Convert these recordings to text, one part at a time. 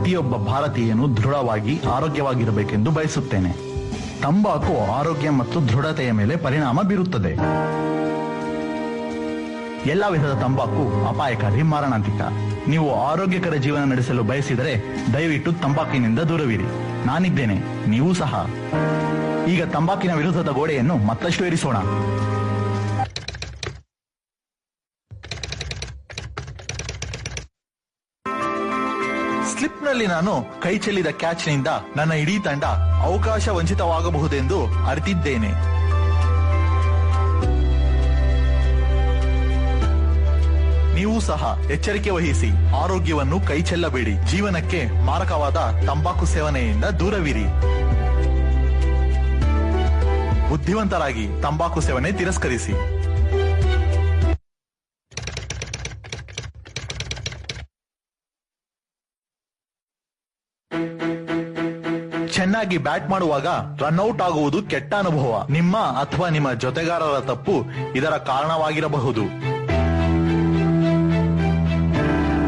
ಪ್ರತಿಯೊಬ್ಬ ಭಾರತೀಯನು ದೃಢವಾಗಿ ಆರೋಗ್ಯವಾಗಿರಬೇಕೆಂದು ಬಯಸುತ್ತೇನೆ. ತಂಬಾಕು ಆರೋಗ್ಯ ಮತ್ತು ದೃಢತೆಯ ಮೇಲೆ ಪರಿಣಾಮ ಬೀರುತ್ತದೆ. ಎಲ್ಲ ವಿಧದ ತಂಬಾಕು ಅಪಾಯಕಾರಿ, ಮಾರಣಾಂತಿಕ. ನೀವು ಆರೋಗ್ಯಕರ ಜೀವನ ನಡೆಸಲು ಬಯಸಿದರೆ ದಯವಿಟ್ಟು ತಂಬಾಕಿನಿಂದ ದೂರವಿರಿ. ನಾನಿದ್ದೇನೆ, ನೀವು ಸಹ. ಈಗ ತಂಬಾಕಿನ ವಿರುದ್ಧದ ಗೋಡೆಯನ್ನು ಮತ್ತಷ್ಟು ಏರಿಸೋಣ. ಸ್ಲಿಪ್ನಲ್ಲಿ ನಾನು ಕೈ ಚೆಲ್ಲಿದ ಕ್ಯಾಚ್ನಿಂದ ನನ್ನ ಇಡೀ ತಂಡ ಅವಕಾಶ ವಂಚಿತವಾಗಬಹುದೆಂದು ಅರಿತಿದ್ದೇನೆ. ನೀವು ಸಹ ಎಚ್ಚರಿಕೆ ವಹಿಸಿ. ಆರೋಗ್ಯವನ್ನು ಕೈ ಚೆಲ್ಲಬೇಡಿ. ಜೀವನಕ್ಕೆ ಮಾರಕವಾದ ತಂಬಾಕು ಸೇವನೆಯಿಂದ ದೂರವಿರಿ. ಬುದ್ಧಿವಂತರಾಗಿ ತಂಬಾಕು ಸೇವನೆ ತಿರಸ್ಕರಿಸಿ. ಚೆನ್ನಾಗಿ ಬ್ಯಾಟ್ ಮಾಡುವಾಗ ರನ್ಔಟ್ ಆಗುವುದು ಕೆಟ್ಟ ಅನುಭವ. ನಿಮ್ಮ ಅಥವಾ ನಿಮ್ಮ ಜೊತೆಗಾರರ ತಪ್ಪು ಇದರ ಕಾರಣವಾಗಿರಬಹುದು.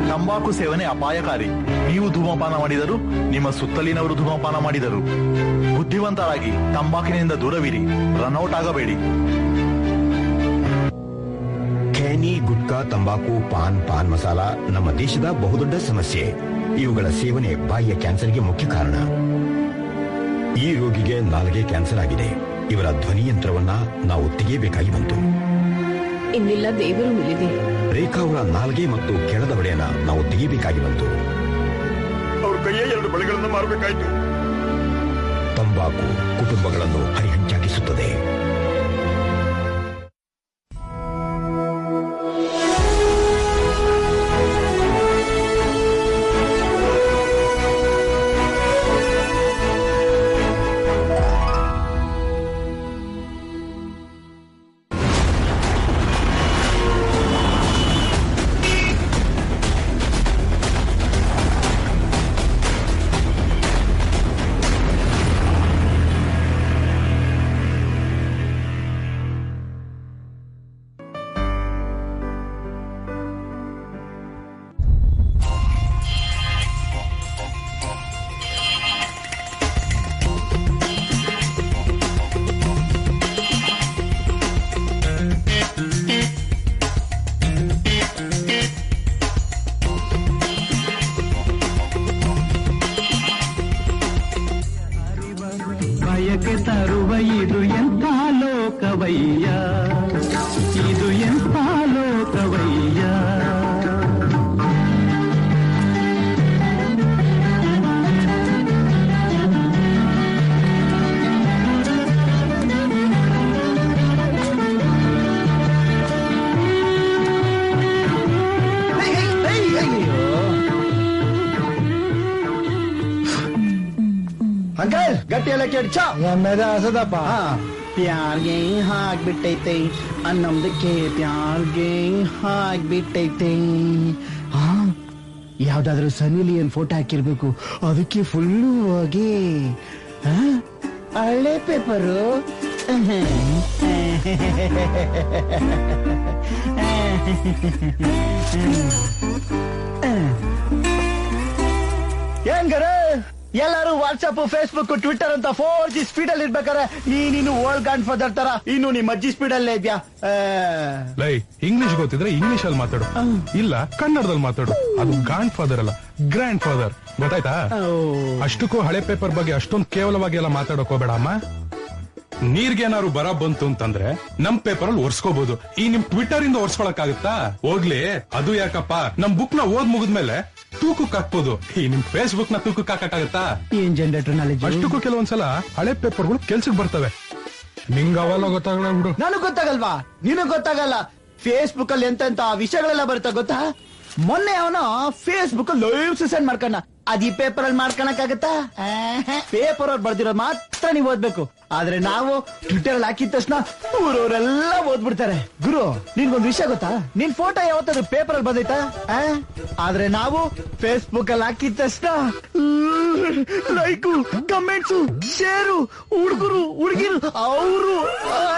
ತಂಬಾಕು ಸೇವನೆ ಅಪಾಯಕಾರಿ. ನೀವು ಧೂಮಪಾನ ಮಾಡಿದರು, ನಿಮ್ಮ ಸುತ್ತಲಿನವರು ಧೂಮಪಾನ ಮಾಡಿದರು. ಬುದ್ಧಿವಂತರಾಗಿ ತಂಬಾಕಿನಿಂದ ದೂರವಿರಿ. ರನ್ಔಟ್ ಆಗಬೇಡಿ. ಖೈನಿ, ಗುಟ್ಕಾ, ತಂಬಾಕು, ಪಾನ್ ಮಸಾಲ ನಮ್ಮ ದೇಶದ ಬಹುದೊಡ್ಡ ಸಮಸ್ಯೆ. ಇವುಗಳ ಸೇವನೆ ಬಾಯಿಯ ಕ್ಯಾನ್ಸರ್ಗೆ ಮುಖ್ಯ ಕಾರಣ. ಈ ರೋಗಿಗೆ ನಾಲಿಗೆ ಕ್ಯಾನ್ಸರ್ ಆಗಿದೆ. ಇವರ ಧ್ವನಿ ಯಂತ್ರವನ್ನ ನಾವು ತೆಗೆಯಬೇಕಾಗಿ ಬಂತು. ಇನ್ನಿಲ್ಲ, ದೇವರು ಮಿಲಿದೆ. ರೇಖಾ ಅವರ ನಾಲ್ಗೆ ಮತ್ತು ಕೆಳದ ಬಳೆಯನ್ನ ನಾವು ತೆಗೆಯಬೇಕಾಗಿ ಬಂತು. ಅವ್ರ ಕೈಯ 2 ಬಳೆಗಳನ್ನು ಮಾರಬೇಕಾಯ್ತು. ತಂಬಾಕು ಕುಟುಂಬಗಳನ್ನು ಹರಿಹಂಚಾಗಿಸುತ್ತದೆ. ಬಯಕೆ ತರುವ ಇದು ಎಂಥ ಲೋಕವಯ್ಯ, ಇದು ಎಂಥ ಲೋಕವಯ್ಯ. ಅಂಕಲ್ ಗಟ್ಟಿ ಎಲ್ಲ ಕೆಡ್ಚ ಎಮ್ಮೆದ ಹಸದಪ್ಪ. ಪ್ಯಾರ್ಗೆ ಹಾಕ್ಬಿಟ್ಟೈತೆ ಅನ್ನೊಂದಕ್ಕೆ, ಪ್ಯಾರ್ಗೆ ಹಾಕ್ಬಿಟ್ಟೈತೆ. ಯಾವ್ದಾದ್ರು ಸನಿ ಲಿಯೋನ್ ಫೋಟೋ ಹಾಕಿರ್ಬೇಕು, ಅದಕ್ಕೆ ಫುಲ್ಲು ಹೋಗಿ ಹಳೆ ಪೇಪರು. ಹೆಂಗರ ಎಲ್ಲರೂ ವಾಟ್ಸ್ಆಪ್, ಫೇಸ್ಬುಕ್, ಟ್ವಿಟರ್ ಅಂತ 4G ಸ್ಪೀಡ್ ಅಲ್ಲಿ ಇರ್ಬೇಕಾರೆ ನೀನು ವರ್ಲ್ಡ್ ಗಾಡ್ ಫಾದರ್ ತರ ಇನ್ನು ನಿಮ್ಮ ಅಜ್ಜಿ ಸ್ಪೀಡ್ ಅಲ್ಲೇ ಇದ್ಯಾ? ಲೈ, ಇಂಗ್ಲಿಷ್ ಗೊತ್ತಿದ್ರೆ ಇಂಗ್ಲಿಷ್ ಅಲ್ಲಿ ಮಾತಾಡು, ಇಲ್ಲ ಕನ್ನಡದಲ್ಲಿ ಮಾತಾಡು. ಅದು ಗಾಂಡ್ ಫಾದರ್ ಅಲ್ಲ, ಗ್ರ್ಯಾಂಡ್ ಫಾದರ್. ಗೊತ್ತಾಯ್ತಾ? ಅಷ್ಟಕ್ಕೂ ಹಳೆ ಪೇಪರ್ ಬಗ್ಗೆ ಅಷ್ಟೊಂದು ಕೇವಲವಾಗಿ ಎಲ್ಲ ಮಾತಾಡಕ್ ಹೋಗ್ಬೇಡ ಅಮ್ಮ. ನೀರ್ಗೇನಾದ್ರು ಬರ ಬಂತು ಅಂತಂದ್ರೆ ನಮ್ ಪೇಪರ್ ಅಲ್ಲಿ ಒರ್ಸ್ಕೋಬಹುದು. ಈ ನಿಮ್ ಟ್ವಿಟರ್ ಇಂದ ಒರ್ಸ್ಕೊಳಕ್ ಆಗುತ್ತಾ? ಹೋಗ್ಲಿ, ಅದು ಯಾಕಪ್ಪ, ನಮ್ ಬುಕ್ ನ ಓದ್ ಮುಗಿದ್ಮೇಲೆ ತೂಕಕ್ಕೆ ಹಾಕ್ಬೋದು. ಈ ನಿಮ್ ಫೇಸ್ಬುಕ್ ನ ತೂಕಕ್ಕೆ ಹಾಕಕ್ಕಾಗತ್ತಾ? ಏನ್ ಜನರೇಟರ್ ನಾಲೆಜ್. ಅಷ್ಟಕ್ಕೂ ಕೆಲವೊಂದ್ಸಲ ಹಳೆ ಪೇಪರ್ಗಳು ಕೆಲ್ಸಕ್ಕೆ ಬರ್ತವೆ. ನಿಂಗ ಅವೆಲ್ಲ ಗೊತ್ತಾಗಲ್ಲ ಬಿಡು. ನನಗ್ ಗೊತ್ತಾಗಲ್ವಾ? ನಿನಗ್ ಗೊತ್ತಾಗಲ್ಲ. ಫೇಸ್ಬುಕ್ ಅಲ್ಲಿ ಎಂತೆಂತ ವಿಷಯಗಳೆಲ್ಲ ಬರುತ್ತಾ ಗೊತ್ತಾ? ಮೊನ್ನೆ ಅವನು ಫೇಸ್ಬುಕ್ ಲೈವ್ ಸೆಷನ್ ಮಾಡ್ಕೊಂಡ. ಅದ್ ಈ ಪೇಪರ್ ಅಲ್ಲಿ ಮಾಡ್ಕೊಳಕ್ಕಾಗತ್ತಾ? ಪೇಪರ್ ಅವ್ರು ಬರ್ದಿರೋದು ಮಾತ್ರ ನೀವು ಓದ್ಬೇಕು. ಆದ್ರೆ ನಾವು ಟ್ವಿಟರ್ ಅಲ್ಲಿ ಹಾಕಿದ ತಕ್ಷಣ ಊರವರೆಲ್ಲ ಓದ್ಬಿಡ್ತಾರೆ. ಗುರು, ನಿನ್ಗೊಂದು ವಿಷಯ ಗೊತ್ತಾ? ನಿನ್ ಫೋಟೋ ಯಾವತ್ತಾದ್ರು ಪೇಪರ್ ಅಲ್ಲಿ ಬಂದೈತಾ? ಆದ್ರೆ ನಾವು ಫೇಸ್ಬುಕ್ ಅಲ್ಲಿ ಹಾಕಿದ ತಕ್ಷಣ ಲೈಕು, ಕಮೆಂಟ್ಸು, ಶೇರು, ಹುಡುಗರು ಹುಡುಗಿರು ಅವರು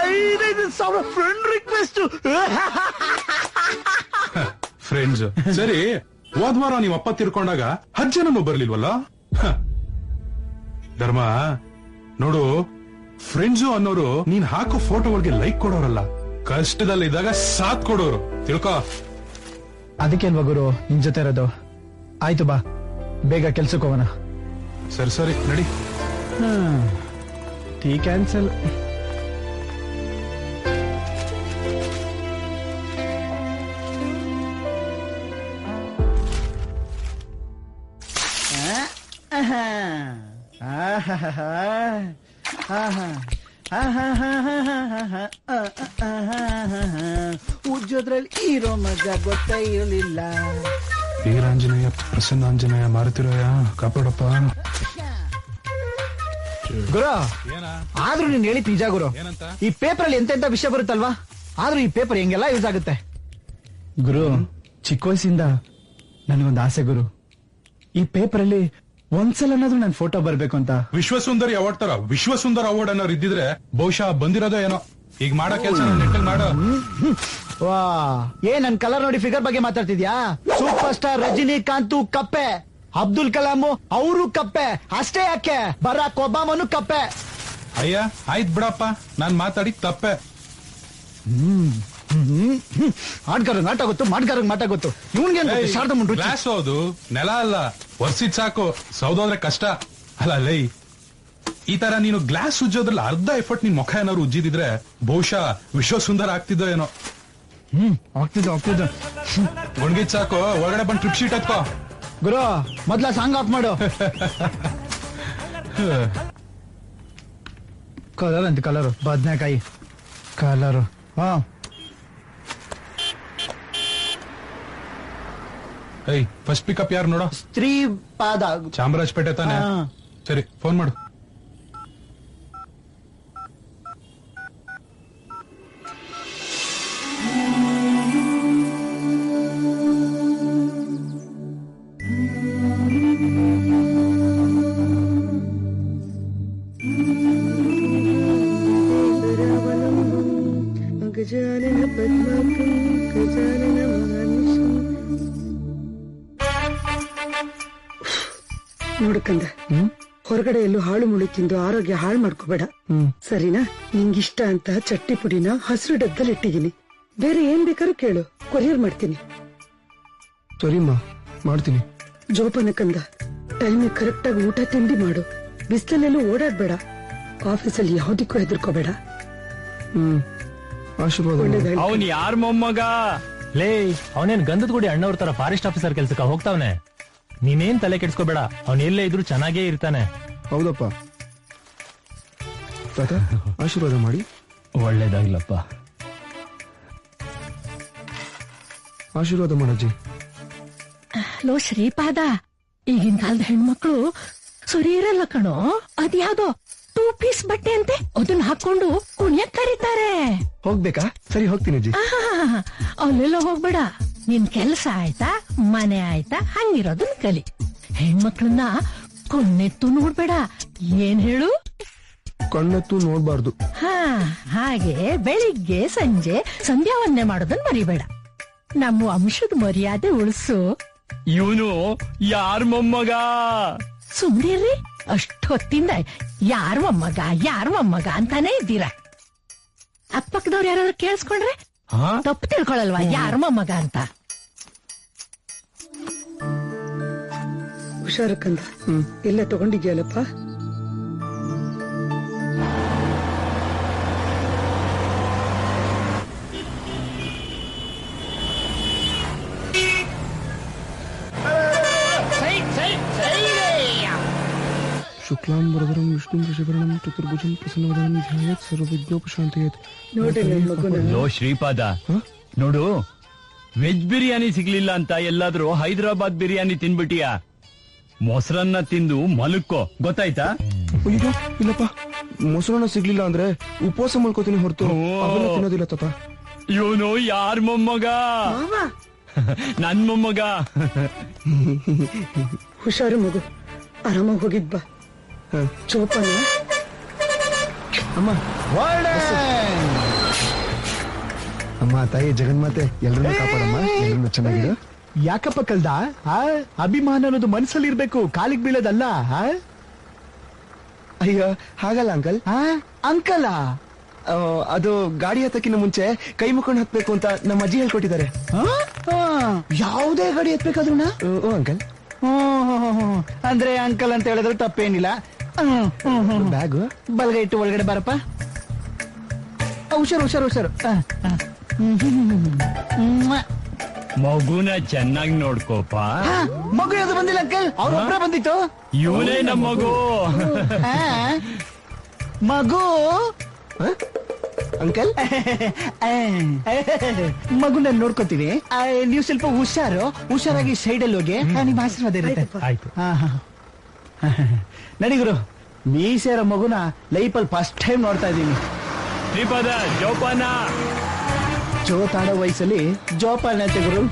5,000 ಫ್ರೆಂಡ್ ರಿಕ್ವೆಸ್ಟ್. ಫ್ರೆಂಡ್ಸ್ ಸರಿ, ಹೋದ್ವಾರ ನೀವ್ ಅಪ್ಪ ತಿರ್ಕೊಂಡಾಗ 10 ಜನನೂ ಬರ್ಲಿಲ್ವಲ್ಲ. ಧರ್ಮ ನೋಡು, ಫ್ರೆಂಡ್ಸು ಅನ್ನೋರು ನೀನ್ ಹಾಕೋ ಫೋಟೋಗಳಿಗೆ ಲೈಕ್ ಕೊಡೋರಲ್ಲ, ಕಷ್ಟದಲ್ಲಿದ್ದಾಗ ಸಾಥ್ ಕೊಡೋರು, ತಿಳ್ಕೊ. ಅದಕ್ಕೆ ಅಲ್ವಾ ಗುರು ನಿನ್ ಜೊತೆ ಇರೋದು. ಆಯ್ತು ಬಾ, ಬೇಗ ಕೆಲ್ಸಕ್ಕೆ ಹೋಗೋಣ. ಸರಿ ನಡಿ. Tea cancel. ಉಜ್ಜೋದ್ರಲ್ಲಿ ಇರೋ ಮಜಾ ಗೊತ್ತೇ ಇರಲಿಲ್ಲ. ವೀರಾಂಜನೇಯ ಪ್ರಸನ್ನಾಂಜನೇಯ ಮಾರುತಿರಾಯ ಕಾಪಾಡಪ್ಪ. ಗುರು, ಆದ್ರೂ ನೀನ್ ಹೇಳಿದ್ ನಿಜ ಗುರು. ಈ ಪೇಪರ್ ಅಲ್ಲಿ ಎಂತೆಂತ ವಿಷಯ ಬರುತ್ತಲ್ವಾ, ಆದ್ರೂ ಈ ಪೇಪರ್ ಹೆಂಗೆಲ್ಲ ಯೂಸ್ ಆಗುತ್ತೆ ಗುರು. ಚಿಕ್ಕ ವಯಸ್ಸಿಂದ ನನಗೊಂದು ಆಸೆ ಗುರು, ಈ ಪೇಪರ್ ಅಲ್ಲಿ ಒಂದ್ಸಲನಾದ್ರೂ ನನ್ ಫೋಟೋ ಬರ್ಬೇಕು ಅಂತ. ವಿಶ್ವಸುಂದರಿ ಅವಾರ್ಡ್ ತರ ವಿಶ್ವಸುಂದರ ಅವಾರ್ಡ್ ಅನ್ನೋರು ಇದ್ದಿದ್ರೆ ಬಹುಶಃ ಬಂದಿರೋದೋ ಏನೋ. ಈಗ ಮಾಡೋ ಕೆಲಸ ನೆಟ್ಟಲ್ಲಿ ಮಾಡೋ. ವಾ, ನನ್ ಕಲರ್ ನೋಡಿ ಫಿಗರ್ ಬಗ್ಗೆ ಮಾತಾಡ್ತಿದ್ಯಾ? ಸೂಪರ್ ಸ್ಟಾರ್ ರಜನಿಕಾಂತ್ ಕಪ್ಪೆ, ಅಬ್ದುಲ್ ಕಲಾಂ ಅವರು ಕಪ್ಪೆ, ಅಷ್ಟೇ ಯಾಕೆ ಬರಾಕ್ ಒಬಾಮನು ಕಪ್ಪೆ. ಅಯ್ಯ ಆಯ್ತ್ ಬಿಡಪ್ಪ, ನಾನ್ ಮಾತಾಡಿ ತಪ್ಪೆ. ಆಡ್ಗಾರ ನಾಟ ಗೊತ್ತು, ಮಾಡ್ಗಾರ ಮಾಟ ಗೊತ್ತು. ಇವನ್ಗೆ ಶಾರದಾ ಮುಂಡ್ರು ಗ್ಲಾಸ್ ಹೌದು, ನೆಲ ಅಲ್ಲ. ಒರ್ಸಿದ್ ಸಾಕು, ಸೌದೋದ್ರೆ ಕಷ್ಟ ಅಲ್ಲ. ಲೈ, ಈ ತರ ನೀನು ಗ್ಲಾಸ್ ಉಜ್ಜೋದ್ರಲ್ಲಿ ಅರ್ಧ ಎಫರ್ಟ್ ನಿನ್ ಮುಖ ಏನಾದ್ರು ಉಜ್ಜಿದಿದ್ರೆ ಬಹುಶಃ ವಿಶ್ವಸುಂದರ ಆಗ್ತಿದ್ದೋ ಏನೋ. ಆಗ್ತಿದ್ದು ಗುಣ್ಗಿದ್ ಸಾಕು, ಒಳಗಡೆ ಬಂದ್ ಟ್ರಿಪ್ ಶೀಟ್ ಹತ್ಕೋ. ಗುರು, ಮೊದ್ಲ ಸಾಂಗ್ ಆಫ್ ಮಾಡು. ಕಲರ್ ಅಂತ ಕಲರು, ಬದ್ನೆಕಾಯಿ ಕಲರು. ಹಾ, ಫಸ್ಟ್ ಪಿಕಪ್ ಯಾರು ನೋಡೋ? ಸ್ತ್ರೀ ಪಾದ, ಚಾಮರಾಜಪೇಟೆ ತಾನೆ? ಸರಿ, ಫೋನ್ ಮಾಡು. ನೋಡ್ಕಂದ, ಹೊರಗಡೆ ಎಲ್ಲೂ ಹಾಳು ಮುಳಿ ತಿಂದು ಆರೋಗ್ಯ ಹಾಳು ಮಾಡ್ಕೋಬೇಡ, ಸರಿನಾ? ನಿಂಗಿಷ್ಟ ಅಂತ ಚಟ್ನಿ ಪುಡಿನ ಹಸಿರು ಡಬ್ಬದಲ್ಲಿ ಇಟ್ಟಿದ್ದೀನಿ. ಬೇರೆ ಏನ್ ಬೇಕಾದ್ರೂ ಕೇಳು, ಕೊರಿಯರ್ ಮಾಡ್ತೀನಿ. ಸರಿಮ್ಮ, ಮಾಡ್ತೀನಿ. ಜೋಪಾನ ಕಂದ, ಟೈಮಿಗೆ ಕರೆಕ್ಟ್ ಆಗಿ ಊಟ ತಿಂಡಿ ಮಾಡು. ಬಿಸಿಲಲ್ಲೆಲ್ಲೂ ಓಡಾಡ್ಬೇಡ, ಆಫೀಸಲ್ಲಿ ಯಾವ್ದಕ್ಕೂ ಹೆದರ್ಕೋಬೇಡ. ಆಶೀರ್ವಾದ. ಅವನ್ ಯಾರ ಮೊಮ್ಮಗ? ಲೇ, ಅವನೇನ್ ಗಂಧದ ಗುಡಿ ಅಣ್ಣವ್ರ ತರ ಫಾರೆಸ್ಟ್ ಆಫೀಸರ್ ಕೆಲ್ಸಕ್ಕ ಹೋಗ್ತಾವನೆ. ನೀನೇನ್ ತಲೆ ಕೆಡ್ಸ್ಕೋಬೇಡ, ಅವನ್ ಎಲ್ಲೇ ಇದ್ರು ಚೆನ್ನಾಗೇ ಇರ್ತಾನೆ. ಹೌದಪ್ಪ ತಾತ, ಆಶೀರ್ವಾದ ಮಾಡಿ. ಒಳ್ಳೇದಾಗ್ಲಪ್ಪ. ಆಶೀರ್ವಾದ ಮಾಡಜ್ಜಿ. ಲೋ ಶ್ರೀಪಾದ, ಈಗಿನ ಕಾಲದ ಹೆಣ್ಮಕ್ಳು ಸರಿ ಇರಲ್ಲ ಕಣೋ. ಅದ್ಯಾವ್ದೋ 2 ಪೀಸ್ ಬಟ್ಟೆ ಅಂತೆ, ಅದನ್ನ ಹಾಕೊಂಡು ಕುಣಿಯಕ್ ಕರೀತಾರೆ. ಹೋಗ್ಬೇಕಾ? ಸರಿ, ಹೋಗ್ತೀನಿ ಅಜ್ಜಿ. ಅಲ್ಲೆಲ್ಲ ಹೋಗ್ಬೇಡ, ನಿನ್ ಕೆಲ್ಸ ಆಯ್ತಾ, ಮನೆ ಆಯ್ತಾ, ಹಂಗಿರೋದನ್ನ ಕಲಿ. ಹೆಣ್ಮಕ್ಳನ್ನ ಕೊನ್ನೆತ್ತು ನೋಡ್ಬೇಡ. ಏನ್ ಹೇಳು? ಕಣ್ಣೆತ್ತು ನೋಡ್ಬಾರ್ದು. ಹಾಗೆ ಬೆಳಿಗ್ಗೆ ಸಂಜೆ ಸಂಧ್ಯಾ ವಂದನೆ ಮಾಡೋದನ್ನ ಮರಿಬೇಡ. ನಮ್ಮ ವಂಶದ ಮರ್ಯಾದೆ ಉಳಿಸು. ಇವನು ಯಾರ ಮೊಮ್ಮಗ? ಸುಮ್ನಿರ್ರಿ, ಅಷ್ಟೊತ್ತಿಂದ ಯಾರ ಮೊಮ್ಮಗ ಅಂತಾನೆ ಇದ್ದೀರಾ. ಅಕ್ಕಪಕ್ಕದವ್ರು ಯಾರಾದ್ರೂ ಕೇಳಿಸ್ಕೊಂಡ್ರೆ ತಪ್ಪು ತಿಳ್ಕೊಳಲ್ವಾ ಯಾರ ಮೊಮ್ಮಗ ಅಂತ? ಹುಷಾರು ಕಂದ, ಎಲ್ಲ ತಗೊಂಡಿದ್ಯಲ್ಲಪ್ಪ? ಶುಕ್ಲಾಂಬರಧರಂ ವಿಷ್ಣುಂ ಶಶಿವರ್ಣಂ ಚತುರ್ಭುಜಂ ಪ್ರಸನ್ನವದನಂ ಧ್ಯಾಯೇತ್ ಸರ್ವವಿಘ್ನೋಪಶಾಂತಯೇತ್. ಲೋ ಶ್ರೀಪಾದ, ನೋಡು, ವೆಜ್ ಬಿರಿಯಾನಿ ಸಿಗ್ಲಿಲ್ಲ ಅಂತ ಎಲ್ಲಾದ್ರೂ ಹೈದರಾಬಾದ್ ಬಿರಿಯಾನಿ ತಿನ್ಬಿಟ್ಟಿಯಾ? ಮೊಸರನ್ನ ತಿಂದು ಮಲಕ್ಕೋ, ಗೊತ್ತಾಯ್ತಾ? ಅಯ್ಯೋ ಇಲ್ಲಪ್ಪ, ಮೊಸರನ್ನ ಸಿಗ್ಲಿಲ್ಲ ಅಂದ್ರೆ ಉಪವಾಸ ಮಾಡ್ಕೋತೀನಿ ಹೊರತು ಅವೆಲ್ಲ ತಿನ್ನೋದಿಲ್ಲ ತಾತ. ಇವನು ಯಾರ ಮೊಮ್ಮಗ? ನನ್ ಮೊಮ್ಮಗ. ಹುಷಾರು ಮಗು, ಆರಾಮಾಗಿ ಹೋಗಿದ್ ಬಾ. ಜೋಪಾನ. ಅಮ್ಮ, ಅಮ್ಮ ತಾಯಿ ಜಗನ್ಮಾತೆ ಎಲ್ರನ್ನೂ ಕಾಪಾಡಮ್ಮ, ಎಲ್ರನ್ನೂ ಚೆನ್ನಾಗಿಡು. ಯಾಕಪ್ಪ ಕಲ್ದ ಅಭಿಮಾನ ಅನ್ನೋದು ಮನಸ್ಸಲ್ಲಿ ಇರ್ಬೇಕು, ಕಾಲಿಗೆ ಬೀಳೋದಲ್ಲ. ಅಯ್ಯೋ ಹಾಗಲ್ಲ ಅಂಕಲ್. ಅಂಕಲ ಅದು ಗಾಡಿ ಹತ್ತಕ್ಕಿಂತ ಮುಂಚೆ ಕೈ ಮುಕ್ಕೊಂಡು ಹತ್ಬೇಕು ಅಂತ ನಮ್ಮ ಅಜ್ಜಿ ಹೇಳ್ಕೊಟ್ಟಿದ್ದಾರೆ. ಯಾವುದೇ ಗಾಡಿ ಎತ್ಬೇಕಾದ್ರೂ ಅಂಕಲ್. ಅಂದ್ರೆ ಅಂಕಲ್ ಅಂತ ಹೇಳಿದ್ರೆ ತಪ್ಪೇನಿಲ್ಲ. ಬ್ಯಾಗು ಬಲಗೈ ಇಟ್ಟು ಒಳಗಡೆ ಬಾರಪ್ಪ. ಹುಷಾರು ಹುಷಾರು ಹುಷಾರು. ಮಗುನ ಚೆನ್ನಾಗಿ ನೋಡ್ಕೋಪ. ಮಗು ಯಾವ್ದು ಬಂದಿಲ್ಲ ಅಂಕಲ್, ಅವ್ರ ಒಬ್ಬರೇ ಬಂದಿತ್ತು. ಇವನೇ ನಮ್ಮ ಮಗು. ಮಗು ಅಂಕಲ್ ಮಗುನ ನೋಡ್ಕೋತೀವಿ. ನೀವು ಸ್ವಲ್ಪ ಹುಷಾರಾಗಿ ಸೈಡಲ್ಲಿ ಹೋಗಿ. ನಿಮ್ ಆಶೀರ್ವಾದ ಇರುತ್ತೆ. ಆಯ್ತು. ನಡಿಗುರು, ಮೀಸೆರ ಮಗುನ ಲೈಫಲ್ಲಿ ಫಸ್ಟ್ ಟೈಮ್ ನೋಡ್ತಾ ಇದ್ದೀನಿ. ಶ್ರೀಪಾದ ಜೋಪಾನ. ಜೋತಾಡೋ ವಯಸ್ಸಲ್ಲಿ ಜೋಪಾನ ಅಂತೆ ಗುರು.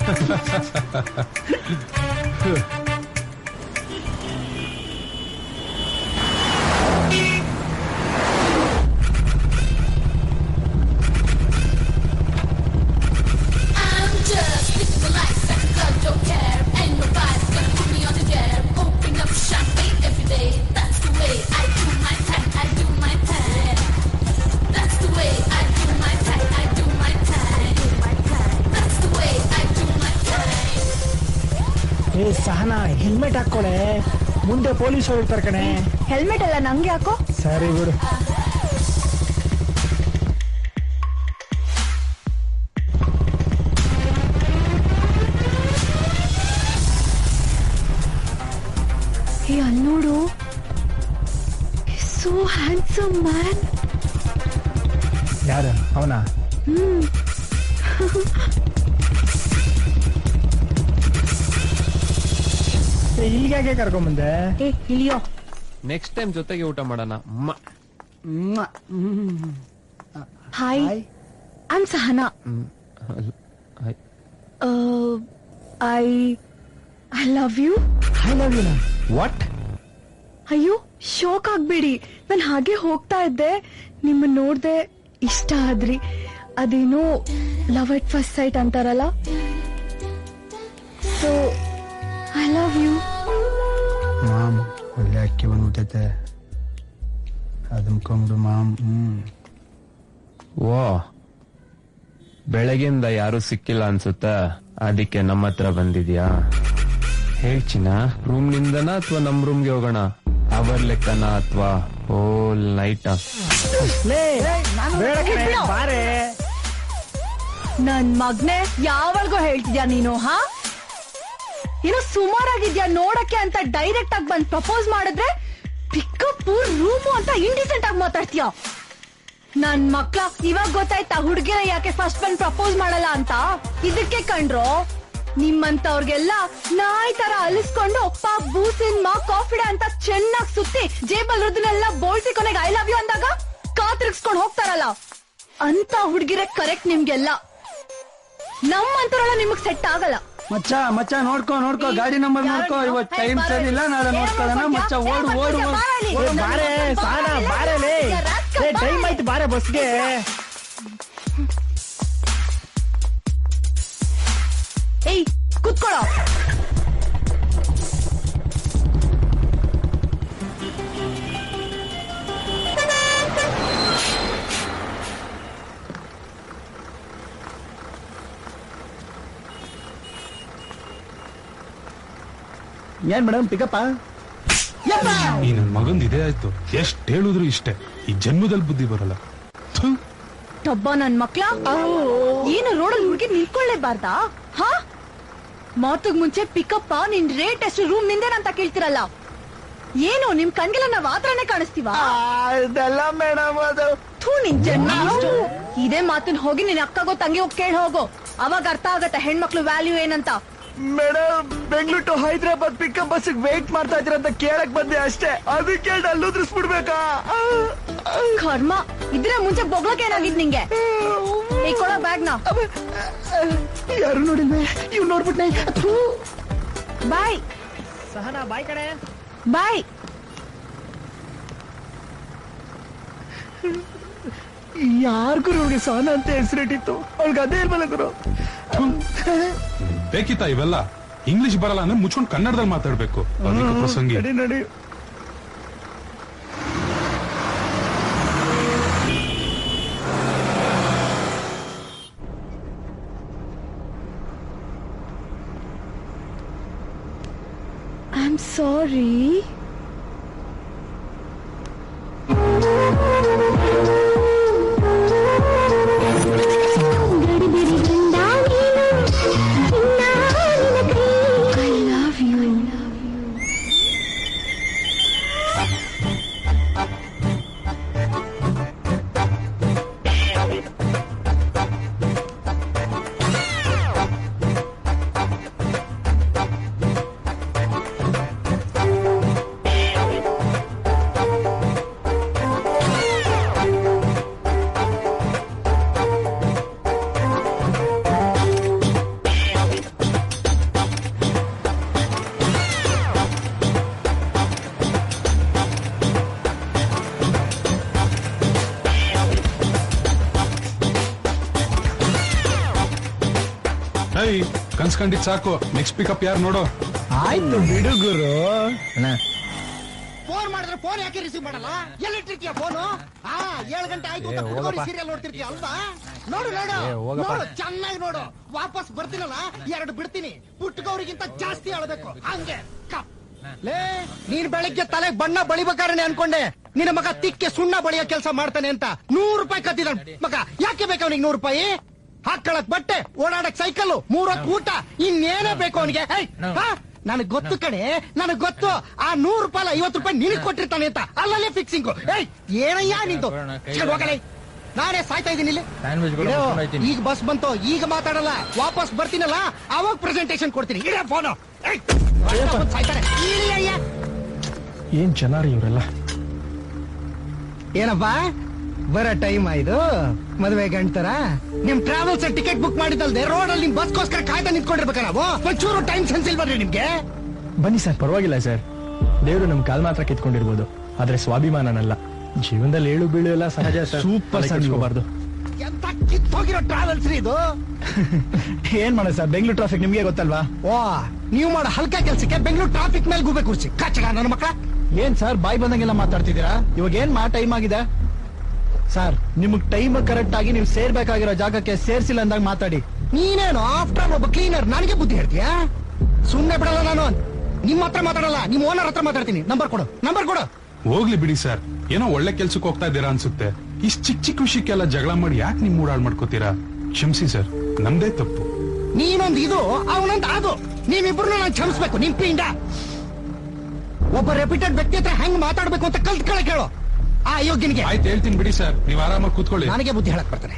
ಸಹನಾ, ಹೆಲ್ಮೆಟ್ ಹಾಕೊಳ್ಳೆ, ಮುಂದೆ ಪೊಲೀಸ್ ಇರ್ತಾರೆ ಕಣೆ. ಹೆಲ್ಮೆಟ್ ಎಲ್ಲ ನಂಗೆ ಹಾಕೋ. ಸರಿ ಬಿಡು. ಅಲ್ಲಿ ನೋಡು, ಸೋ ಹ್ಯಾಂಡ್ಸಮ್ ಮ್ಯಾನ್. ಯಾರು ಅವನಾ? ಇಲ್ಲಿಗೆ ಕರ್ಕೊಂಬಂದೆ. ಇಳಿಯೋ. ನೆಕ್ಸ್ಟ್ ಟೈಮ್ ಜೊತೆಗೆ ಊಟ ಮಾಡೋಣ. Hi, I am Sahana. I love you. I love you. What? ಅಯ್ಯೋ, ಶಾಕ್ ಆಗ್ಬೇಡಿ. ನಾನು ಹಾಗೆ ಹೋಗ್ತಾ ಇದ್ದೆ, ನಿಮ್ಮನ್ನ ನೋಡ್ದೆ, ಇಷ್ಟ ಆದ್ರಿ. ಅದೇನೋ ಲವ್ ಅಟ್ ಫಸ್ಟ್ ಸೈಟ್ ಅಂತಾರಲ್ಲ, so I love you. Mom, ಒಳ್ಳೆ ಅಕ್ಕಿ ಬಂದ್ಬಿಟ್ಟೈತೆ, ಅದಮ್ಕೊಂಬಿಡು ಮಾಮ್. ಓ, ಬೆಳಗ್ಗೆಯಿಂದ ಯಾರು ಸಿಕ್ಕಿಲ್ಲ ಅನ್ಸುತ್ತೆ, ಅದಕ್ಕೆ ನಮ್ಮ ಹತ್ರ ಬಂದಿದ್ಯಾ? ಹೇಳ್ಚಿನ, ರೂಮ್ ನಿಂದನ ಅಥವಾ ನಮ್ ರೂಮ್ಗೆ ಹೋಗೋಣ? ಅವರ್ ಲೆಕ್ಕನ ಅಥವಾ ಹೋಲ್ ನೈಟ್? ನನ್ ಮಗ್ನೆ, ಯಾವಾಗೋ ಹೇಳ್ತಿದ್ಯಾ ನೀನು? ಏನೋ ಸುಮಾರಾಗಿದ್ಯಾ ನೋಡಕ್ಕೆ ಅಂತ ಡೈರೆಕ್ಟ್ ಆಗಿ ಬಂದ್ ಪ್ರಪೋಸ್ ಮಾಡಿದ್ರೆ ಪಿಕಪ್ ರೂಮು ಅಂತ ಇಂಡಿಸೆಂಟ್ ಆಗಿ ಮಾತಾಡ್ತೀಯ. ನನ್ ಮಕ್ಳ, ಇವಾಗ ಗೊತ್ತಾಯ್ತಾ ಹುಡುಗಿರ ಯಾಕೆ ಫಸ್ಟ್ ಬಂದ್ ಪ್ರಪೋಸ್ ಮಾಡಲ್ಲ ಅಂತ? ಇದಕ್ಕೆ ಕಂಡ್ರು ನಿಮ್ಮಂತವ್ರಿಗೆಲ್ಲ ನಾಯಿ ತರ ಅಲಿಸ್ಕೊಂಡು ಬೂಸಿನ್ ಕಾಫಿಡ ಅಂತ ಚೆನ್ನಾಗ್ ಸುತ್ತಿ ಜೇಬಲ್ ರುದ್ರನೆಲ್ಲ ಬೋಳ್ಸಿ ಕೊನೆಗೆ ಐ ಲವ್ ಯು ಅಂದಾಗ ಕಾತಿರ್ಸ್ಕೊಂಡ್ ಹೋಗ್ತಾರಲ್ಲ, ಅಂತ ಹುಡುಗಿರೆ ಕರೆಕ್ಟ್ ನಿಮ್ಗೆಲ್ಲ. ನಮ್ಮಂತವ್ರೆಲ್ಲ ನಿಮಗ್ ಸೆಟ್ ಆಗಲ್ಲ. ಮಚ್ಚ ನೋಡ್ಕೋ ಗಾಡಿ ನಂಬರ್ ನೋಡ್ಕೋ. ಇವತ್ತು ಟೈಮ್ ಸರಿ ಇಲ್ಲ, ನಾಳೆ ನೋಡ್ಕೊಳ್ಳೋಣ. ಮಚ್ಚ ಓಡು. ಬಾರೆ ಸಾನಾ, ಬಾರಲೇ, ಟೈಮ್ ಆಯ್ತು, ಬಾರೆ ಬಸ್ಗೆ. ಏಯ್, ಕುತ್ಕೊಳ್ಳೋ. ಏನ್ ಮೇಡಮ್ ಪಿಕಪ್ಪ? ಈ ನನ್ ಮಗಂದ್ ಇದೇ ಆಯ್ತು. ಎಷ್ಟ್ ಹೇಳಿದ್ರು ಇಷ್ಟೇ, ಈ ಜನ್ಮದಲ್ಲಿ ಬುದ್ಧಿ ಬರಲ್ಲ. ಟಬ್ಬ ನನ್ ಮಕ್ಳ, ಏನು ರೋಡಲ್ಲಿ ಹುಡುಗಿ ನಿಂತ್ಕೊಳ್ಳೇಬಾರ್ದಾ? ಮಾತುಗ್ ಮುಂಚೆ ಪಿಕಪ್ಪ, ನಿನ್ ರೇಟ್ ಎಷ್ಟು, ರೂಮ್ ನಿಂದೇನಂತ ಕೇಳ್ತಿರಲ್ಲ. ಏನು ನಿಮ್ ಕಣ್ಗೆಲ್ಲ ನಾವ್ ಆತ್ರನೇ ಕಾಣಿಸ್ತೀವ? ಇದೆಲ್ಲ ಮೇಡಮ್ ಅದು. ನಿನ್ ಜನ್ಮ ಇದೇ ಮಾತನ್ ಹೋಗಿ ನಿನ್ ಅಕ್ಕಗೋ ತಂಗಿ ಹೋಗಿ ಕೇಳಿ ಹೋಗೋ, ಅವಾಗ ಅರ್ಥ ಆಗತ್ತೆ ಹೆಣ್ಮಕ್ಳು ವ್ಯಾಲ್ಯೂ ಏನಂತ. Madam, Bengaluru to Hyderabad pickup bus wait ಮಾಡ್ತಾ ಇದ್ದೀರ ಅಂತ ಕೇಳಕ್ ಬಂದೆ ಅಷ್ಟೇ, ಅದಕ್ಕೆ ಅಲ್ಲುದ್ರಿಸ್ಬಿಡ್ಬೇಕಾ? ಕರ್ಮ, ಇದ್ರೆ ಮುಂಚೆ ಬೊಗ್ಲಕ್ ಏನಾಗಿದ್ ನಿಂಗೆ? ಈ ಕೊಡೋ ಬ್ಯಾಗ್ ನ. ಯಾರು ನೋಡಿಲ್ವೇ? ಇವ್ ನೋಡ್ಬಿಟ್ನೆ. ಬಾಯ್ ಸಹನಾ, ಬಾಯ್ ಕಡೆ. ಬಾಯ್. ಯಾರಿಗೂ ನೋಡಿ ಸಹನಾ ಅಂತ ಹೆಸರಿಟ್ಟಿತ್ತು, ಅವಳಿಗೆ ಅದೇ ಇಲ್ವಲ್ಲ ಗುರು. ಬೇಕಿತ್ತ ಇವೆಲ್ಲ? ಇಂಗ್ಲಿಷ್ ಬರಲ್ಲ ಅಂದ್ರೆ ಮುಚ್ಕೊಂಡು ಕನ್ನಡದಲ್ಲಿ ಮಾತಾಡ್ಬೇಕು. ಅದಕ್ಕೆ ಪ್ರಸಂಗಿ. ನಡಿ I'm sorry. I love you. ಕನ್ಸ್ಕೊಂಡಿದ್ ಸಾಕು. ನೆಕ್ಸ್ಟ್ ಪಿಕಪ್ ಯಾರು ನೋಡೋ. ಆಯ್ತು ಬಿಡು ಗುರು. ಫೋನ್ ಮಾಡಿದ್ರೆ ಫೋನ್ ಯಾಕೆ ರಿಸೀವ್ ಮಾಡಲ್ಲ? ಎಲ್ಲಿಟ್ಟಿರ್ತೀಯ ಫೋನು? 7 ಗಂಟೆ ಆಯ್ತು ಅಂತ ಸೀರಿಯಲ್ ನೋಡ್ತಿರ್ತೀಯ ಅಲ್ವಾ? ನೋಡು ಚೆನ್ನಾಗಿ ನೋಡು. ವಾಪಸ್ ಬರ್ತೀನಲ್ಲ 2 ಬಿಡ್ತೀನಿ. ಪುಟ್ಟಗೌರಿಗಿಂತ ಜಾಸ್ತಿ ಆಳ್ಬೇಕು ಹಂಗೆ. ಲೇ ನೀನ್ ಬೆಳಿಗ್ಗೆ ತಲೆಗೆ ಬಣ್ಣ ಬಳಿಬೇಕಾರೆ ಅನ್ಕೊಂಡೆ ನಿನ್ನ ಮಗ ತಿಕ್ಕೆ ಸುಣ್ಣ ಬಳಿಯೋ ಕೆಲಸ ಮಾಡ್ತಾನೆ ಅಂತ 100 ರೂಪಾಯಿ ಕತ್ತಿದ ಮಗ. ಯಾಕೆ ಬೇಕು ಅವನಿಗೆ 100 ರೂಪಾಯಿ? ಹಾಕೊಳ್ಳಕ್ ಬಟ್ಟೆ, ಓಡಾಡಕ್ ಸೈಕಲ್, 3 ಹೊತ್ತು ಊಟ, ಇನ್ನೇನೇ ಬೇಕು ಅವನಿಗೆ? ನನಗ್ ಗೊತ್ತು ಕಣೆ, ನನಗ್ ಗೊತ್ತು. ಆ 100 ರೂಪಾಯಿ 50 ರೂಪಾಯಿ ನಿನಗ್ ಕೊಟ್ಟಿರ್ತಾನೆ ಅಂತ. ಅಲ್ಲಲ್ಲೇ ಫಿಕ್ಸಿಂಗ್. ಏನಯ್ಯ ನಿಂತು? ನಾನೇ ಸಾಯ್ತಾ ಇದೀನಿ ಇಲ್ಲಿ. ಈಗ ಬಸ್ ಬಂತು, ಈಗ ಮಾತಾಡಲ್ಲ. ವಾಪಸ್ ಬರ್ತೀನಲ್ಲ ಅವಾಗ ಪ್ರೆಸೆಂಟೇಶನ್ ಕೊಡ್ತೀನಿ. ಇಡೇ ಫೋನು. ಸಾಯ್ತಾರೆ. ಏನ್ ಚೆನ್ನಾರಿ ಇವರೆಲ್ಲ. ಏನಪ್ಪಾ ಬರೋ ಟೈಮ್ ಆಯ್ತು ಮದುವೆ ಗಂಟರ? ನಿಮ್ ಟ್ರಾವೆಲ್ಸ್ ಟಿಕೆಟ್ ಬುಕ್ ಮಾಡಿದಲ್ದೆ ರೋಡ್ ಅಲ್ಲಿ ನಿಮ್ ಬಸ್ಗೋಸ್ಕರ ಕಾಯ್ತಾ ನಿಂತ್ಕೊಂಡಿರ್ಬೇಕ ನಾವು? ಒಂಚೂರು ಟೈಮ್ ಸೆನ್ಸ್ ಇಲ್ಬನ್ರಿ ನಿಮ್ಗೆ? ಬನ್ನಿ ಸರ್, ಪರವಾಗಿಲ್ಲ ಸರ್. ದೇವರು ನಮ್ ಕಾಲ್ ಮಾತ್ರ ಕಿತ್ಕೊಂಡಿರ್ಬೋದು, ಆದ್ರೆ ಸ್ವಾಭಿಮಾನನಲ್ಲ. ಜೀವನದಲ್ಲಿ ಏಳು ಬೀಳು ಎಲ್ಲ ಸಹಜ ಸರ್. Super sir. ಎಂತ ಕಿತ್ತೋಗಿರೋ ಟ್ರಾವೆಲ್ಸ್ ಇದು. ಏನ್ ಮಾಡೋದು ಸರ್, ಬೆಂಗಳೂರು ಟ್ರಾಫಿಕ್ ನಿಮ್ಗೆ ಗೊತ್ತಲ್ವಾ? ನೀವು ಮಾಡೋ ಹಲ್ಕ ಕೆಲ್ಸಕ್ಕೆ ಬೆಂಗಳೂರು ಟ್ರಾಫಿಕ್ ಮೇಲೆ ಗೂಬೆ ಕೂರ್ಸಿ ಕಚ್ಚಗ ನನ್ನ ಮಕ್ಕಳ. ಏನ್ ಸರ್ ಬಾಯ್ ಬಂದಂಗೆಲ್ಲ ಮಾತಾಡ್ತಿದ್ದೀರಾ? ಇವಾಗ ಏನ್ ಟೈಮ್ ಆಗಿದೆ ಸರ್. ನಿಮಗ್ ಟೈಮ್ ಕರೆಕ್ಟ್ ಆಗಿ ನೀವು ಸೇರ್ಬೇಕಾಗಿರೋ ಜಾಗಕ್ಕೆ ಸೇರ್ಸಿಲ್ಲ ಅಂದಾಗ ಮಾತಾಡಿ. ನೀನೇನು ಆಫ್ಟರ್ ಒಬ್ಬ ಕ್ಲೀನರ್, ನನಗೆ ಬುದ್ಧಿ ಹೇಳ್ತೀಯಾ? ಸುಮ್ನೆ ಬಿಡಲ್ಲ ನಾನು. ನಿಮ್ಮ ಹತ್ರ ಮಾತಾಡಲ್ಲ, ನಿಮ್ ಓನರ್ ಹತ್ರ ಮಾತಾಡ್ತೀನಿ. ನಂಬರ್ ಕೊಡು. ಹೋಗ್ಲಿ ಬಿಡಿ ಸರ್, ಏನೋ ಒಳ್ಳೆ ಕೆಲ್ಸಕ್ಕೆ ಹೋಗ್ತಾ ಇದ್ದೀರಾ ಅನ್ಸುತ್ತೆ. ಇಷ್ಟ್ ಚಿಕ್ಕ ವಿಷಯಕ್ಕೆಲ್ಲ ಜಗಳ ಮಾಡಿ ಯಾಕೆ ನಿಮ್ ಮೂಡಾಳ್ ಮಾಡ್ಕೋತೀರಾ? ಕ್ಷಮಿಸಿ ಸರ್, ನಮ್ದೇ ತಪ್ಪು. ನೀನೊಂದು ಇದು, ಅವನೊಂದು ಅದು. ನೀವಿಬ್ರು ನಾನು ಕ್ಷಮಿಸ್ಬೇಕು. ನಿಮ್ ಪಿಂಡ ಒಬ್ಬ ರೆಪ್ಯೂಟೆಡ್ ವ್ಯಕ್ತಿ ಹತ್ರ ಹೆಂಗ್ ಮಾತಾಡ್ಬೇಕು ಅಂತ ಕಲ್ತ್ಕೊಳ್ಳೆ ಕೇಳು ಆ ಯೋಗ್ಯನಿಗೆ. ಆಯ್ತು ಹೇಳ್ತೀನಿ ಬಿಡಿ ಸರ್, ನೀವ್ ಆರಾಮಾಗಿ ಕೂತ್ಕೊಳ್ಳಿ. ನನಗೆ ಬುದ್ಧಿ ಹೇಳಕ್ ಬರ್ತಾನೆ.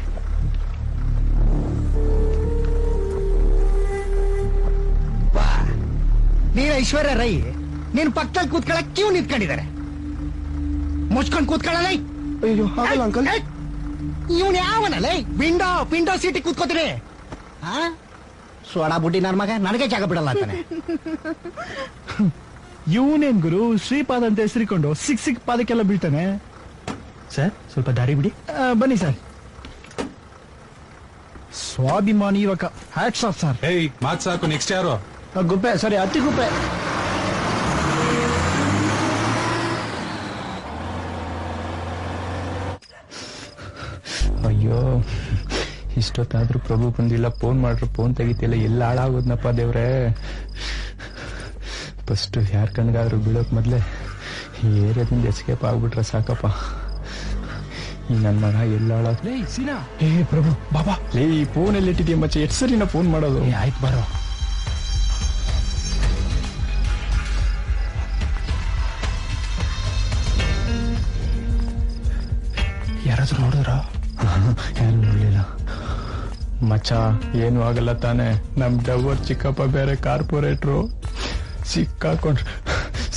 ನೀನ್ ಐಶ್ವರ್ಯ ರೈ, ನೀನ್ ಪಕ್ಕದಲ್ಲಿ ಕೂತ್ಕೊಳ್ಳಕ್ ಕ್ಯೂ ನಿಂತ್ಕೊಂಡಿದ್ದಾರೆ. ಮುಚ್ಕೊಂಡ್ ಕೂತ್ಕೊಳ್ಳಲ್ಲ. ಅಯ್ಯೋ ಅಂಕಲ್. ಇವನ್ ಯಾವನಲ್ಲ? ವಿಂಡೋ ಸೀಟಿಗೆ ಕೂತ್ಕೋತೀನಿ. ಸೋಡಾ ಬುಡ್ಡಿ ನನ್ ಮಗ ನನಗೆ ಜಾಗ ಬಿಡಲ್ಲ ಅಂತಾನೆ. ಇವನೇನ್ ಗುರು ಶ್ರೀಪಾದ ಅಂತ ಹೆಸರಿಕೊಂಡು ಸಿಕ್ ಪಾದಕ್ಕೆಲ್ಲ ಬೀಳ್ತಾನೆ. ಸರ್ ಸ್ವಲ್ಪ ದಾರಿ ಬಿಡಿ. ಬನ್ನಿ ಸರ್. ಸ್ವಾಭಿಮಾನಿ ಯುವಕ. Hats off sir. ಮಾತ್ ಸಾಕು. ನೆಕ್ಸ್ಟ್ ಯಾರು? ಗುಪ್ಪೆ, ಸಾರಿ ಅತಿ ಗುಪ್ಪೆ. ಅಯ್ಯೋ, ಇಷ್ಟೊತ್ತಾದ್ರೂ ಪ್ರಭು ಬಂದಿಲ್ಲ. ಫೋನ್ ಮಾಡ್ರು, ಫೋನ್ ತೆಗಿತಿಲ್ಲ. ಎಲ್ಲ ಹಾಳಾಗೋದ್ನಪ್ಪ ದೇವ್ರೆ. ಫಸ್ಟ್ ಯಾರ ಕಣ್ಗಾದ್ರೂ ಬೀಳೋಕ್ ಮೊದ್ಲೆ ಈ ಏರಿಯಾದಿಂದ ಎಸ್ಕೇಪ್ ಆಗ್ಬಿಟ್ರೆ ಸಾಕಪ್ಪ. ಈ ನನ್ ಮಗ ಎಲ್ಲ ಹಾಳಾಗ್. ಏ ಪ್ರಭು ಬಾಬಾ, ಲೇ ಈ ಫೋನ್ ಎಲ್ಲಿ ಇಟ್ಟಿದ್ಯಾ ಮಚ್ಚ? ಎಷ್ಟು ಸರಿ ನಾ ಫೋನ್ ಮಾಡೋದು? ಆಯ್ತು ಬರೋ. ಯಾರಾದ್ರೂ ನೋಡಿದ್ರ? ಯಾರು ನೋಡ್ಲಿಲ್ಲ ಮಚ್ಚ. ಏನು ಆಗಲ್ಲ ತಾನೆ? ನಮ್ ಡವರ್ ಚಿಕ್ಕಪ್ಪ ಬೇರೆ ಕಾರ್ಪೊರೇಟ್ರು.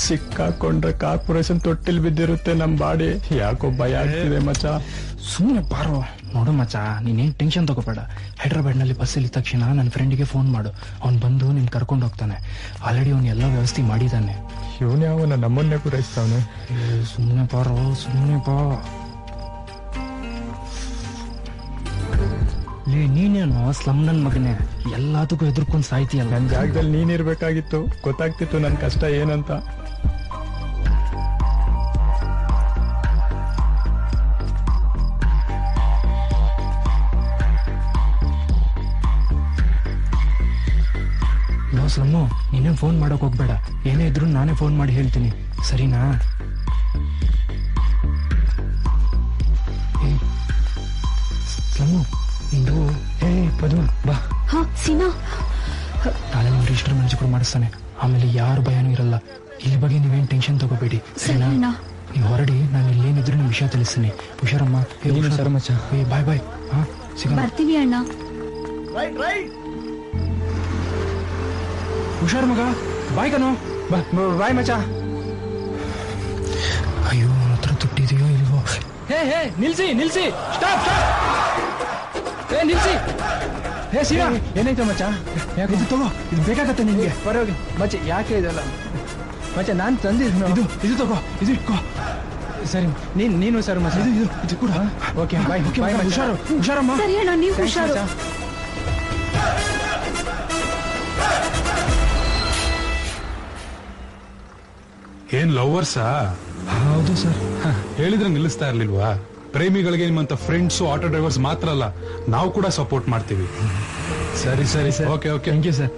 ಸಿಕ್ಕಾಕೊಂಡ್ರೆ ಕಾರ್ಪೊರೇಷನ್ ತೊಟ್ಟಿಲ್ ಬಿದ್ದಿರುತ್ತೆ ನಮ್ ಬಾಡಿ. ಯಾಕೋ ಭಯ ಆಗ್ತಿದೆ ಮಚ್ಚ. ಸುಮ್ಮನೆ ಬಾರೋ. ನೋಡು ಮಚ್ಚ, ನೀನೇನ್ ಟೆನ್ಷನ್ ತಗೋಬೇಡ. ಹೈದ್ರಾಬಾದ್ ನಲ್ಲಿ ಬಸ್ ಇಲ್ಲಿದ ತಕ್ಷಣ ನನ್ನ ಫ್ರೆಂಡಿಗೆ ಫೋನ್ ಮಾಡು. ಅವ್ನ್ ಬಂದು ನಿನ್ ಕರ್ಕೊಂಡು ಹೋಗ್ತಾನೆ. ಆಲ್ರೆಡಿ ಅವ್ನು ಎಲ್ಲ ವ್ಯವಸ್ಥೆ ಮಾಡಿದ್ದಾನೆ. ಇವನೇ ಅವನ ನಮ್ಮನ್ನೇ ಪೂರೈಸ್ತಾವನೆ. ಸುಮ್ಮನೆ ಬಾರೋ, ಸುಮ್ಮನೆ ಬಾ. ನೀನೇನು ಸ್ಲಮ್ ನನ್ ಮಗನೇ ಎಲ್ಲದಕ್ಕೂ ಎದುರ್ಕೊಂಡ್ ಸಾಯ್ತೀಯಲ್ಲ. ನನ್ ಜಾಗದಲ್ಲಿ ನೀನಿರ್ಬೇಕಾಗಿತ್ತು, ಗೊತ್ತಾಗ್ತಿತ್ತು ನನ್ ಕಷ್ಟ ಏನಂತ. ನೋ ಸ್ಲಮ್ಮು, ನೀನೇನ್ ಫೋನ್ ಮಾಡಕ್ ಹೋಗ್ಬೇಡ. ಏನೇ ಇದ್ರು ನಾನೇ ಫೋನ್ ಮಾಡಿ ಹೇಳ್ತೀನಿ, ಸರಿನಾ? ಸ್ಲಮ್ಮು ಇಂದು ಪದು ಬಾ. ಸೀನಾ ನಾಳೆ ನಿಮ್ ರಿಜಿಸ್ಟರ್ ಮ್ಯಾನೇಜರ್ ಮಾಡಿಸ್ತಾನೆ. ಆಮೇಲೆ ಯಾರು ಭಯನೂ ಇರಲ್ಲ. ಇಲ್ಲಿ ಬಗ್ಗೆ ನೀವೇನ್ ಟೆನ್ಷನ್ ತಗೋಬೇಡಿ, ಸರಿನಾ? ನೀವು ಹೊರಡಿ, ನಾನು ಇಲ್ಲೇನಿದ್ರು ನಿಮ್ ವಿಷಯ ತಿಳಿಸ್ತೀನಿ. ಹುಷಾರಮ್ಮ. ಬಾಯ್ ಬಾಯ್. ಹಾ ಸಿಗೋಣ. ಬರ್ತೀವಿ ಅಣ್ಣ. ಹುಷಾರ್ ಮಗ. ಬಾಯ್ ಕಣೋ. ಬಾಯ್ ಮಚ. ಅಯ್ಯೋ ನನ್ನ ಹತ್ರ ದುಡ್ಡಿದೆಯೋ ಇಲ್ವೋ? ಹೇ ನಿಲ್ಸಿ ನಿಲ್ಸಿ, ಸ್ಟಾಪ್ ಸ್ಟಾಪ್. ನಿಲ್ಸಿ. ಸೀನಾ ಏನಾಯ್ತು ಮಚ್ಚ? ಇದು ತಗೋ, ಇದು ಬೇಕಾಗತ್ತೆ ನಿನ್ಗೆ. ಪರವಾಗಿ ಮಚ್ಚ, ಯಾಕೆ ಇದೆಲ್ಲ ಮಚ್ಚ? ನಾನ್ ತಂದಿದ್ದು ಇದು ತಗೋ, ಇದು ಇಟ್ಕೋ. ಸರಿ, ನೀನು ಸರ್ ಮಚ್ಚ. ಇದು ಕೂಡ ಓಕೆ. ಬಾಯ್ ಬಾಯ್. ಹುಷಾರು ಹುಷಾರಮ್ಮ. ಸರಿ ಅಣ್ಣ, ನೀವು ಹುಷಾರು. ಏನ್ ಲವರ್ಸಾ? ಹೌದು ಸರ್. ಹೇಳಿದ್ರೆ ನಿಲ್ಲಿಸ್ತಾ ಇರ್ಲಿಲ್ವಾ? ಪ್ರೇಮಿಗಳಿಗೆ ನಿಮ್ಮಂತ ಫ್ರೆಂಡ್ಸ್, ಆಟೋ ಡ್ರೈವರ್ಸ್ ಮಾತ್ರ ಅಲ್ಲ, ನಾವು ಕೂಡ ಸಪೋರ್ಟ್ ಮಾಡ್ತೀವಿ. ಸರಿ ಸರಿ sir. Okay okay. Thank you sir.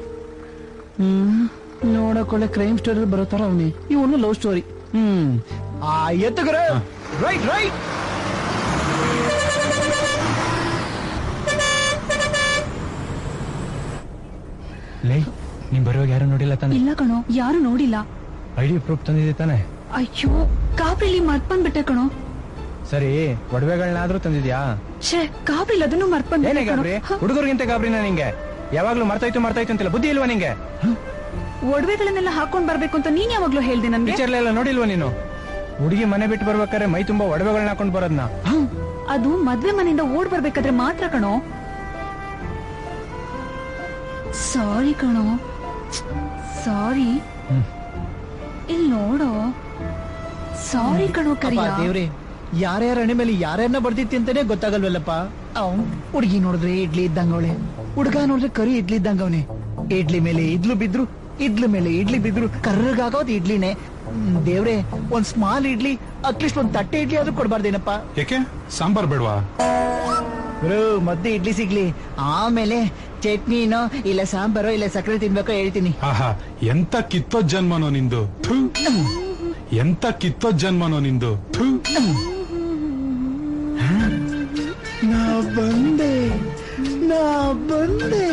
ನೋಡಕ್ ಒಳ್ಳೆ ಕ್ರೈಮ್ ಸ್ಟೋರಿ ಬರೋತಾರ ಅವನಿ. ಇವನು ಲವ್ ಸ್ಟೋರಿ. ಎತ್ತುಗ್ರ. Right right. ಲೈ, ನೀನ್ ಬರುವಾಗ ಯಾರು ನೋಡಿಲ್ಲ ತಾನೆ? ಇಲ್ಲ ಕಣೋ, ಯಾರು ನೋಡಿಲ್ಲ. ಐಡಿ ಪ್ರೂಫ್ ತಂದಿದೆ ತಾನೆ? ಅಯ್ಯೋ, ಕಾಬ್ರಿಲಿ ಮರ್ತ್ ಬಂದ್ಬಿಟ್ಟೆ ಕಣೋ. ಸರಿ, ಒಡವೆಗಳನ್ನಾದ್ರೂ ತಂದಿದ್ಯಾ? ಛೇ, ಕಾಬ್ರಿಲ್ ಅದನ್ನು ಮರ್ತ್ ಬಂದ್ಬಿಟ್ಟೆ ಕಣೋ. ಹುಡುಗರಿಗಿಂತ ಗಾಬ್ರಿನ ನಿಂಗೆ? ಯಾವಾಗ್ಲೂ ಮರ್ತಾಯ್ತು ಅಂತಿಲ್ಲ, ಬುದ್ಧಿ ಇಲ್ವಾ ನಿಂಗೆ? ಒಡವೆಗಳನ್ನೆಲ್ಲ ಹಾಕೊಂಡ್ ಬರ್ಬೇಕು ಅಂತ ನೀನ್ ಯಾವಾಗ್ಲೂ ಹೇಳ್ದೆ ನನ್ಗೆ. ಪಿಕ್ಚರ್ಲೆಲ್ಲ ನೋಡಿಲ್ವಾ ನೀನು? ಹುಡುಗಿ ಮನೆ ಬಿಟ್ಟು ಬರ್ಬೇಕಾದ್ರೆ ಮೈ ತುಂಬಾ ಒಡವೆಗಳನ್ನ ಹಾಕೊಂಡ್ ಬರೋದ್ನ. ಅದು ಮದ್ವೆ ಮನೆಯಿಂದ ಓಡ್ ಬರ್ಬೇಕಾದ್ರೆ ಮಾತ್ರ ಕಣೋ. ಸಾರಿ ಕಣೋ, ಸಾರಿ. ಇಲ್ಲಿ ನೋಡೋ, ಸಾರಿ ಕಣೋ. ಕರಿಯ ದೇವ್ರಿ, ಯಾರ್ಯಾರ ಹಣೆ ಮೇಲೆ ಯಾರ್ಯಾರನ್ನ ಬರ್ದಿತ್ತಿ ಅಂತಾನೆ ಗೊತ್ತಾಗಲ್ವಲ್ಲಪ್ಪ. ಹುಡುಗಿ ನೋಡಿದ್ರೆ ಇಡ್ಲಿ ಇದ್ದಂಗವಳೆ, ಹುಡುಗ ನೋಡಿದ್ರೆ ಕರಿ ಇಡ್ಲಿ ಇದ್ದಂಗವನೆ. ಇಡ್ಲಿ ಮೇಲೆ ಇಡ್ಲು ಬಿದ್ರು, ಇಡ್ಲಿ ಮೇಲೆ ಇಡ್ಲಿ ಬಿದ್ರು ಕರ್ರಗಾಗೋದು ಇಡ್ಲಿನೇ. ದೇವ್ರೆ, ಒಂದ್ ಸ್ಮಾಲ್ ಇಡ್ಲಿ, ಅಟ್ಲೀಸ್ಟ್ ಒಂದ್ ತಟ್ಟೆ ಇಡ್ಲಿ ಆದ್ರೂ ಕೊಡ್ಬಾರ್ದೇನಪ್ಪ? ಯಾಕೆ ಸಾಂಬಾರ್ ಬೇಡವಾ? ಮದ್ದೆ ಇಡ್ಲಿ ಸಿಗ್ಲಿ, ಆಮೇಲೆ ಚಟ್ನಿನೋ ಇಲ್ಲ ಸಾಂಬಾರೋ ಇಲ್ಲ ಸಕ್ಕರೆ ತಿನ್ಬೇಕೋ ಹೇಳ್ತೀನಿ. ಆಹಾ, ಎಂತ ಕಿತ್ತೋ ಜನ್ಮನೋ ನಿಂದು. ಎಂತ ಕಿತ್ತೋ ಜನ್ಮನೋ ನಿಂದು. ನಾ ಬಂದೆ, ನಾ ಬಂದೆ,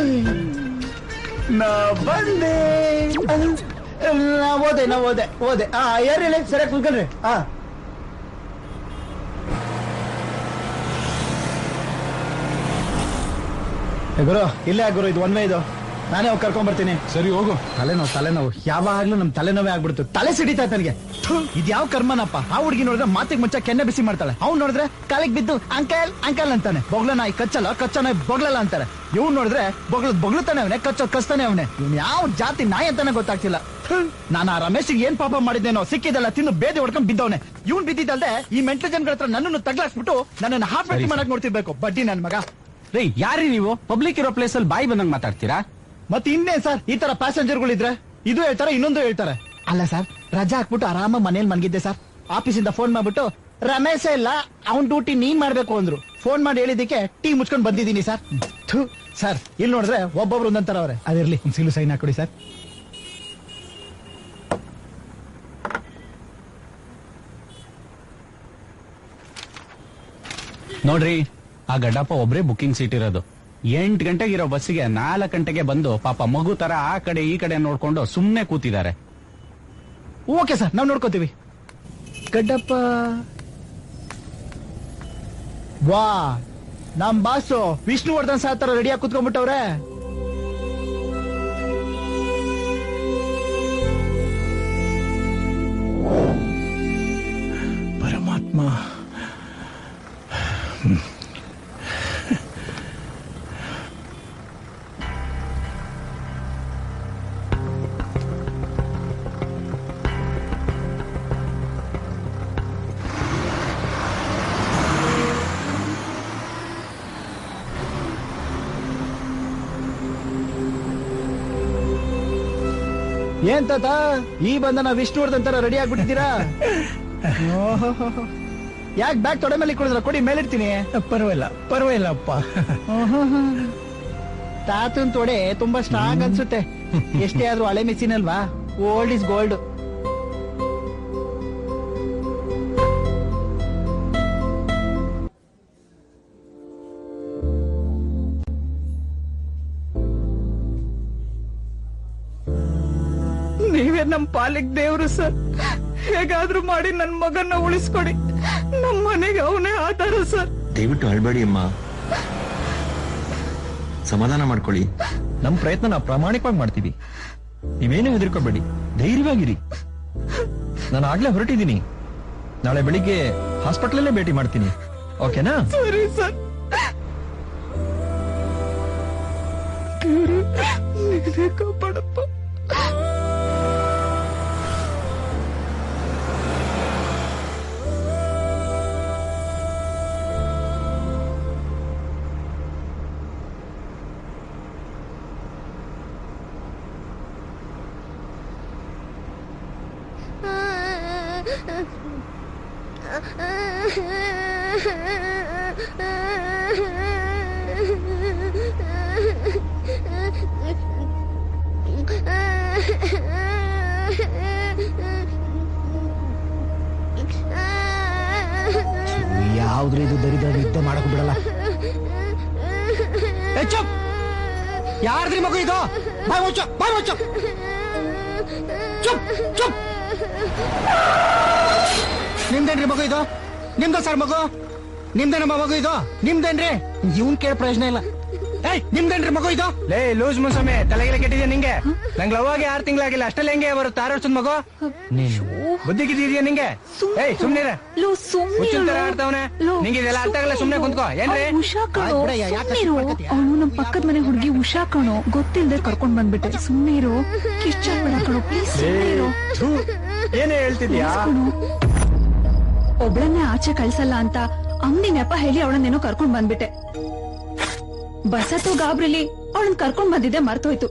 ನಾ ಬಂದೆ. ನಾ ಓದೆ. ಯಾರು ಹೇಳಿ? ಸರಿಯಾಗಿ ಕುತ್ಕೊಳ್ರಿ. ಗುರು, ಇಲ್ಲೇ ಗುರು, ಇದು ಒನ್ ವೇ. ಇದು ನಾನೇ ಹೋಗಿ ಕರ್ಕೊಂಡ್ ಬರ್ತೀನಿ. ಸರಿ ಹೋಗು. ತಲೆನೋವು ಯಾವಾಗ್ಲೂ ನಮ್ ತಲೆನೋವೇ ಆಗ್ಬಿಡ್ತು. ತಲೆ ಸಿಡಿತಾ ನನಗೆ. ಇದು ಯಾವ ಕರ್ಮನಪ್ಪ? ಆ ಹುಡುಗಿ ನೋಡಿದ್ರೆ ಮಾತಿಗೆ ಮುಂಚೆ ಕೆನ್ನೆ ಬಿಸಿ ಮಾಡ್ತಾಳೆ. ಅವ್ನು ನೋಡಿದ್ರೆ ಕಾಲಿಗೆ ಬಿದ್ದು ಅಂಕಲ್ ಅಂಕಲ್ ಅಂತಾನೆ. ಬೊಗ್ಲ ನಾಯಿ ಕಚ್ಚಲ್ಲ, ಕಚ್ಚ ನಾಯಿ ಬೊಗ್ಲಲ್ಲ ಅಂತಾರೆ. ಇವ್ನು ನೋಡಿದ್ರೆ ಬೊಗ್ಲತಾನೆ ಅವನೇ, ಕಚ್ತಾನೆ ಅವನೇ. ಇವ್ನು ಯಾವ ಜಾತಿ ನಾಯಿ ಅಂತಾನೆ ಗೊತ್ತಾಗ್ತಿಲ್ಲ. ನಾನು ಆ ರಮೇಶಿಗೆ ಏನ್ ಪಾಪ ಮಾಡಿದ್ದೇನೋ, ಸಿಕ್ಕಿದೆಲ್ಲ ತಿನ್ನು ಬೇದಿ ಹೊಡ್ಕೊಂಡ್ ಬಿದ್ದವನೆ. ಇವ್ನು ಬಿದ್ದಿದ್ದಲ್ದೆ ಈ ಮೆಂಟಲ್ ಜನಗಳ ಹತ್ರ ನನ್ನನ್ನು ತಗ್ಲಾಸ್ಬಿಟ್ಟು ನನ್ನನ್ನು ಹಾಫ್ ಮೆಟ್ಟಿ ಮಾಡಕ್ ನೋಡ್ತಿರ್ಬೇಕು. ಬಡ್ಡಿ ನನ್ ಮಗ. ರೀ, ಯಾರಿ ನೀವು? ಪಬ್ಲಿಕ್ ಇರೋ ಪ್ಲೇಸ್ ಅಲ್ಲಿ ಬಾಯಿ ಬಂದಂಗ್ ಮಾತಾಡ್ತೀರಾ? ಮತ್ತೆ ಇನ್ನೇನ್ ಸರ್, ಈ ತರ ಪ್ಯಾಸೆಂಜರ್ಗಳಿದ್ರೆ ಇದು ಹೇಳ್ತಾರೆ, ಇನ್ನೊಂದು ಹೇಳ್ತಾರೆ. ಅಲ್ಲ ಸರ್, ರಜಾ ಹಾಕ್ಬಿಟ್ಟು ಆರಾಮ ಮನೇಲಿ ಮನ್ಗಿದ್ದೆ ಸರ್. ಆಫೀಸಿಂದ ಫೋನ್ ಮಾಡ್ಬಿಟ್ಟು ರಮೇಶ ಇಲ್ಲ, ಅವ್ನ್ ಡ್ಯೂಟಿ ನೀನ್ ಮಾಡ್ಬೇಕು ಅಂದ್ರು. ಫೋನ್ ಮಾಡಿ ಹೇಳಿದಕ್ಕೆ ಟೀ ಮುಚ್ಕೊಂಡ್ ಬಂದಿದ್ದೀನಿ ಸರ್. ಸರ್, ಇಲ್ಲಿ ನೋಡಿದ್ರೆ ಒಬ್ಬೊಬ್ರು ಒಂದೊಂತರ ಅವ್ರೆ. ಅದಿರ್ಲಿ, ಒಂದ್ ಸೀಲು ಸೈನ್ ಹಾಕೊಡಿ ಸರ್. ನೋಡ್ರಿ, ಆ ಗಡ್ಡಪ್ಪ ಒಬ್ರೇ ಬುಕಿಂಗ್ ಸೀಟ್ ಇರೋದು. 8 ಗಂಟೆಗೆ ಇರೋ ಬಸ್ಸಿಗೆ 4 ಗಂಟೆಗೆ ಬಂದು ಪಾಪ ಮಗು ತರ ಆ ಕಡೆ ಈ ಕಡೆ ನೋಡ್ಕೊಂಡು ಸುಮ್ನೆ ಕೂತಿದ್ದಾರೆ. ಓಕೆ ಸರ್, ನಾವ್ ನೋಡ್ಕೋತೀವಿ. ಗಡ್ಡಪ್ಪ ವಾ, ನಮ್ ಬಾಸು ವಿಷ್ಣುವರ್ಧನ್ ಸಹ ತರ ರೆಡಿಯಾಗಿ ಕುತ್ಕೊಂಡ್ಬಿಟ್ಟವ್ರೆ. ಪರಮಾತ್ಮ. ಏನ್ ತಾತ ಈ ಬಂಧನ ವಿಷ್ಣುವರ್ಧನ್ ತರ ರೆಡಿ ಆಗ್ಬಿಟ್ಟಿದ್ದೀರಾ? ಯಾಕೆ ಬ್ಯಾಗ್ ತೊಡೆ ಮೇಲೆ ಕೊಡಿದ್ರ? ಕೊಡಿ ಮೇಲಿಡ್ತೀನಿ. ಪರವಾಗಿಲ್ಲ ಅಪ್ಪ. ತಾತನ್ ತೊಡೆ ತುಂಬಾ ಸ್ಟ್ರಾಂಗ್ ಅನ್ಸುತ್ತೆ. ಎಷ್ಟೇ ಆದ್ರೂ ಹಳೆ ಮೆಷಿನ್ ಅಲ್ವಾ, ಓಲ್ಡ್ ಇಸ್ ಗೋಲ್ಡ್. ನೀವೇ ನಮ್ ಪಾಲಿಗೆ ದೇವ್ರು ಸರ್. ಹೇಗಾದ್ರೂ ಮಾಡಿ ನನ್ ಮಗನ್ನ ಉಳಿಸ್ಕೊಡಿ. ನಮ್ ಮನೆಗೆ ಅವನೇ ಆಧಾರ ಸರ್. ದಯವಿಟ್ಟು ಅಳ್ಬೇಡಿ ಅಮ್ಮ, ಸಮಾಧಾನ ಮಾಡ್ಕೊಳ್ಳಿ. ನಮ್ ಪ್ರಯತ್ನ ನಾವು ಪ್ರಾಮಾಣಿಕವಾಗಿ ಮಾಡ್ತೀವಿ. ನೀವೇನು ಹೆದರ್ಕೋಬೇಡಿ, ಧೈರ್ಯವಾಗಿರಿ. ನಾನು ಆಗ್ಲೇ ಹೊರಟಿದ್ದೀನಿ. ನಾಳೆ ಬೆಳಿಗ್ಗೆ ಹಾಸ್ಪಿಟಲಲ್ಲೇ ಭೇಟಿ ಮಾಡ್ತೀನಿ. ಓಕೆನಾ? ಸರಿ ಸರ್. ನೀನೇ ಕಾಪಾಡಪ್ಪ. ಯಾವ್ದ್ರ ಇದು ದರಿದ್ರ ಯುದ್ಧ ಮಾಡಕ್ ಬಿಡಲ್ಲ. ಯಾರ್ದ್ರಿ ಮಗು ಇದು? ಬಾಯ್ ಮುಚ್ಚು, ಬಾಯ್ ಮುಚ್ಚು. ಚುಪ್ ಚುಪ್. ನಿಮ್ದೇನ್ರಿ ಮಗು ಇದು? ನಿಮ್ದ ಸರ್ ಮಗು? ನಿಮ್ದೇನಮ್ಮ ಮಗು ಇದು? ನಿಮ್ದೇನ್ರಿ? ಇವನ್ ಕೇಳ ಪ್ರಯೋಜನ ಇಲ್ಲ. ನಿಮ್ದೇನ್ರಿ ಮಗು ಇದು? ಲೇ ಲೂಸ್ ಮುಸಮೆ, ತಲೆಗೆಲೆ ಕೆಟ್ಟಿದ್ಯಾ ನಿಂಗೆ? ನಂಗೆ ಲವ್ ಆಗಿ 6 ತಿಂಗಳಾಗಿಲ್ಲ, ಅಷ್ಟಲ್ಲಿ ಹೆಂಗೆ ಬರುತ್ತೆ 6 ವರ್ಷದ ಮಗು? ಬುದ್ಧಿ ಗಿದ್ದಿದ್ಯಾ ನಿಂಗೆ? ಸುಮ್ನಿರ ಹುಚ್ಚುಂತರ ಆಡ್ತಾವನೆ. ನಿಂಗೆ ಇದೆಲ್ಲ ಅರ್ಥ ಆಗಲ್ಲ, ಸುಮ್ನೆ ಕುಂತ್ಕೋ. ಏನ್ರಿ? ಅವನು ನಮ್ ಪಕ್ಕದ ಮನೆ ಹುಡುಗಿ ಉಷಾ ಕಣೋ, ಗೊತ್ತಿಲ್ದೆ ಕರ್ಕೊಂಡ್ ಬಂದ್ಬಿಟ್ಟೆ. ಸುಮ್ನೆ ಇರು, ಕಿಶ್ಚಾಡ್ಬೇಡ ಕಣೋ ಪ್ಲೀಸ್. ಏನೇ ಹೇಳ್ತಿದ್ಯಾ? ಒಬ್ಳನ್ನೇ ಆಚೆ ಕಳ್ಸಲ್ಲ ಅಂತ ಅಂಗಡಿ ನೆಪ ಹೇಳಿ ಅವಳನ್ನೇನೋ ಕರ್ಕೊಂಡ್ ಬಂದ್ಬಿಟ್ಟೆ. ಬಸತ್ತು ಗಾಬ್ರಿಲಿ ಅವಳನ್ ಕರ್ಕೊಂಡ್ ಬಂದಿದ್ದೆ ಮರ್ತೋಯ್ತು.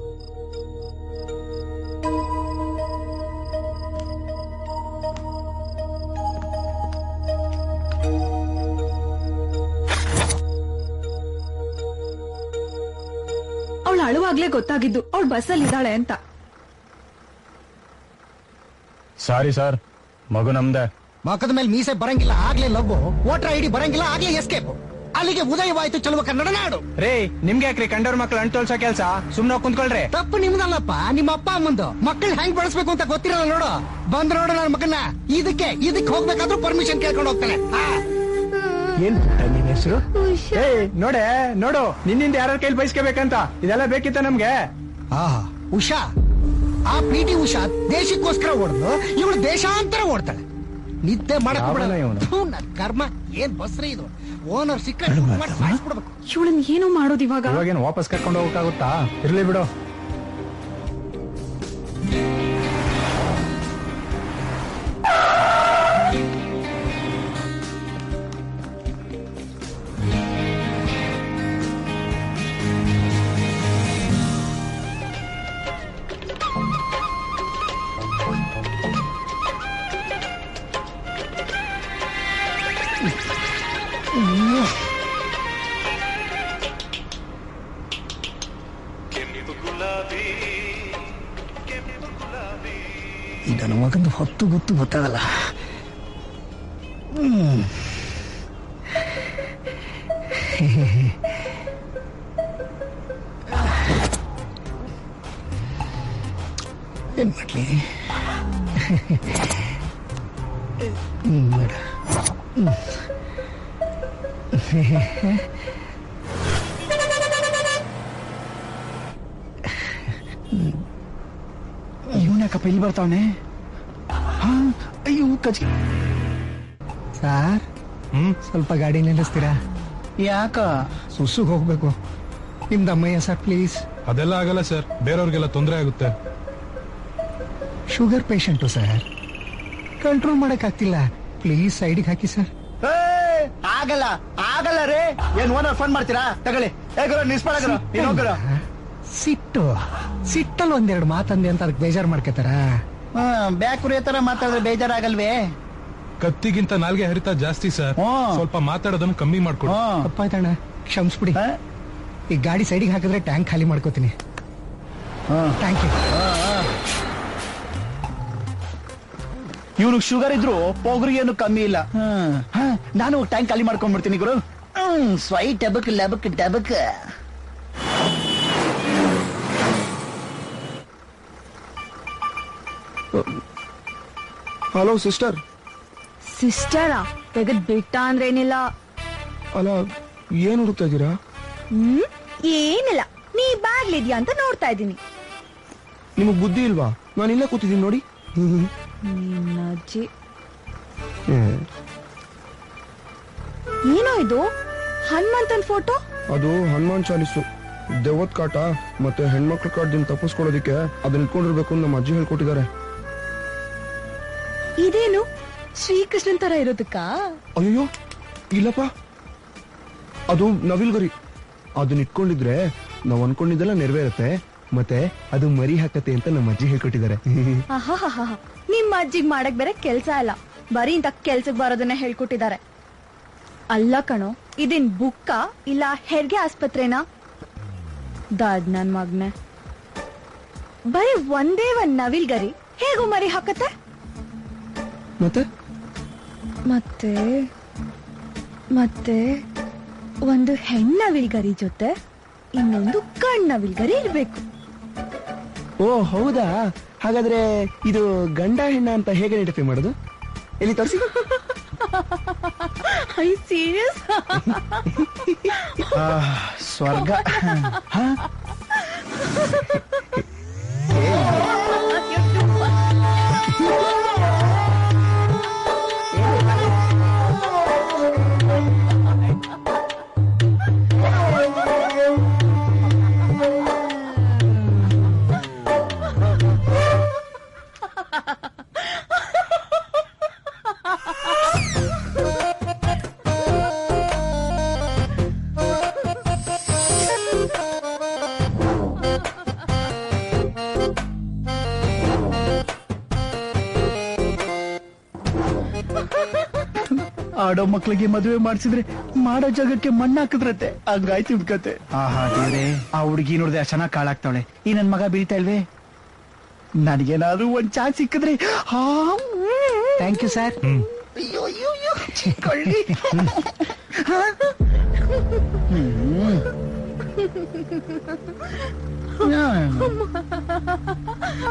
ಅವಳು ಅಳುವಾಗ್ಲೇ ಗೊತ್ತಾಗಿದ್ದು ಅವಳು ಬಸ್ಸಲ್ಲಿ ಇದ್ದಾಳೆ ಅಂತ. ಸಾರಿ ಸರ್, ಮಗು ನಮ್ದೆ. ಮಕ್ಕದ ಮೇಲೆ ಮೀಸೆ ಬರಂಗಿಲ್ಲ ಆಗ್ಲೇ ಲವ್, ವೋಟರ್ ಐಡಿ ಬರಂಗಿಲ್ಲ ಆಗ್ಲೇ ಎಸ್ಕೇಪ್. ಅಲ್ಲಿಗೆ ಉದಯವಾಯ್ತು ಚಲುವ ಕನ್ನಡ ನಾಡು. ರೇ ನಿಮ್ಗೆ ಯಾಕ್ರಿ ಕಂಡವ್ರ ಮಕ್ಳು ಅಂಟು ತೋಲ್ಸೋ ಕೆಲ್ಸ? ಸುಮ್ನೆ ಕುಂತ್ಕೊಳ್ರಿ. ತಪ್ಪು ನಿಮ್ದಲ್ಲಪ್ಪ, ನಿಮ್ಮ ಅಪ್ಪ ಅಮ್ಮಂದು. ಮಕ್ಕಳು ಹೆಂಗ್ ಬೆಳೆಸ್ಬೇಕು ಅಂತ ಗೊತ್ತಿರಲ್ಲ ನೋಡು. ಬಂದ್ ನೋಡು ನನ್ನ ಮಗನ್ನ. ಇದಕ್ಕೆ ಹೋಗ್ಬೇಕಾದ್ರೂ ಪರ್ಮಿಷನ್ ಕೇಳ್ಕೊಂಡು ಹೋಗ್ತಾನೆ. ಏನ್ ನಿನ್ ಹೆಸರು? ನೋಡೆ ನೋಡು, ನಿನ್ನಿಂದ ಯಾರ ಕೈಲಿ ಬಯಸ್ಕೋಬೇಕಂತ ಇದೆಲ್ಲ ಬೇಕಿತ್ತ ನಮ್ಗೆ? ಉಷಾ, ಆ PT ಉಷಾ ದೇಶಕ್ಕೋಸ್ಕರ ಓಡ್ದು ಇವಳು ದೇಶಾಂತರ ಓಡ್ತಾಳೆ. ನಿದ್ದೆ ಮಾಡಕ್ ಕರ್ಮ. ಏನ್ ಬಸ್ರಿ ಇದು? ಓನರ್ ಸಿಕ್ಕ ಇವಳನ್ ಏನೋ ಮಾಡೋದು ಇವಾಗ. ಇವಾಗೇನು ವಾಪಸ್ ಕರ್ಕೊಂಡು ಹೋಗಕ್ಕಾಗುತ್ತಾ? ಇರ್ಲಿ ಬಿಡು. ಈಗ ನಮ್ಮ ಮಗಂದು ಹೊತ್ತು ಗೊತ್ತು ಗೊತ್ತಾಗಲ್ಲ. ಏನ್ ಮಾಡ್ಲಿ? ಬೇಡ. ಇವನ್ಯಾಕಪ್ಪ ಇಲ್ಲಿ ಬರ್ತಾವನೆ? ಅಯ್ಯೋ ಕಚ್. ಸಾರ್ ಸ್ವಲ್ಪ ಗಾಡಿ ನಿಲ್ಲಿಸ್ತೀರಾ? ಯಾಕ? ಸುಸುಗ್ ಹೋಗ್ಬೇಕು. ನಿಮ್ದು ಅಮ್ಮಯ್ಯ ಸರ್ ಪ್ಲೀಸ್. ಅದೆಲ್ಲ ಆಗಲ್ಲ ಸರ್, ಬೇರೆಯವ್ರಿಗೆಲ್ಲ ತೊಂದರೆ ಆಗುತ್ತೆ. ಶುಗರ್ ಪೇಷಂಟು ಸರ್, ಕಂಟ್ರೋಲ್ ಮಾಡಕ್ ಆಗ್ತಿಲ್ಲ. ಪ್ಲೀಸ್ ಸೈಡಿಗೆ ಹಾಕಿ ಸರ್. ಆಗಲ್ಲ ಆಗಲ್ಲ ರೇ. ಏನ್ ಓನರ್ ಫೋನ್ ಮಾಡ್ತೀರಾ? ತಗೊಳ್ಳಿ. ಹೇಗೋ ನಿಲ್ಸ್ಬೇಡ, ನೀನ್ ಹೋಗ್ರ. ಸಿಟ್ಟಲ್ಲಿ ಒಂದೆರಡು ಮಾತಂದೆ ಅಂತ ಅದಕ್ಕೆ ಬೇಜಾರು ಮಾಡ್ಕೋತಾರ. ಬ್ಯಾಕುರಿಯ ತರ ಮಾತಾಡಿದ್ರೆ ಬೇಜಾರಾಗಲ್ವೇ? ಕತ್ತಿಗಿಂತ ನಾಲ್ಗೆ ಹರಿತ ಜಾಸ್ತಿ ಸರ್. ಸ್ವಲ್ಪ ಮಾತಾಡೋದನ್ನು ಕಮ್ಮಿ ಮಾಡ್ಕೊಡಿ. ತಪ್ಪಾಯ್ತಣ್ಣ, ಕ್ಷಮಿಸ್ಬಿಡಿ. ಈ ಗಾಡಿ ಸೈಡಿಗೆ ಹಾಕಿದ್ರೆ ಟ್ಯಾಂಕ್ ಖಾಲಿ ಮಾಡ್ಕೋತೀನಿ. Thank you. ಇವನು ಶುಗರ್ ಇದ್ರು ಪೊಗರಿಗೇನು ಕಮ್ಮಿ ಇಲ್ಲ. ನಾನು ಟ್ಯಾಂಕ್ ಖಾಲಿ ಮಾಡ್ಕೊಂಡ್ಬಿಡ್ತೀನಿ ಗುರು. ಸ್ವೈ ಟಬಕ್ ಲಬಕ್ ಡಬಕ್. Hello sister. ಸಿಸ್ಟರಾ? ತೆಗೆದ್ ಬಿಟ್ಟ ಅಂದ್ರೆ ಏನಿಲ್ಲ. ಅಲ್ಲ, ಏನ್ ಹುಡುಕ್ತಾ ಇದ್ದೀರಾ? ಏನಿಲ್ಲ, ನೀ ಬ್ಯಾಗ್ಲಿದ್ಯಾ ಅಂತ ನೋಡ್ತಾ ಇದ್ದೀನಿ. ನಿಮಗ್ ಬುದ್ಧಿ ಇಲ್ವಾ? ನಾನು ಇಲ್ಲೇ ಕೂತಿದ್ದೀನಿ ನೋಡಿ. ಅಜ್ಜಿ ಏನೋ ಇದು ಹನುಮಂತನ್ ಫೋಟೋ? ಅದು ಹನುಮಾನ್ ಚಾಲಿಸು. ದೆವ್ವದ್ ಕಾಟ ಮತ್ತೆ ಹೆಣ್ಮಕ್ಳ ಕಾಟದಿಂದ ತಪ್ಪಿಸ್ಕೊಳ್ಳೋದಿಕ್ಕೆ ಅದನ್ನ ಇಟ್ಕೊಂಡಿರ್ಬೇಕು ಅಂತ ನಮ್ಮ ಅಜ್ಜಿ ಹೇಳ್ಕೊಟ್ಟಿದ್ದಾರೆ. ಇದೇನು ಶ್ರೀಕೃಷ್ಣನ್ ತರ ಇರೋದಕ್ಕ? ಅಯ್ಯೋ ಇಲ್ಲಪ್ಪ, ಅದು ನವಿಲ್ಗರಿ. ಅದನ್ನ ಇಟ್ಕೊಂಡಿದ್ರೆ ನಾವ್ ಅನ್ಕೊಂಡಿದ್ದೆಲ್ಲ ನೆರವೇರುತ್ತೆ, ಮತ್ತೆ ಅದು ಮರಿ ಹಾಕತ್ತೆ ಅಂತ ನಮ್ಮ ಅಜ್ಜಿ ಹೇಳ್ಕೊಟ್ಟಿದ್ದಾರೆ. ನಿಮ್ ಅಜ್ಜಿಗ್ ಮಾಡಕ್ ಬೇರೆ ಕೆಲ್ಸ ಇಲ್ಲ, ಬರೀ ಇಂತ ಕೆಲ್ಸಕ್ ಬರೋದನ್ನ ಹೇಳ್ಕೊಟ್ಟಿದ್ದಾರೆ. ಅಲ್ಲ ಕಣೋ, ಇದೇನ್ ಬುಕ್ಕ ಇಲ್ಲ ಹೆರಿಗೆ ಆಸ್ಪತ್ರೆನಾ? ದಾಡ್ ನನ್ ಮಗ್ನೆ, ಬರೀ ಒಂದೇ ಒಂದ್ ನವಿಲ್ಗರಿ ಹೇಗೂ ಮರಿ ಹಾಕತ್ತೆ? ಮತ್ತೆ ಮತ್ತೆ ಮತ್ತೆ ಒಂದು ಹೆಣ್ಣವಿಲ್ಗರಿ ಜೊತೆ ಇನ್ನೊಂದು ಗಂಡವಿಲ್ಗರಿ ಇರ್ಬೇಕು. ಓ ಹೌದಾ? ಹಾಗಾದ್ರೆ ಇದು ಗಂಡ ಹೆಣ್ಣ ಅಂತ ಹೇಗೆ ಐಡೆಂಟಿಫೈ ಮಾಡೋದು? ಎಲ್ಲಿ ತೋರಿಸಿ. I serious? ಸ್ವರ್ಗ. ಆಡೋ ಮಕ್ಳಿಗೆ ಮದುವೆ ಮಾಡ್ಸಿದ್ರೆ ಮಾಡೋ ಜಾಗಕ್ಕೆ ಮಣ್ಣು ಹಾಕಿದ್ರತ್ತೆ. ಹಂಗಾಯ್ತು ಇದ್ ಕತೆ. ಆಹಾ ದೇವ್ರೆ, ಆ ಹುಡುಗಿ ನೋಡಿದ್ರೆ ಚೆನ್ನಾಗ್ ಕಾಳಾಗ್ತಾವಳೆ. ಈ ನನ್ ಮಗ ಬೀಳ್ತಾ ಇಲ್ವೇ? ನನಗೇನಾದ್ರೂ ಒಂದ್ ಚಾನ್ಸ್ ಸಿಕ್ಕಿದ್ರೆ. Thank you sir. ಅಯ್ಯೋ ಅಯ್ಯೋ ಅಯ್ಯೋ, ಚಿಕ್ಕಳ್ಳಿ.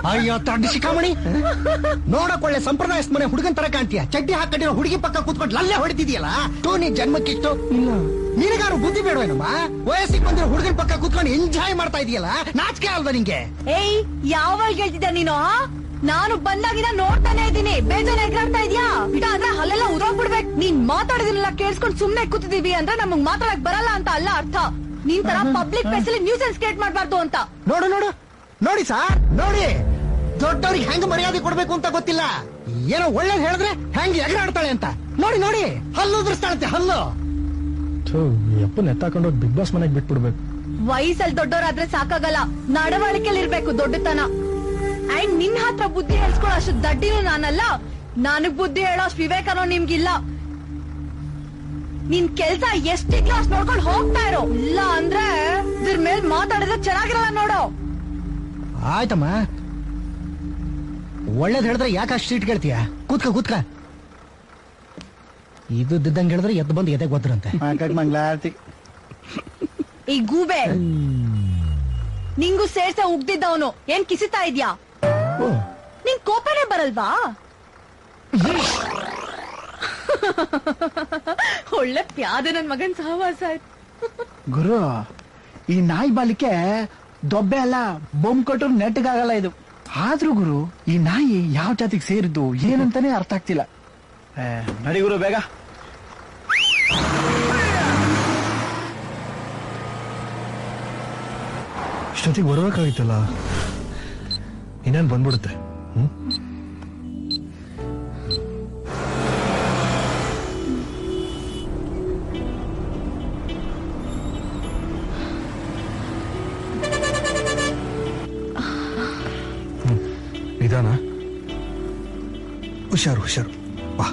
ಅಯ್ಯೋ ದೊಡ್ಡ ಶಿಖಾಮಣಿ, ನೋಡಕ್ ಒಳ್ಳೆ ಸಂಪ್ರದಾಯ ಮನೆ ಹುಡುಗನ್ ತರ ಕಾಣ್ತೀಯ. ಚಡ್ಡಿ ಹಾಕೊಂಡಿರೋ ಹುಡುಗಿ ಪಕ್ಕ ಕೂತ್ಕೊಂಡು ಲಲ್ಲೆ ಹೊಡಿತಿದ್ಯಲ್ಲ. ನೀ ಜನ್ಮಕ್ಕಿಷ್ಟು ನಿನಗಾರು ಬುದ್ಧಿ ಬೇಡವೇನಮ್ಮ? ವಯಸ್ಸಿಗೆ ಬಂದಿರೋ ಹುಡುಗನ್ ಪಕ್ಕ ಕೂತ್ಕೊಂಡು ಎಂಜಾಯ್ ಮಾಡ್ತಾ ಇದೀಯಲ್ಲ, ನಾಚಿಕೆ ಅಲ್ವಾ ನಿಂಗೆ? ಏಯ್, ಯಾವಾಗ ಹೇಳ್ತಿದ್ಯಾ ನೀನು? ನಾನು ಬಂದಾಗಿನ ನೋಡ್ತಾನೆ ಇದ್ದೀನಿ. ಬೇಜಾರ ಎಗ್ರಾಡ್ತಾ ಇದ್ಯಾ? ಇಟ ಅಂದ್ರೆ ಅಲ್ಲೆಲ್ಲ ಉದೋಗ್ಬಿಡ್ಬೇಕು. ನೀನ್ ಮಾತಾಡೋದಿಲ್ಲ ಕೇಳಿಸ್ಕೊಂಡು ಸುಮ್ನೆ ಕೂತಿದೀವಿ ಅಂದ್ರೆ ನಮಗ್ ಮಾತಾಡಕ್ ಬರಲ್ಲ ಅಂತ ಅಲ್ಲ ಅರ್ಥ. ನೀನ್ ತರ ಪಬ್ಲಿಕ್ ಪ್ಲೇಸ್ ಅಲ್ಲಿ ನ್ಯೂಸೆನ್ಸ್ ಕ್ರಿಯೇಟ್ ಮಾಡ್ಬಾರ್ದು ಅಂತ. ನೋಡು ನೋಡು ನೋಡಿ ಸಾರ್, ನೋಡಿ ದೊಡ್ಡವ್ರಿಗೆ ಹೆಂಗ್ ಮರ್ಯಾದೆ ಕೊಡ್ಬೇಕು ಅಂತ ಗೊತ್ತಿಲ್ಲ. ಏನೋ ಒಳ್ಳೇದ್ ಹೇಳಿದ್ರೆ ಹೆಂಗ್ ಎಗರಾಡ್ತಾಳೆ ಅಂತ. ನೋಡಿ ನೋಡಿ, ಹಲ್ಲು ಉದುರಿಸ್ತಾಳಂತೆ, ಹಲ್ಲು. ಎಪ್ಪನ್ ಎತ್ತಾಕೊಂಡೋಗಿ ಬಿಗ್ ಬಾಸ್ ಮನೆಗೆ ಬಿಟ್ಬಿಡ್ಬೇಕು. ವಯಸ್ಸಲ್ಲಿ ದೊಡ್ಡವರಾದ್ರೆ ಸಾಕಾಗಲ್ಲ, ನಡವಳಿಕೆಯಲ್ಲಿ ಇರ್ಬೇಕು ದೊಡ್ಡತನ. ಅಂಡ್ ನಿನ್ ಹತ್ರ ಬುದ್ಧಿ ಹೇಳ್ಸ್ಕೊಳ್ಳೋ ಅಷ್ಟು ದಡ್ಡಿನೂ ನಾನಲ್ಲ. ನನಗ್ ಬುದ್ಧಿ ಹೇಳೋ ಅಷ್ಟು ವಿವೇಕನೋ ನಿಮ್ಗಿಲ್ಲ. ನಿನ್ ಕೆಲ್ಸ ಎಷ್ಟಿದ್ಯೋ ಅಷ್ಟು ನೋಡ್ಕೊಂಡು ಹೋಗ್ತಾ ಇರೋ. ಇಲ್ಲ ಅಂದ್ರೆ ಇದ್ರ ಮೇಲ್ ಮಾತಾಡಿದ್ರೆ ಚೆನ್ನಾಗಿರಲ್ಲ ನೋಡು. ಆಯ್ತಮ್ಮ, ಒಳ್ಳೇದ್ ಹೇಳಿದ್ರೆ ಯಾಕೆ ಅಷ್ಟು ಸೀಟ್ ಕೇಳ್ತೀಯ? ಕೂತ್ಕ ಕೂತ್ಕ. ಇದ್ದಂಗೆ ಹೇಳಿದ್ರೆ ಎದ್ದು ಬಂದು ಎದೆ ಗೊತ್ತರಂತೆ. ಮಂಗಳಾರತಿ. ಈ ಗೂಬೆ ನಿಂಗೂ ಸೇರ್ಸೆ ಉಗ್ದಿದ್ದವನು ಏನ್ ಕಿಸಿತಾ ಇದ್ಯಾ? ನಿನ್ ಕೋಪನೇ ಬರಲ್ವಾ? ಒಳ್ಳೆ ಪ್ಯಾದೆ ನನ್ ಮಗನ್ ಸಹವಾಸ ಆಯ್ತು. ಗುರು, ಈ ನಾಯಿ ಬಾಲಿಕೆ ದೊಬ್ಬೆ ಅಲ್ಲ, ಬೊಂಬ್ ಕೊಟ್ಟರು ನೆಟ್ಗಾಗಲ್ಲ ಇದು. ಆದ್ರೂ ಗುರು, ಈ ನಾಯಿ ಯಾವ ಜಾತಿಗೆ ಸೇರಿದ್ದು ಏನಂತಾನೆ ಅರ್ಥ ಆಗ್ತಿಲ್ಲ. ನಡಿ ಗುರು ಬೇಗ. ಇಷ್ಟೊತ್ತಿಗೆ ಬರ್ಬೇಕಾಗಿತ್ತಲ್ಲ, ಇನ್ನೇನ್ ಬಂದ್ಬಿಡುತ್ತೆ. ಹುಷಾರು ಹುಷಾರು. ಬಾ,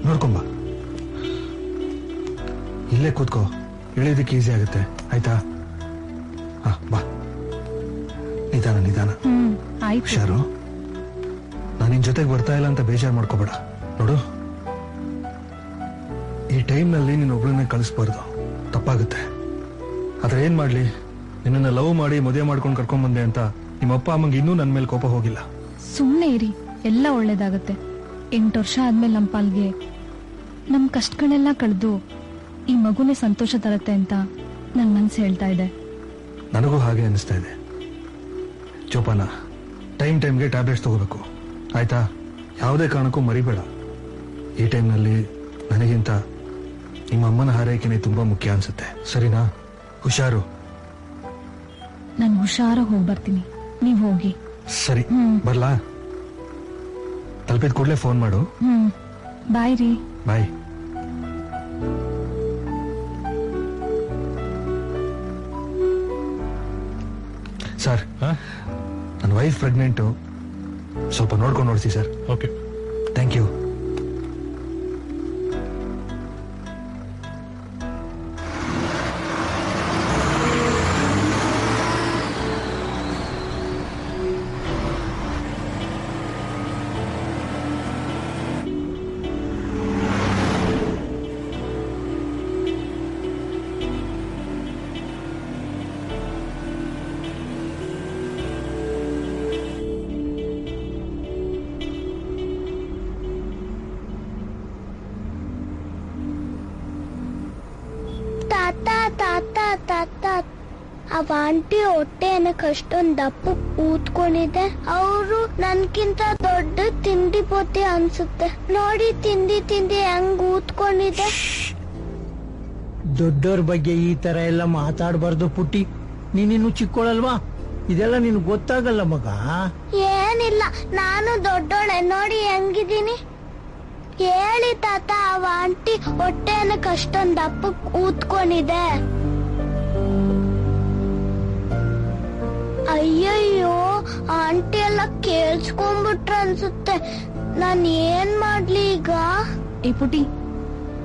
ನೋಡ್ಕೊಂಬ. ಇಲ್ಲೇ ಕೂತ್ಕೋ, ಇಳಿಯೋದಕ್ಕೆ ಈಸಿ ಆಗುತ್ತೆ. ಆಯ್ತಾ? ಹಾ, ಬಾ. ನಿಧಾನ ನಿಧಾನ. ಹುಷಾರು. ನಾನು ನಿನ್ ಜೊತೆಗೆ ಬರ್ತಾ ಇಲ್ಲ ಅಂತ ಬೇಜಾರು ಮಾಡ್ಕೋಬೇಡ. ನೋಡು, ಈ ಟೈಮ್ನಲ್ಲಿ ನೀನು ಒಬ್ಳನ್ನೇ ಕಳಿಸ್ಬಾರ್ದು, ತಪ್ಪಾಗುತ್ತೆ. ಆದ್ರೆ ಏನ್ ಮಾಡ್ಲಿ, ನಿನ್ನ ಲವ್ ಮಾಡಿ ಮದುವೆ ಮಾಡ್ಕೊಂಡು ಕರ್ಕೊಂಡ್ ಬಂದೆ ಅಂತ ನಿಮ್ಮ ಅಪ್ಪ ಅಮ್ಮಂಗೆ ಇನ್ನೂ ನನ್ನ ಮೇಲೆ ಕೋಪ ಹೋಗಿಲ್ಲ. ಸುಮ್ನೆ ಇರಿ, ಎಲ್ಲ ಒಳ್ಳೇದಾಗತ್ತೆ. 8 ವರ್ಷ ಆದ್ಮೇಲೆ ನಮ್ಮ ಪಾಲ್ಗೆ ನಮ್ ಕಷ್ಟಗಳೆಲ್ಲ ಕಳೆದು ಈ ಮಗುನೇ ಸಂತೋಷ ತರತ್ತೆ ಅಂತ ನನ್ ಮನ್ಸು ಹೇಳ್ತಾ ಇದೆ. ನನಗೂ ಹಾಗೆ ಅನಿಸ್ತಾ ಇದೆ. ಜೋಪಾನ, ಟೈಮ್ಗೆ ಟ್ಯಾಬ್ಲೆಟ್ಸ್ ತಗೋಬೇಕು. ಆಯ್ತಾ? ಯಾವುದೇ ಕಾರಣಕ್ಕೂ ಮರಿಬೇಡ. ಈ ಟೈಮ್ನಲ್ಲಿ ನನಗಿಂತ ನಿಮ್ಮ ಅಮ್ಮನ ಹಾರೈಕೆನೆ ತುಂಬಾ ಮುಖ್ಯ ಅನ್ಸುತ್ತೆ. ಸರಿನಾ? ಹುಷಾರು. ನಾನು ಹುಷಾರಾಗಿ ಹೋಗಿ ಬರ್ತೀನಿ, ನೀವ್ ಹೋಗಿ. ಸರಿ, ಬರ್ಲಾ? ತಲುಪಿದ ಕೂಡಲೇ ಫೋನ್ ಮಾಡು. ಬಾಯ್ ರೀ. ಬಾಯ್. ಸರ್, ನನ್ನ ವೈಫ್ ಪ್ರೆಗ್ನೆಂಟು, ಸ್ವಲ್ಪ ನೋಡ್ಕೊಂಡು ನೋಡ್ಸಿ ಸರ್. Okay, thank you. ಅವ ಆಂಟಿ ಹೊಟ್ಟೆ ಏನಕ್ಕೆ ಅಷ್ಟೊಂದು ದಪ್ಪ ಊದ್ಕೊಂಡಿದೆ. ಅವರು ನನ್ಕಿಂತ ದೊಡ್ಡ ತಿಂಡಿ ಪೋತಿ ಅನ್ಸುತ್ತೆ. ನೋಡಿ ತಿಂಡಿ ಹೆಂಗ್ ಊದ್ಕೊಂಡಿದೆ. ದೊಡ್ಡೋರ್ ಬಗ್ಗೆ ಈ ತರ ಎಲ್ಲ ಮಾತಾಡಬಾರ್ದು ಪುಟ್ಟಿ. ನೀನಿನ್ನು ಚಿಕ್ಕೋಳಲ್ವಾ, ಇದೆಲ್ಲ ನಿನ್ ಗೊತ್ತಾಗಲ್ಲ ಮಗ. ಏನಿಲ್ಲ, ನಾನು ದೊಡ್ಡೋಳೆ, ನೋಡಿ ಹೆಂಗಿದ್ದೀನಿ. ಹೇಳಿ ತಾತ, ಅವ ಆಂಟಿ ಹೊಟ್ಟೆ ಏನಕ್ಕೆ ಅಷ್ಟೊಂದು ದಪ್ಪ ಊದ್ಕೊಂಡಿದೆ. ಅಯ್ಯಯ್ಯೋ, ಆಂಟಿ ಎಲ್ಲ ಕೇಳಿಸ್ಕೊಂಡ್ಬಿಟ್ರ ಅನ್ಸುತ್ತೆ. ನಾನ್ ಏನ್ ಮಾಡ್ಲಿ ಈಗ? ಏ ಪುಟಿ,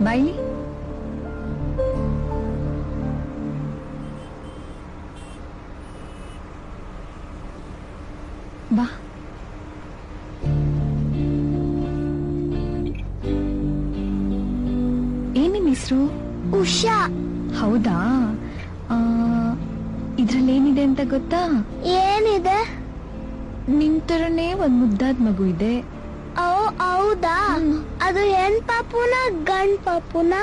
ಬಾಯ್ಲಿ. ಬಾ. ಏನಿನ್ ಹೆಸರು? ಉಷಾ. ಹೌದಾ? ಇದ್ರಲ್ಲಿ ಏನಿದೆ ಅಂತ ಗೊತ್ತಾ? ಏನಿದೆ? ನಿನ್ ತರನೇ ಒಂದ್ ಮುದ್ದಾದ ಮಗು ಇದೆ. ಹೌದಾ? ಅದು ಹೆಣ್ ಪಾಪುನ ಗಂಡ್ ಪಾಪುನ?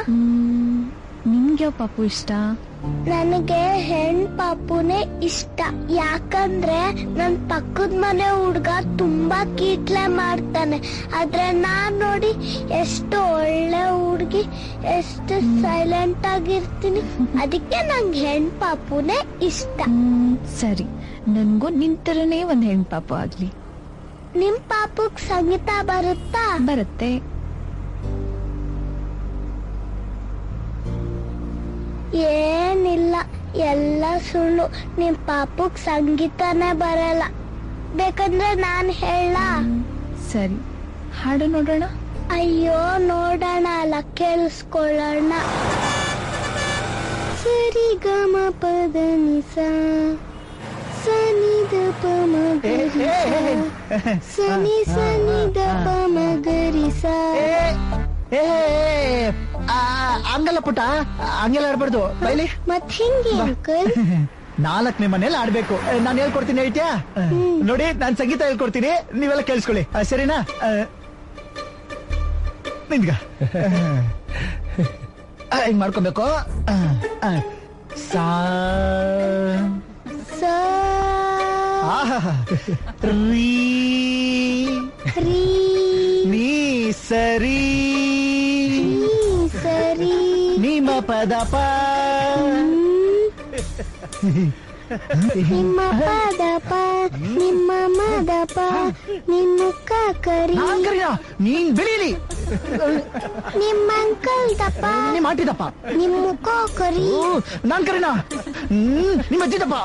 ನಿಮ್ಗೆ ಯಾವ ಪಾಪು ಇಷ್ಟ? ನನಗೆ ಹೆಣ್ ಪಾಪುನೇ ಇಷ್ಟ. ಯಾಕಂದ್ರೆ ನನ್ ಪಕ್ಕದ ಮನೆ ಹುಡ್ಗ ತುಂಬಾ ಕೀಟ್ಲೆ ಮಾಡ್ತಾನೆ. ಆದ್ರೆ ನಾನ್ ನೋಡಿ ಎಷ್ಟು ಒಳ್ಳೆ ಹುಡ್ಗಿ, ಎಷ್ಟು ಸೈಲೆಂಟ್ ಆಗಿರ್ತೀನಿ. ಅದಕ್ಕೆ ನಂಗೆ ಹೆಣ್ ಪಾಪುನೇ ಇಷ್ಟ. ಸರಿ, ನನ್ಗೂ ನಿನ್ ತರನೇ ಒಂದ್ ಹೆಣ್ ಪಾಪು ಆಗ್ಲಿ. ನಿಮ್ ಪಾಪುಗ್ ಸಂಗೀತ ಬರುತ್ತಾ? ಬರುತ್ತೆ. ಏನಿಲ್ಲ, ಎಲ್ಲ ಸುಳ್ಳು. ನಿಮ್ ಪಾಪುಗ್ ಸಂಗೀತನೇ ಬರಲ್ಲ. ಬೇಕಂದ್ರೆ ನಾನ್ ಹೇಳ? ಸರಿ, ಹಾಡು ನೋಡೋಣ. ಅಯ್ಯೋ, ನೋಡೋಣ ಅಲ್ಲ, ಕೇಳಿಸ್ಕೊಳ್ಳೋಣ. ಸರಿ ಗಮ ಪದ ನಿಸ ಸನಿ ದ ಪ ಮಗರಿ ಸನಿ ಸನಿ ದ ಪ ಮಗರಿ ಸ. ಹಂಗಲ್ಲ ಪುಟ್ಟ, ಹಂಗೆಲ್ಲ ಆಡ್ಬಾರ್ದು. ಬೈಲಿ. ಮತ್ ಹಿಂಗೆ ಅಂಕಲ್? 4ನೇ ಮನೇಲಿ ಆಡ್ಬೇಕು. ನಾನು ಹೇಳ್ಕೊಡ್ತೀನಿ, ಹೇಳ್ತೀಯಾ? ನೋಡಿ, ನಾನ್ ಸಂಗೀತ ಹೇಳ್ಕೊಡ್ತೀನಿ, ನೀವೆಲ್ಲ ಕೇಳಿಸ್ಕೊಳ್ಳಿ. ಸರಿನಾ? ನಿಂತ್ಗ ಹಿಂಗ್ ಮಾಡ್ಕೊಬೇಕು. ನೀ ಸರಿ ಸರಿ ನಿಮ್ಮ ಪದಪ ನಿಮ್ಮ ಪದಪ ನಿಮ್ಮ ಮದಪ ನಿನ್ನ ಕರಿ. ನೀನ್ ಬೆಳೀಲಿ. ನಿಮ್ಮ ಅಂಕಲ್ ದಪ್ಪ, ನಿಮ್ಮ ಆಂಟಿ ದಪ್ಪ, ನಿಮ್ ಮುಖ ಕರಿ. ನಾನ್ ಕರಿನಾ? ನಿಮ್ಮ ಅಜ್ಜಿ ದಪ್ಪ,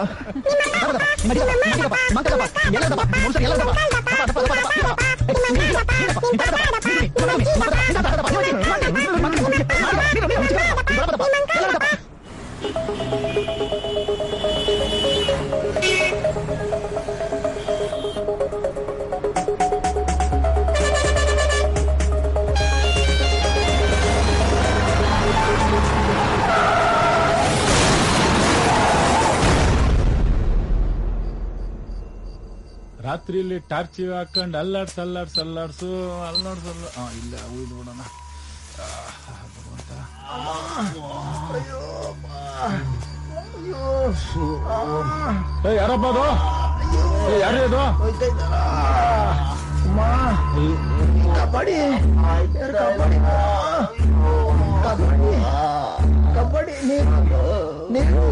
ರಾತ್ರಿಯಲ್ಲಿ ಟಾರ್ಚ್ ಹಾಕೊಂಡ್ ಅಲ್ಲಾಡ್ಸು ಅಲ್ಲಾಡ್ಸು ಇಲ್ಲ ಉಯ್ದು ಬಿಡೋಣ. ಯಾರಪ್ಪ ಅದು? ಯಾರು ಇದು? ಕಬಡ್ಡಿ ಕಬಡ್ಡಿ ನೀರು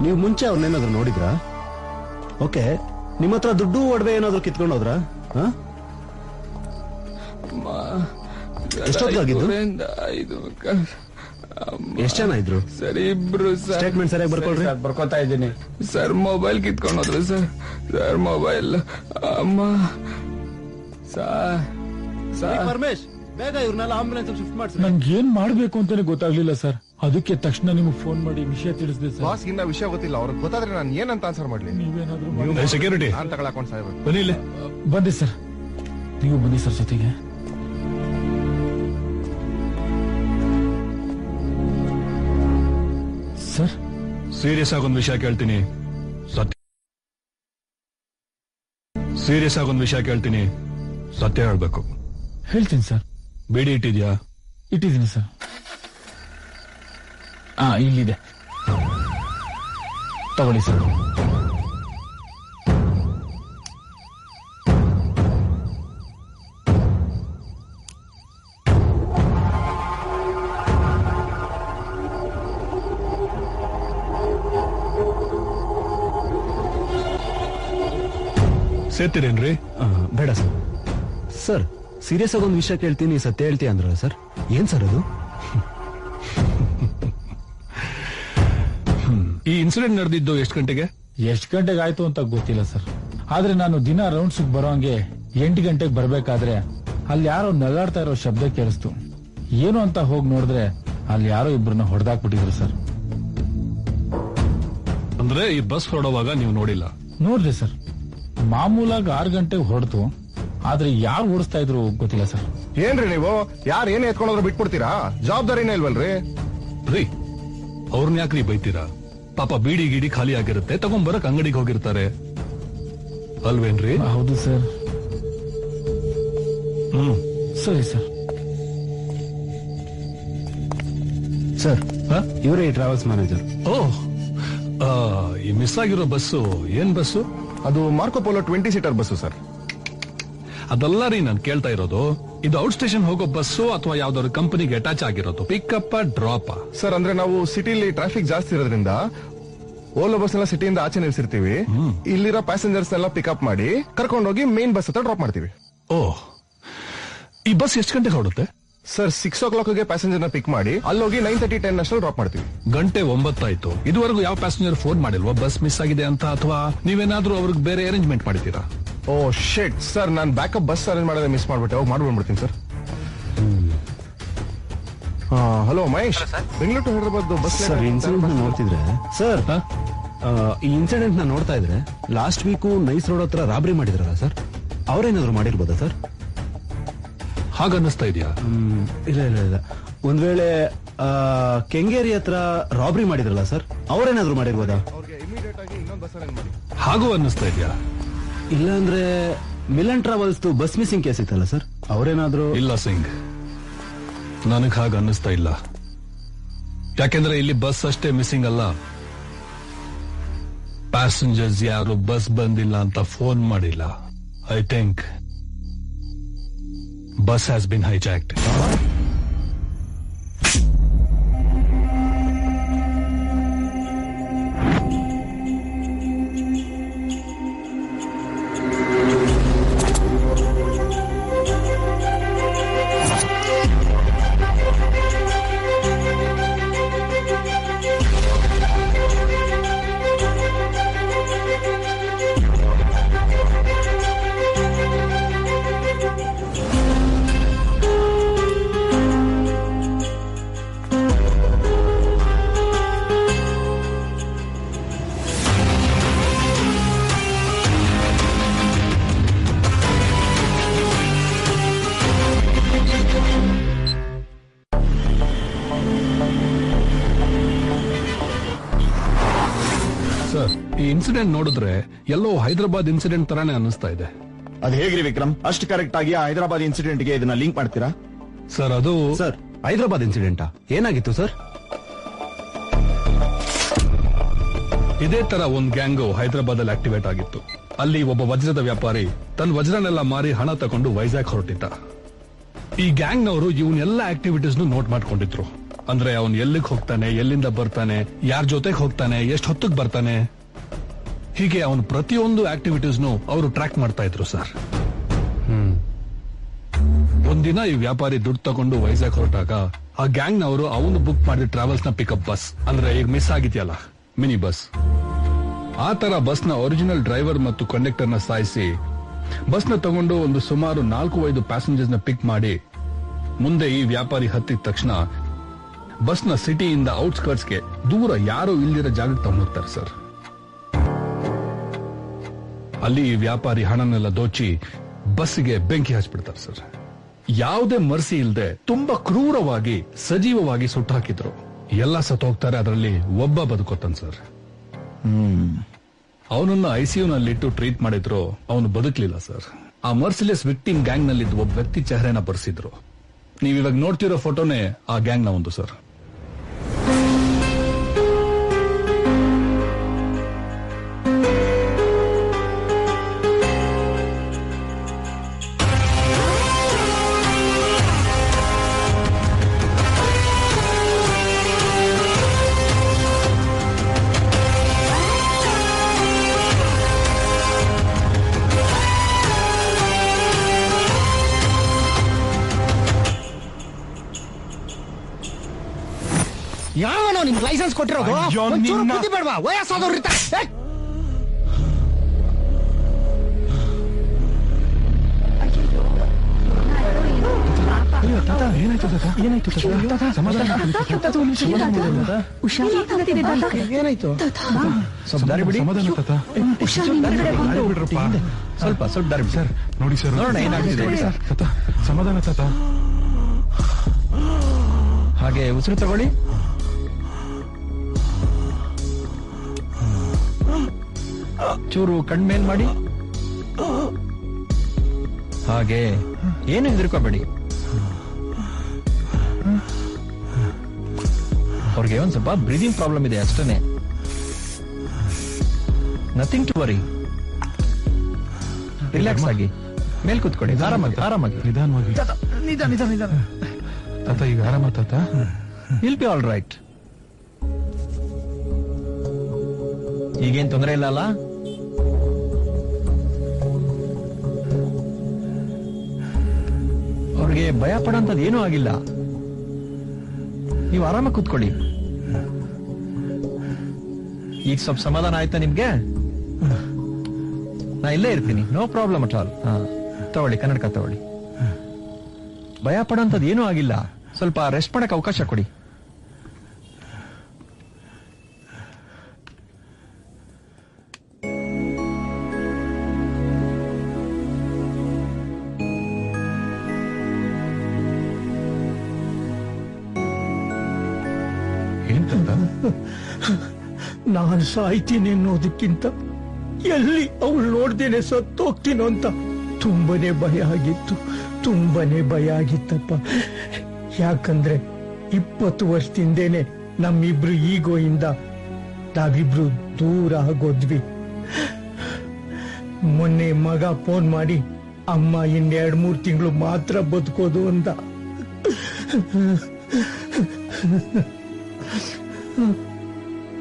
ನೀವು ಮುಂಚೆ ಅವ್ರನ್ನೇನಾದ್ರು ನೋಡಿದ್ರಾ? ಓಕೆ, ನಿಮ್ಮ ಹತ್ರ ದುಡ್ಡು ಒಡವೆ ಏನಾದ್ರು ಕಿತ್ಕೊಂಡು ಹೋದ್ರಾ? ಎಷ್ಟೊತ್ತಾಗಿದ್ದು? ಎಷ್ಟು ಜನ ಇದ್ರು? ಸರ್ ಇಬ್ರು ಸರ್. ಸ್ಟೇಟ್ಮೆಂಟ್ ಸರಿಯಾಗಿ ಬರ್ಕೊಳ್ರಿ. ಬರ್ಕೋತಾ ಇದ್ದೀನಿ ಸರ್. ಮೊಬೈಲ್ ಕಿತ್ಕೊಂಡು ಹೋದ್ರು ಸರ್. ಸರ್ ಮೊಬೈಲ್ ಅಮ್ಮ ಸರ್ ಪರಮೇಶ್, ಬೇಗ ಇವ್ರನ್ನೆಲ್ಲ ಆಂಬುಲೆನ್ಸ್ ಶಿಫ್ಟ್ ಮಾಡ್ಸಿ. ನನ್ಗೆ ಏನ್ ಮಾಡ್ಬೇಕು ಅಂತಾನೆ ಗೊತ್ತಾಗ್ಲಿಲ್ಲ ಸರ್. ಅದಕ್ಕೆ ತಕ್ಷಣ ನಿಮ್ಗೆ ಫೋನ್ ಮಾಡಿ ವಿಷಯ ತಿಳಿಸಿದೆ ಸರ್. ಬಾಸ್ ಇನ್ನ ವಿಷಯ ಗೊತ್ತಿಲ್ಲ, ಅವ್ರಿಗೆ ಗೊತ್ತಾದ್ರೆ ನಾನು ಏನಂತ ಆನ್ಸರ್ ಮಾಡ್ಲಿ? ನೀವೇನಾದ್ರೂ ಸೆಕ್ಯೂರಿಟಿ ನಾನ್ ತಗೊಳಕೊಂಡ್ ಸಾಯ್ಬೇಕು. ಬನ್ನಿ ಇಲ್ಲಿ. ಬನ್ನಿ ಸರ್, ನೀವು ಬನ್ನಿ ಸರ್ ಜೊತೆಗೆ. ಸರ್ ಸೀರಿಯಸ್ ಆಗಿ ಒಂದು ವಿಷಯ ಕೇಳ್ತೀನಿ, ಸೀರಿಯಸ್ ಆಗಿ ಒಂದು ವಿಷಯ ಕೇಳ್ತೀನಿ, ಸತ್ಯ ಹೇಳ್ಬೇಕು. ಹೇಳ್ತೀನಿ ಸರ್. ಬೇಡಿ ಇಟ್ಟಿದ್ಯಾ? ಇಟ್ಟಿದ್ದೀನಿ ಸರ್. ಇಲ್ಲಿದೆ, ತಗೊಳ್ಳಿ ಸರ್. ಸೇರ್ತೀರೇನ್ರಿ? ಬೇಡ ಸರ್. ಸರ್ ಸೀರಿಯಸ್ ಆಗಿ ಒಂದು ವಿಷಯ ಕೇಳ್ತೀನಿ, ಸತ್ಯ ಹೇಳ್ತೀಯ ಅಂದ್ರಲ್ಲ ಸರ್, ಏನ್ ಸರ್ ಅದು? ಈ ಇನ್ಸಿಡೆಂಟ್ ನಡೆದಿದ್ದು ಎಷ್ಟು ಗಂಟೆಗೆ? ಎಷ್ಟು ಗಂಟೆಗೆ ಆಯ್ತು ಅಂತ ಗೊತ್ತಿಲ್ಲ ಸರ್. ಆದ್ರೆ ನಾನು ದಿನ ರೌಂಡ್ಸ್ ಬರೋಂಗೆ 8 ಗಂಟೆಗೆ ಬರ್ಬೇಕಾದ್ರೆ ಅಲ್ಲಿ ಯಾರೋ ನಗಾಡ್ತಾ ಇರೋ ಶಬ್ದ ಕೇಳಿಸ್ತು. ಏನು ಅಂತ ಹೋಗಿ ನೋಡಿದ್ರೆ ಅಲ್ಲಿ ಯಾರೋ ಇಬ್ಬರನ್ನ ಹೊಡೆದಾಕ್ಬಿಟ್ಟಿದ್ರು ಸರ್. ಅಂದ್ರೆ ಈ ಬಸ್ ಹೊರಡುವಾಗ ನೀವು ನೋಡಿಲ್ಲ? ನೋಡ್ರಿ ಸರ್, ಮಾಮೂಲಾಗಿ 6 ಗಂಟೆಗೆ ಹೊರಡ್ತು. ಆದ್ರೆ ಯಾರು ಓಡಿಸ್ತಾ ಇದ್ರು ಗೊತ್ತಿಲ್ಲ ಸರ್. ಏನ್ರಿ ನೀವು ಯಾರು ಏನೇ ಎತ್ಕೊಂಡೋದ್ರು ಬಿಟ್ಬಿಡ್ತೀರಾ? ಜವಾಬ್ದಾರಿನೇ ಇಲ್ವಲ್ರಿ? ರೀ ಅವ್ರನ್ನ ಯಾಕ್ರಿ ಬೈತೀರಾ? ಪಾಪ ಬೀಡಿ ಗಿಡಿ ಖಾಲಿ ಆಗಿರುತ್ತೆ, ತಗೊಂಡ್ಬರಕ್ ಅಂಗಡಿಗೆ ಹೋಗಿರ್ತಾರೆ ಅಲ್ವೇನ್ರಿ? ಹೌದು ಸರ್. ಸರಿ ಸರ್. ಸರ್ ಇವರೇ ಟ್ರಾವೆಲ್ಸ್ ಮ್ಯಾನೇಜರ್. ಓಹ್, ಈ ಮಿಸ್ ಆಗಿರೋ ಬಸ್ಸು ಏನ್ ಬಸ್ಸು? ಅದು Marco polo 20 seater bus sir. ಅದಲ್ಲ ರೀ ನಾನು ಕೇಳ್ತಾ ಇರೋದು, ಇದು ಔಟ್ ಸ್ಟೇಷನ್ ಹೋಗೋ ಬಸ್ಸು ಅಥವಾ ಯಾವ್ದಾದ್ರು ಕಂಪನಿಗೆ ಅಟ್ಯಾಚ್ ಆಗಿರೋದು? Pickup drop? ಸರ್ ಅಂದ್ರೆ ನಾವು ಸಿಟಿಲಿ ಟ್ರಾಫಿಕ್ ಜಾಸ್ತಿ ಇರೋದ್ರಿಂದ ಓಲೋ ಬಸ್ ಎಲ್ಲ ಸಿಟಿಯಿಂದ ಆಚೆ ನಿಲ್ಸಿರ್ತೀವಿ. ಇಲ್ಲಿರೋ ಪ್ಯಾಸೆಂಜರ್ಸ್ ಎಲ್ಲ ಪಿಕಪ್ ಮಾಡಿ ಕರ್ಕೊಂಡೋಗಿ ಮೇನ್ ಬಸ್ ಹತ್ರ ಡ್ರಾಪ್ ಮಾಡ್ತೀವಿ. ಓಹ್, ಈ ಬಸ್ ಎಷ್ಟು ಗಂಟೆಗೆ ಹೊರಡುತ್ತೆ? ಸರ್ 6 o'clockಗೆ ಪ್ಯಾಸೆಂಜರ್ ನ ಪಿಕ್ ಮಾಡಿ ಅಲ್ಲೋಗಿ 9:30, 10 ಅಷ್ಟರಲ್ಲಿ ಡ್ರಾಪ್ ಮಾಡ್ತೀವಿ. ಗಂಟೆ 9 ಆಯ್ತು. ಇದುವರೆಗೂ ಯಾವ ಪ್ಯಾಸೆಂಜರ್ ಫೋನ್ ಮಾಡಿಲ್ವಾ ಬಸ್ ಮಿಸ್ ಆಗಿದೆ ಅಂತ? ಅಥವಾ ನೀವೇನಾದ್ರೂ ಅವ್ರಿಗೆ ಬೇರೆ ಅರೇಂಜ್ಮೆಂಟ್ ಮಾಡಿದ್ದೀರಾ? ಓ ಶೇಟ್ ಸರ್, ನಾನು ಬ್ಯಾಕಪ್ ಬಸ್ ಅರೇಂಜ್ ಮಾಡೋದೇ ಮಿಸ್ ಮಾಡ್ಬಿಟ್ಟೆ. ಹೋಗಿ ಮಾಡ್ಬಿಡ್ತೀನಿ sir. Hello Mahesh, Bengaluru to Hyderabad bus sir incident ನೋಡ್ತಿದ್ರೆ ಸರ್, ಈ ಇನ್ಸಿಡೆಂಟ್ ನ ನೋಡ್ತಾ ಇದ್ರೆ ಲಾಸ್ಟ್ ವೀಕು ನೈಸ್ ರೋಡ್ ಹತ್ರ ರಾಬರಿ ಮಾಡಿದ್ರಲ್ಲ ಸರ್, ಅವ್ರೇನಾದ್ರು ಮಾಡಿರ್ಬೋದಾ ಸರ್? ಹಾಗನ್ನಿಸ್ತಾ ಇದೆಯಾ? ಇಲ್ಲ ಇಲ್ಲ ಇಲ್ಲ, ಒಂದ್ ವೇಳೆ ಕೆಂಗೇರಿ ಹತ್ರ ರಾಬ್ರಿ ಮಾಡಿದ್ರಲ್ಲ ಸರ್, ಅವ್ರೇನಾದ್ರು ಮಾಡಿರ್ಬೋದಾ? ಹಾಗೂ ಅನ್ನಿಸ್ತಾ ಇದೆಯಾ? ಇಲ್ಲ ಅಂದ್ರೆ Milan travels bus missing case ಇತ್ತಲ್ಲ ಸರ್, ಅವ್ರೇನಾದ್ರು? ಇಲ್ಲ ಸಿಂಗ್, ನನಗ್ ಹಾಗ ಅನ್ನಿಸ್ತಾ ಇಲ್ಲ. ಯಾಕೆಂದ್ರೆ ಇಲ್ಲಿ ಬಸ್ ಅಷ್ಟೇ ಮಿಸ್ಸಿಂಗ್ ಅಲ್ಲ, ಪ್ಯಾಸೆಂಜರ್ಸ್ ಯಾರು ಬಸ್ ಬಂದಿಲ್ಲ ಅಂತ ಫೋನ್ ಮಾಡಿಲ್ಲ. I think bus has been hijacked. ಈ ಇನ್ಸಿಡೆಂಟ್ ನೋಡಿದ್ರೆ ಎಲ್ಲೋ ಹೈದರಾಬಾದ್ ಇನ್ಸಿಡೆಂಟ್ ತರಾನೇ ಅನ್ನಿಸ್ತಾ ಇದೆ. ಅದ್ ಹೇಗ್ರಿ ವಿಕ್ರಮ್, ಅಷ್ಟು ಕರೆಕ್ಟ್ ಆಗಿ ಹೈದರಾಬಾದ್ ಇನ್ಸಿಡೆಂಟ್ ಗೆ ಇದನ್ನ ಲಿಂಕ್ ಮಾಡ್ತೀರಾ? ಸರ್ ಅದು ಸರ್ ಹೈದರಾಬಾದ್ ಇನ್ಸಿಡೆಂಟಾ? ಏನಾಗಿತ್ತು ಸರ್? ಇದೇ ತರ ಒಂದ್ ಗ್ಯಾಂಗು ಹೈದರಾಬಾದ್ ಅಲ್ಲಿ ಆಕ್ಟಿವೇಟ್ ಆಗಿತ್ತು. ಅಲ್ಲಿ ಒಬ್ಬ ವಜ್ರದ ವ್ಯಾಪಾರಿ ತನ್ನ ವಜ್ರನೆಲ್ಲ ಮಾರಿ ಹಣ ತಗೊಂಡು ವೈಜಾಗ್ ಹೊರಟಿದ್ದ. ಈ ಗ್ಯಾಂಗ್ ನವರು ಇವನ್ನೆಲ್ಲ ಆಕ್ಟಿವಿಟೀಸ್ ನೋಟ್ ಮಾಡ್ಕೊಂಡಿದ್ರು. ಅಂದ್ರೆ ಅವನ್ ಎಲ್ಲಿಗೆ ಹೋಗ್ತಾನೆ, ಎಲ್ಲಿಂದ ಬರ್ತಾನೆ, ಯಾರ ಜೊತೆಗೆ ಹೋಗ್ತಾನೆ, ಎಷ್ಟು ಹೊತ್ತಿಗೆ ಬರ್ತಾನೆ, ಹೀಗೆ ಅವನು ಪ್ರತಿಯೊಂದು ಆಕ್ಟಿವಿಟೀಸ್ನು ಅವರು ಟ್ರ್ಯಾಕ್ ಮಾಡ್ತಾ ಇದ್ರು ಸರ್. ಒಂದಿನ ಈ ವ್ಯಾಪಾರಿ ದುಡ್ಡು ತಗೊಂಡು ವೈಜಾಗ್ ಹೊರಟಾಗ ಆ ಗ್ಯಾಂಗ್ ನವರು ಅವನು ಬುಕ್ ಮಾಡಿದ ಟ್ರಾವೆಲ್ಸ್ ನ ಪಿಕಪ್ ಬಸ್, ಅಂದ್ರೆ ಈಗ ಮಿಸ್ ಆಗಿದೆಯಲ್ಲ ಮಿನಿ ಬಸ್, ಆ ತರ ಬಸ್ ನ ಒರಿಜಿನಲ್ ಡ್ರೈವರ್ ಮತ್ತು ಕಂಡಕ್ಟರ್ ನ ಸಾಯಿಸಿ ಬಸ್ ನ ತಗೊಂಡು ಒಂದು ಸುಮಾರು 4-5 ಪ್ಯಾಸೆಂಜರ್ಸ್ ನ ಪಿಕ್ ಮಾಡಿ ಮುಂದೆ ಈ ವ್ಯಾಪಾರಿ ಹತ್ತಿದ ತಕ್ಷಣ ಬಸ್ ನ ಸಿಟಿಯಿಂದ ಔಟ್ಸ್ಕರ್ಟ್ಸ್ಗೆ ದೂರ ಯಾರೋ ಇಲ್ದಿರೋ ಜಾಗಕ್ಕೆ ತಗೊಂಡೋಗ್ತಾರೆ ಸರ್. ಅಲ್ಲಿ ಈ ವ್ಯಾಪಾರಿ ಹಣನೆಲ್ಲ ದೋಚಿ ಬಸ್ಸಿಗೆ ಬೆಂಕಿ ಹಚ್ಬಿಡ್ತಾರೆ ಸರ್. ಯಾವುದೇ ಮರ್ಸಿ ಇಲ್ಲದೆ ತುಂಬಾ ಕ್ರೂರವಾಗಿ ಸಜೀವವಾಗಿ ಸುಟ್ಟು ಹಾಕಿದ್ರು. ಎಲ್ಲ ಸತ್ತೋಗ್ತಾರೆ, ಅದರಲ್ಲಿ ಒಬ್ಬ ಬದುಕೋತಾನೆ ಸರ್. ಅವನನ್ನ ಐಸಿಯು ನಲ್ಲಿಟ್ಟು ಟ್ರೀಟ್ ಮಾಡಿದ್ರು, ಅವನು ಬದುಕಲಿಲ್ಲ ಸರ್. ಆ ಮರ್ಸಿಲೆಸ್ ವಿಕ್ಟಿಮ್ ಗ್ಯಾಂಗ್ ನಲ್ಲಿದ್ದ ಒಬ್ಬ ವ್ಯಕ್ತಿ ಚೆಹರೆನ ಬರ್ಸಿದ್ರು. ನೀವಿವಾಗ ನೋಡ್ತಿರೋ ಫೋಟೋನೇ ಆ ಗ್ಯಾಂಗ್ ನ ಒಂದು ಸರ್. ಯಾವನೋ ನಿಮ್ ಲೈಸೆನ್ಸ್ ಕೊಟ್ಟಿರೋದು? ಒಂಚೂರು ಬುದ್ಧಿ ಬೇಡವಾ? ವಯಸ್ಸಾದವ್ರು ಇರ್ತಾರೆ. ಏನಾಯ್ತು? ಸ್ವಲ್ಪ ದಾರಿ ಬಿಡಿ. ಸ್ವಲ್ಪ ದಾರಿ ಬಿಡಿ ಸರ್. ನೋಡಿ ಸರ್, ನೋಡೋಣ ಏನಾಗ್ತಿದೆ. ಸಮಾಧಾನ ತಾತ. ಹಾಗೆ ಉಸಿರು ತಗೊಳ್ಳಿ. ಚೂರು ಕಣ್ಮೇಲ್ ಮಾಡಿ. ಹಾಗೆ ಏನು ಹೆದರ್ಕೋಬೇಡಿ. ಅವ್ರಿಗೆ ಒಂದ್ ಸ್ವಲ್ಪ ಬ್ರೀದಿಂಗ್ ಪ್ರಾಬ್ಲಮ್ ಇದೆ ಅಷ್ಟೇ. Nothing to worry. ರಿಲ್ಯಾಕ್ಸ್ ಆಗಿ ಮೇಲ್ ಕೂತ್ಕೊಳ್ಳಿ. ಆರಾಮಾಗಿ ನಿಧಾನವಾಗಿ. ನಿಧಾನ. ತಾತ ಈಗ ಆರಾಮ ತಾತ? Will be all right. ಈಗೇನ್ ತೊಂದರೆ ಇಲ್ಲ ಅಲ್ಲ? ಅವ್ರಿಗೆ ಭಯ ಪಡೋಂಥದ್ದು ಏನೂ ಆಗಿಲ್ಲ. ನೀವು ಆರಾಮಾಗಿ ಕೂತ್ಕೊಳ್ಳಿ. ಈಗ ಸ್ವಲ್ಪ ಸಮಾಧಾನ ಆಯ್ತಾ ನಿಮ್ಗೆ? ನಾ ಇಲ್ಲೇ ಇರ್ತೀನಿ, ನೋ ಪ್ರಾಬ್ಲಮ್ ಅಟ್ ಆಲ್. ತಗೊಳ್ಳಿ, ಕನ್ನಡಕ ತಗೊಳ್ಳಿ. ಭಯ ಪಡೋಂಥದ್ದು ಏನೂ ಆಗಿಲ್ಲ. ಸ್ವಲ್ಪ ರೆಸ್ಟ್ ಮಾಡಕ್ಕೆ ಅವಕಾಶ ಕೊಡಿ. ನಾನು ಸಾಯ್ತೀನಿ ಅನ್ನೋದಕ್ಕಿಂತ ಎಲ್ಲಿ ಅವಳು ನೋಡ್ದೇನೆ ಸತ್ತೋಗ್ತೀನೋ ಅಂತ ತುಂಬಾನೇ ಭಯ ಆಗಿತ್ತಪ್ಪ. ಯಾಕಂದ್ರೆ 20 ವರ್ಷದಿಂದೇನೆ ನಮ್ಮಿಬ್ರು ಈಗೋಯಿಂದ ನಾವಿಬ್ರು ದೂರ ಆಗೋದ್ವಿ. ಮೊನ್ನೆ ಮಗ ಫೋನ್ ಮಾಡಿ ಅಮ್ಮ 2-3 ತಿಂಗಳು ಮಾತ್ರ ಬದುಕೋದು ಅಂತ.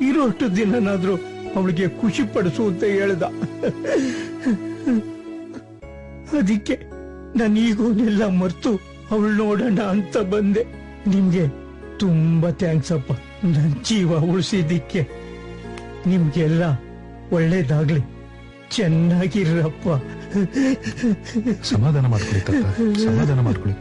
ಇರೋಷ್ಟು ದಿನನಾದ್ರೂ ಅವಳಿಗೆ ಖುಷಿ ಪಡಿಸು ಅಂತ ಹೇಳ್ದ. ಅದಕ್ಕೆ ನಾನೀಗೋನೆಲ್ಲ ಮರ್ತು ಅವಳು ನೋಡೋಣ ಅಂತ ಬಂದೆ. ನಿಮ್ಗೆ ತುಂಬಾ ಥ್ಯಾಂಕ್ಸ್ ಅಪ್ಪ, ನನ್ ಜೀವ ಉಳಿಸಿದ್ದಕ್ಕೆ. ನಿಮ್ಗೆಲ್ಲ ಒಳ್ಳೇದಾಗ್ಲಿ, ಚೆನ್ನಾಗಿರಪ್ಪ. ಸಮಾಧಾನ ಮಾಡ್ಕೊಳ್ಳಿ ತಾತ, ಸಮಾಧಾನ ಮಾಡ್ಕೊಳ್ಳಿ.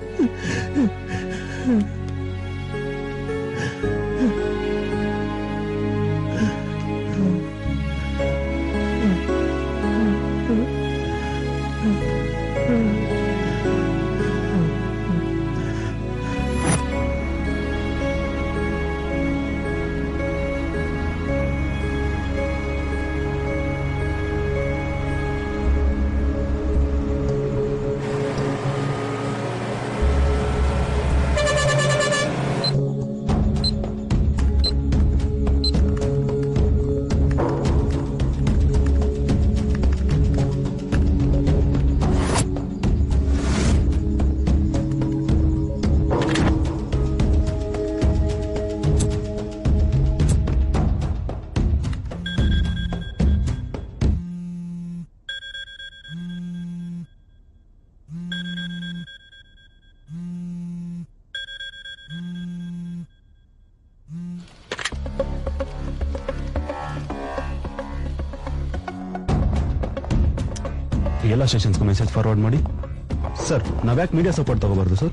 ಎಲ್ಲ ಸ್ಟೇಷನ್ಸ್ಗೂ ಮೆಸೇಜ್ ಫಾರ್ವರ್ಡ್ ಮಾಡಿ. ಸರ್, ನಾವ್ಯಾಕೆ ಮೀಡಿಯಾ ಸಪೋರ್ಟ್ ತಗೋಬಾರ್ದು ಸರ್?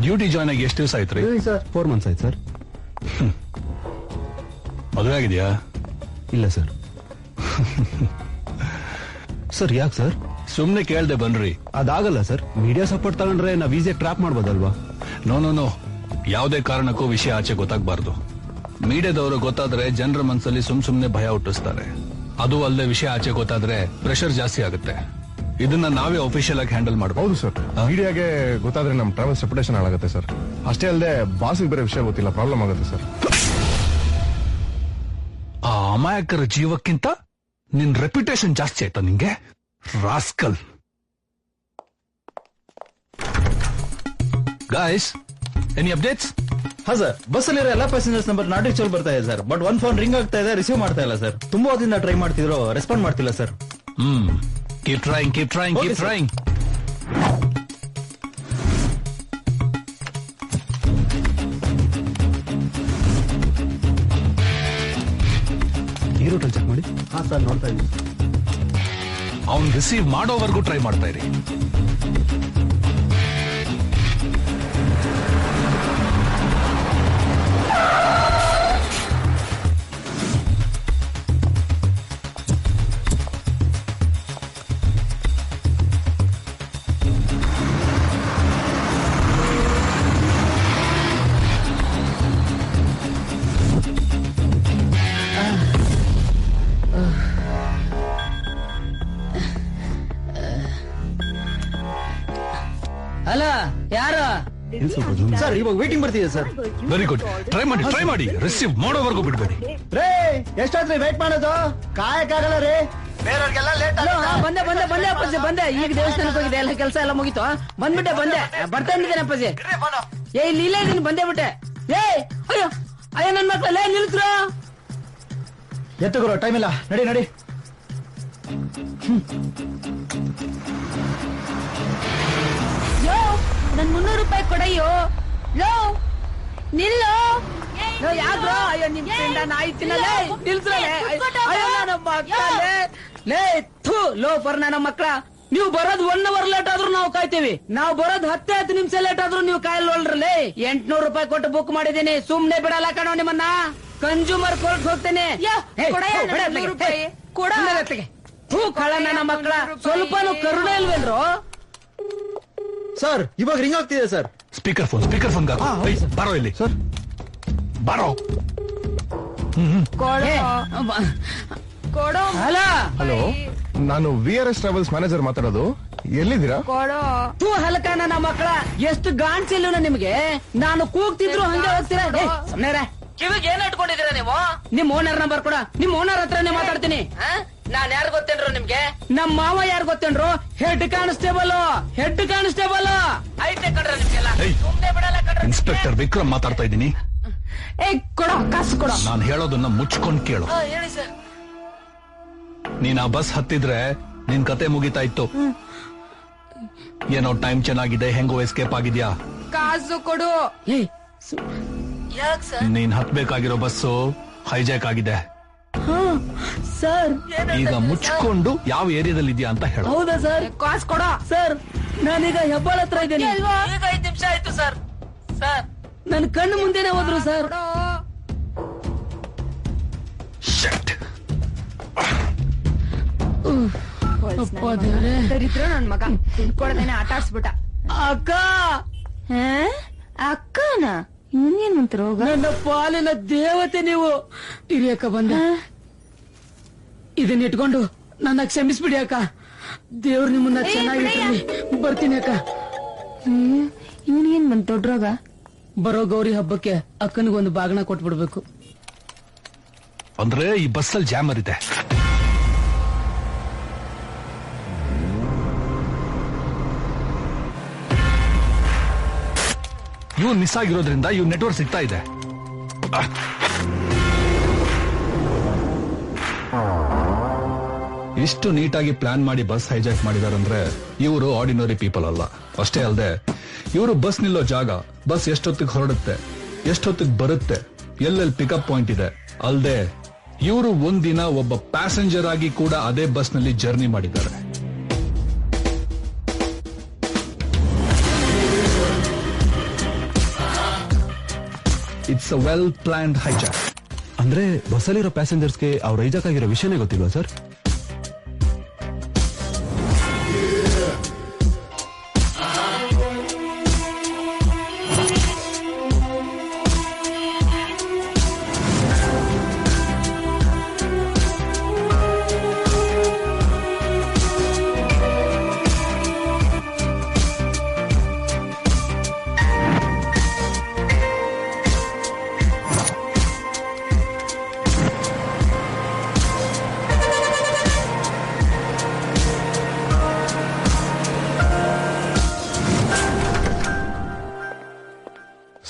ಡ್ಯೂಟಿ ಜಾಯ್ನ್ ಆಗಿ ಎಷ್ಟು ದಿವಸ ಆಯ್ತು ರೀ? 4 months ಆಯ್ತು ಸರ್. ಮದುವೆ ಆಗಿದೆಯಾ? ಇಲ್ಲ ಸರ್. ಸರ್ ಯಾಕೆ ಸರ್? ಸುಮ್ನೆ ಕೇಳ್ದೆ ಬನ್ರಿ. ಅದಾಗಲ್ಲ ಸರ್, ಮೀಡಿಯಾ ಸಪೋರ್ಟ್ ತಗೊಂಡ್ರೆ ನಾವ್ ಈಸಿಯಾಗಿ ಟ್ರ್ಯಾಪ್ ಮಾಡ್ಬೋದಲ್ವಾ? ನೋ, ಯಾವುದೇ ಕಾರಣಕ್ಕೂ ವಿಷಯ ಆಚೆ ಗೊತ್ತಾಗಬಾರ್ದು. ಮೀಡಿಯಾದವರು ಗೊತ್ತಾದ್ರೆ ಜನರ ಮನಸ್ಸಲ್ಲಿ ಸುಮ್ನೆ ಭಯ ಹುಟ್ಟಿಸ್ತಾರೆ. ಅದು ಅಲ್ಲದೆ ವಿಷಯ ಆಚೆ ಗೊತ್ತಾದ್ರೆ ಪ್ರೆಷರ್ ಜಾಸ್ತಿ ಆಗುತ್ತೆ. ಇದನ್ನ ನಾವೇ ಅಫಿಷಿಯಲ್ ಆಗಿ ಹ್ಯಾಂಡಲ್ ಮಾಡಬಹುದು ಸರ್. ಮೀಡಿಯಾಗೆ ಗೊತ್ತಾದ್ರೆ ನಮ್ ಟ್ರಾವೆಲ್ಸ್ ರೆಪ್ಯುಟೇಷನ್ ಹಾಳಾಗುತ್ತೆ ಸರ್. ಅಷ್ಟೇ ಅಲ್ಲದೆ ಬಾಸಿಗೆ ಬೇರೆ ವಿಷಯ ಗೊತ್ತಿಲ್ಲ, ಪ್ರಾಬ್ಲಮ್ ಆಗುತ್ತೆ ಸರ್. ಆ ಅಮಾಯಕರ ಜೀವಕ್ಕಿಂತ ನಿನ್ ರೆಪ್ಯುಟೇಷನ್ ಜಾಸ್ತಿ ಆಯ್ತಾ ನಿಂಗೆ, ರಾಸ್ಕಲ್? Guys, any updates? ಹಾ ಸರ್, ಬಸ್ಸಲ್ಲಿರೋ ಎಲ್ಲ ಪ್ಯಾಸೆಂಜರ್ಸ್ ನಂಬರ್ ನಾಟ್ ರೀಚಬಲ್ ಬರ್ತಾ ಇದೆ ಸರ್. ಬಟ್ 1 ಫೋನ್ ರಿಂಗ್ ಆಗ್ತಾ ಇದೆ, ರಿಸೀವ್ ಮಾಡ್ತಾ ಇಲ್ಲ ಸರ್. ತುಂಬಾ ಹೊತ್ತಿಂದ ಟ್ರೈ ಮಾಡ್ತಿದ್ರು, ರೆಸ್ಪಾಂಡ್ ಮಾಡ್ತಿಲ್ಲ ಸರ್. Keep trying. ಈ ರೂಟಲ್ಲಿ ಚೆಕ್ ಮಾಡಿ. ಹಾ ಸರ್, ನೋಡ್ತಾ ಇದ್ದೀನಿ. ಅವ್ನ್ ರಿಸೀವ್ ಮಾಡೋವರೆಗೂ ಟ್ರೈ ಮಾಡ್ತಾ ಇರಿ. ಅಲ್ಲ ಯಾರು ಸರ್? ಇವಾಗ ವೇಟಿಂಗ್ ಬರ್ತಿದೆ ಸರ್. ವೆರಿ ಗುಡ್, ಟ್ರೈ ಮಾಡಿ. ರಿಸೀವ್ ಮಾಡೋವರೆಗೂ ಬಿಡ್ಬೇಡಿ. ರೇ, ಎಷ್ಟಾದ್ರಿ ವೇಟ್ ಮಾಡೋದು? ಕಾಯಕ್ಕಾಗಲ್ಲ ರೀ, ಬೇರೆಯವ್ರಿಗೆಲ್ಲ ಲೇಟ್. ಬಂದೆ ಅಪ್ಪಾಜಿ, ಬಂದೆ. ಈಗ ದೇವಸ್ಥಾನಕ್ಕೆ ಹೋಗಿದೆ, ಎಲ್ಲ ಕೆಲಸ ಎಲ್ಲ ಮುಗಿತು. ಬಂದ್ಬಿಟ್ಟೆ, ಬರ್ತಾ ಇದ್ದೇನೆ ಅಪ್ಪಾಜಿ. ಇಲ್ಲಿ ಇಲ್ಲೇ ಇದೀನಿ, ಬಂದೇ ಬಿಟ್ಟೆ. ಅಯ್ಯೋ ನನ್ ಮಕ್ಳಲ್ಲೇ ನಿಲ್ಸ್ರು. ಎತ್ತುಗುರು, ಟೈಮ್ ಇಲ್ಲ, ನಡಿ. ಯೋ, ನನ್ 300 ರೂಪಾಯಿ ಕೊಡಯ್ಯೋ. ಲೋ, ನಿಲ್ಲೋ. ಯಾಕ್ರೋ? ಅಯ್ಯೋ, ನಿಮ್ ಫ್ರೆಂಡ ನಾಯಿ ತಿನ್ನಲೇ, ನಿಲ್ಸ್ರಲೇ. ಅಯ್ಯೋ ನನ್ನ ಮಕ್ಕಳೇ, ಲೇ ಥೂ ಲೋಫರ್ ನನ್ನ ಮಕ್ಕಳ. ನೀವು ಬರೋದು 1 hour ಲೇಟ್ ಆದ್ರೂ ನಾವು ಕಾಯ್ತೀವಿ. ನಾವು ಬರೋದು 10 ನಿಮಿಷ ಲೇಟ್ ಆದ್ರೂ ನೀವು ಕಾಯಲ್ವಲ್ರಲ್ಲೇ. 800 ರೂಪಾಯಿ ಕೊಟ್ಟು ಬುಕ್ ಮಾಡಿದೀನಿ, ಸುಮ್ನೆ ಬಿಡಲ್ಲ ಕಣೋ ನಿಮ್ಮನ್ನ. ಕನ್ಸ್ಯೂಮರ್ ಕೋರ್ಟ್ ಹೋಗ್ತೇನೆ. ಥೂ ಕಳ ನನ್ನ ಮಕ್ಕಳ, ಸ್ವಲ್ಪನೂ ಕರುಣೆ ಇಲ್ವೇನ್ರೋ? ಸರ್, ಇವಾಗ ರಿಂಗ್ ಆಗ್ತಿದೆ ಸರ್. ಸ್ಪೀಕರ್ ಫೋನ್ ಬಾರೋ ಇಲ್ಲಿ ಸರ್ ಬಾರೋ. ಹಲೋ, ನಾನು VRS ಟ್ರಾವೆಲ್ಸ್ ಮ್ಯಾನೇಜರ್ ಮಾತಾಡೋದು. ಎಲ್ಲಿದ್ದೀರಾ? ತೂ ಹಲಕ ನನ್ನ ಮಕ್ಕಳ, ಎಷ್ಟು ಗಾಣ್ಸಿಲ್ಲ ನಿಮ್ಗೆ. ನಾನು ಕೂಗ್ತಿದ್ರು ಹಂಗೆ ಹೋಗ್ತೀರಾ? ಕಿವಿಗೆ ಏನ್ ಇಟ್ಕೊಂಡಿದ್ದೀರಾ ನೀವು? ನಿಮ್ ಓನರ್ ನಂಬರ್ ಕೊಡ, ನಿಮ್ ಓನರ್ ಹತ್ರನೇ ಮಾತಾಡ್ತೀನಿ. ನಾನ್ ಯಾರು ಗೊತ್ತೇನ್ರು ನಿಮ್ಗೆ? ನಮ್ ಮಾವ ಯಾರು ಗೊತ್ತೇನ್ರು? ಹೆಡ್ ಕಾನ್ಸ್ಟೇಬಲ್ ಐತೆ ಕಡ್ರ ನಿಮ್ಗೆಲ್ಲ. ಸುಮ್ನೆ ಬಿಡಲ್ಲ ಕಡ್ರ. ಇನ್ಸ್ಪೆಕ್ಟರ್ ವಿಕ್ರಮ್ ಮಾತಾಡ್ತಾ ಇದ್ದೀನಿ. ಕೊಡೋ ಕಾಸು ಕೊಡೋ. ನಾನು ಹೇಳೋದನ್ನ ಮುಚ್ಕೊಂಡ್ ಕೇಳು. ಹೇಳಿ ಸರ್. ನೀನ್ ಆ ಬಸ್ ಹತ್ತಿದ್ರೆ ನಿನ್ ಕತೆ ಮುಗಿತಾ ಇತ್ತು. ಏನೋ ಟೈಮ್ ಚೆನ್ನಾಗಿದೆ, ಹೆಂಗೋ ಎಸ್ಕೇಪ್ ಆಗಿದ್ಯಾ. ಕಾಸು ಕೊಡು. ಯಾಕ್ ಸರ್? ನೀನ್ ಹತ್ಬೇಕಾಗಿರೋ ಬಸ್ಸು ಹೈಜಾಕ್ ಆಗಿದೆ. ಸರ್ ಈಗ ಮುಚ್ಕೊಂಡು ಯಾವ ಏರಿಯಾದಲ್ಲಿ ಇದೆಯಾ ಅಂತ ಹೇಳು. ಹೌದಾ ಸರ್? ಕಾಸು ಕೊಡೋ ಸರ್. ನಾನೀಗ ಹೆಬ್ಬಾಳ ಹತ್ರ ಇದ್ದೇನೆ. ಈಗ 5 ನಿಮಿಷ ಆಯ್ತು ಸರ್. ಸರ್ ನನ್ ಕಣ್ಣು ಮುಂದೆನೆ ಹೋದ್ರು ಸರ್. ದರಿದ್ರ ನನ್ ಮಗ ದುಡ್ಡು ಕೊಡದೇನೆ ಆಟ ಆಡ್ಸ್ಬಿಟ್ಟ. ಅಕ್ಕ ಅಕ್ಕನ ಇನ್ನೇನ್ ಮಂತ್ರ ನನ್ನ ಪಾಲಿನ ದೇವತೆ ನೀವು. ಹಿರಿಯಕ್ಕ ಬಂದ, ಇದನ್ನ ಇಟ್ಕೊಂಡು ನನ್ನ ಕ್ಷಮಿಸ್ಬಿಡಿ ಅಕ್ಕ. ದೇವ್ರು ನಿಮ್ಮನ್ನ ಚೆನ್ನಾಗಿ ಬರ್ತೀನಿ ಅಕ್ಕ. ಇವನಿಗೇನ್ ಬಂತ ದೊಡ್ಡರೋಗ? ಬರೋ ಗೌರಿ ಹಬ್ಬಕ್ಕೆ ಅಕ್ಕನಿಗೊಂದು ಬಾಗಣ ಕೊಟ್ಬಿಡ್ಬೇಕು. ಅಂದ್ರೆ ಈ ಬಸ್ಸಲ್ಲಿ ಜಾಮರ್ ಇದೆ. ಇವ್ ಮಿಸ್ ಆಗಿರೋದ್ರಿಂದ ಇವ್ ನೆಟ್ವರ್ಕ್ ಸಿಗ್ತಾ ಇದೆ. ಇಷ್ಟು ನೀಟಾಗಿ ಪ್ಲಾನ್ ಮಾಡಿ ಬಸ್ ಹೈಜಾಕ್ ಮಾಡಿದಾರಂದ್ರೆ ಇವರು ಆರ್ಡಿನರಿ ಪೀಪಲ್ ಅಲ್ಲ. ಅಷ್ಟೇ ಅಲ್ಲದೆ ಇವರು ಬಸ್ ನಿಲ್ಲೋ ಜಾಗ, ಬಸ್ ಎಷ್ಟೊತ್ತಿಗೆ ಹೊರಡುತ್ತೆ, ಎಷ್ಟೊತ್ತಿಗೆ ಬರುತ್ತೆ, ಎಲ್ಲೆಲ್ಲಿ ಪಿಕಪ್ ಪಾಯಿಂಟ್ ಇದೆ ಅಲ್ಲದೆ ಇವರು ಒಂದಿನ ಒಬ್ಬ ಪ್ಯಾಸೆಂಜರ್ ಆಗಿ ಕೂಡ ಅದೇ ಬಸ್ ನಲ್ಲಿ ಜರ್ನಿ ಮಾಡಿದ್ದಾರೆ. It's a well planned hijack. ಅಂದ್ರೆ ಬಸ್ಸಲ್ಲಿರೋ ಪ್ಯಾಸೆಂಜರ್ಸ್ಗೆ ಅವ್ರ ಹೈಜಾಕ್ ಆಗಿರೋ ವಿಷಯನೇ ಗೊತ್ತಿಲ್ವಾ ಸರ್?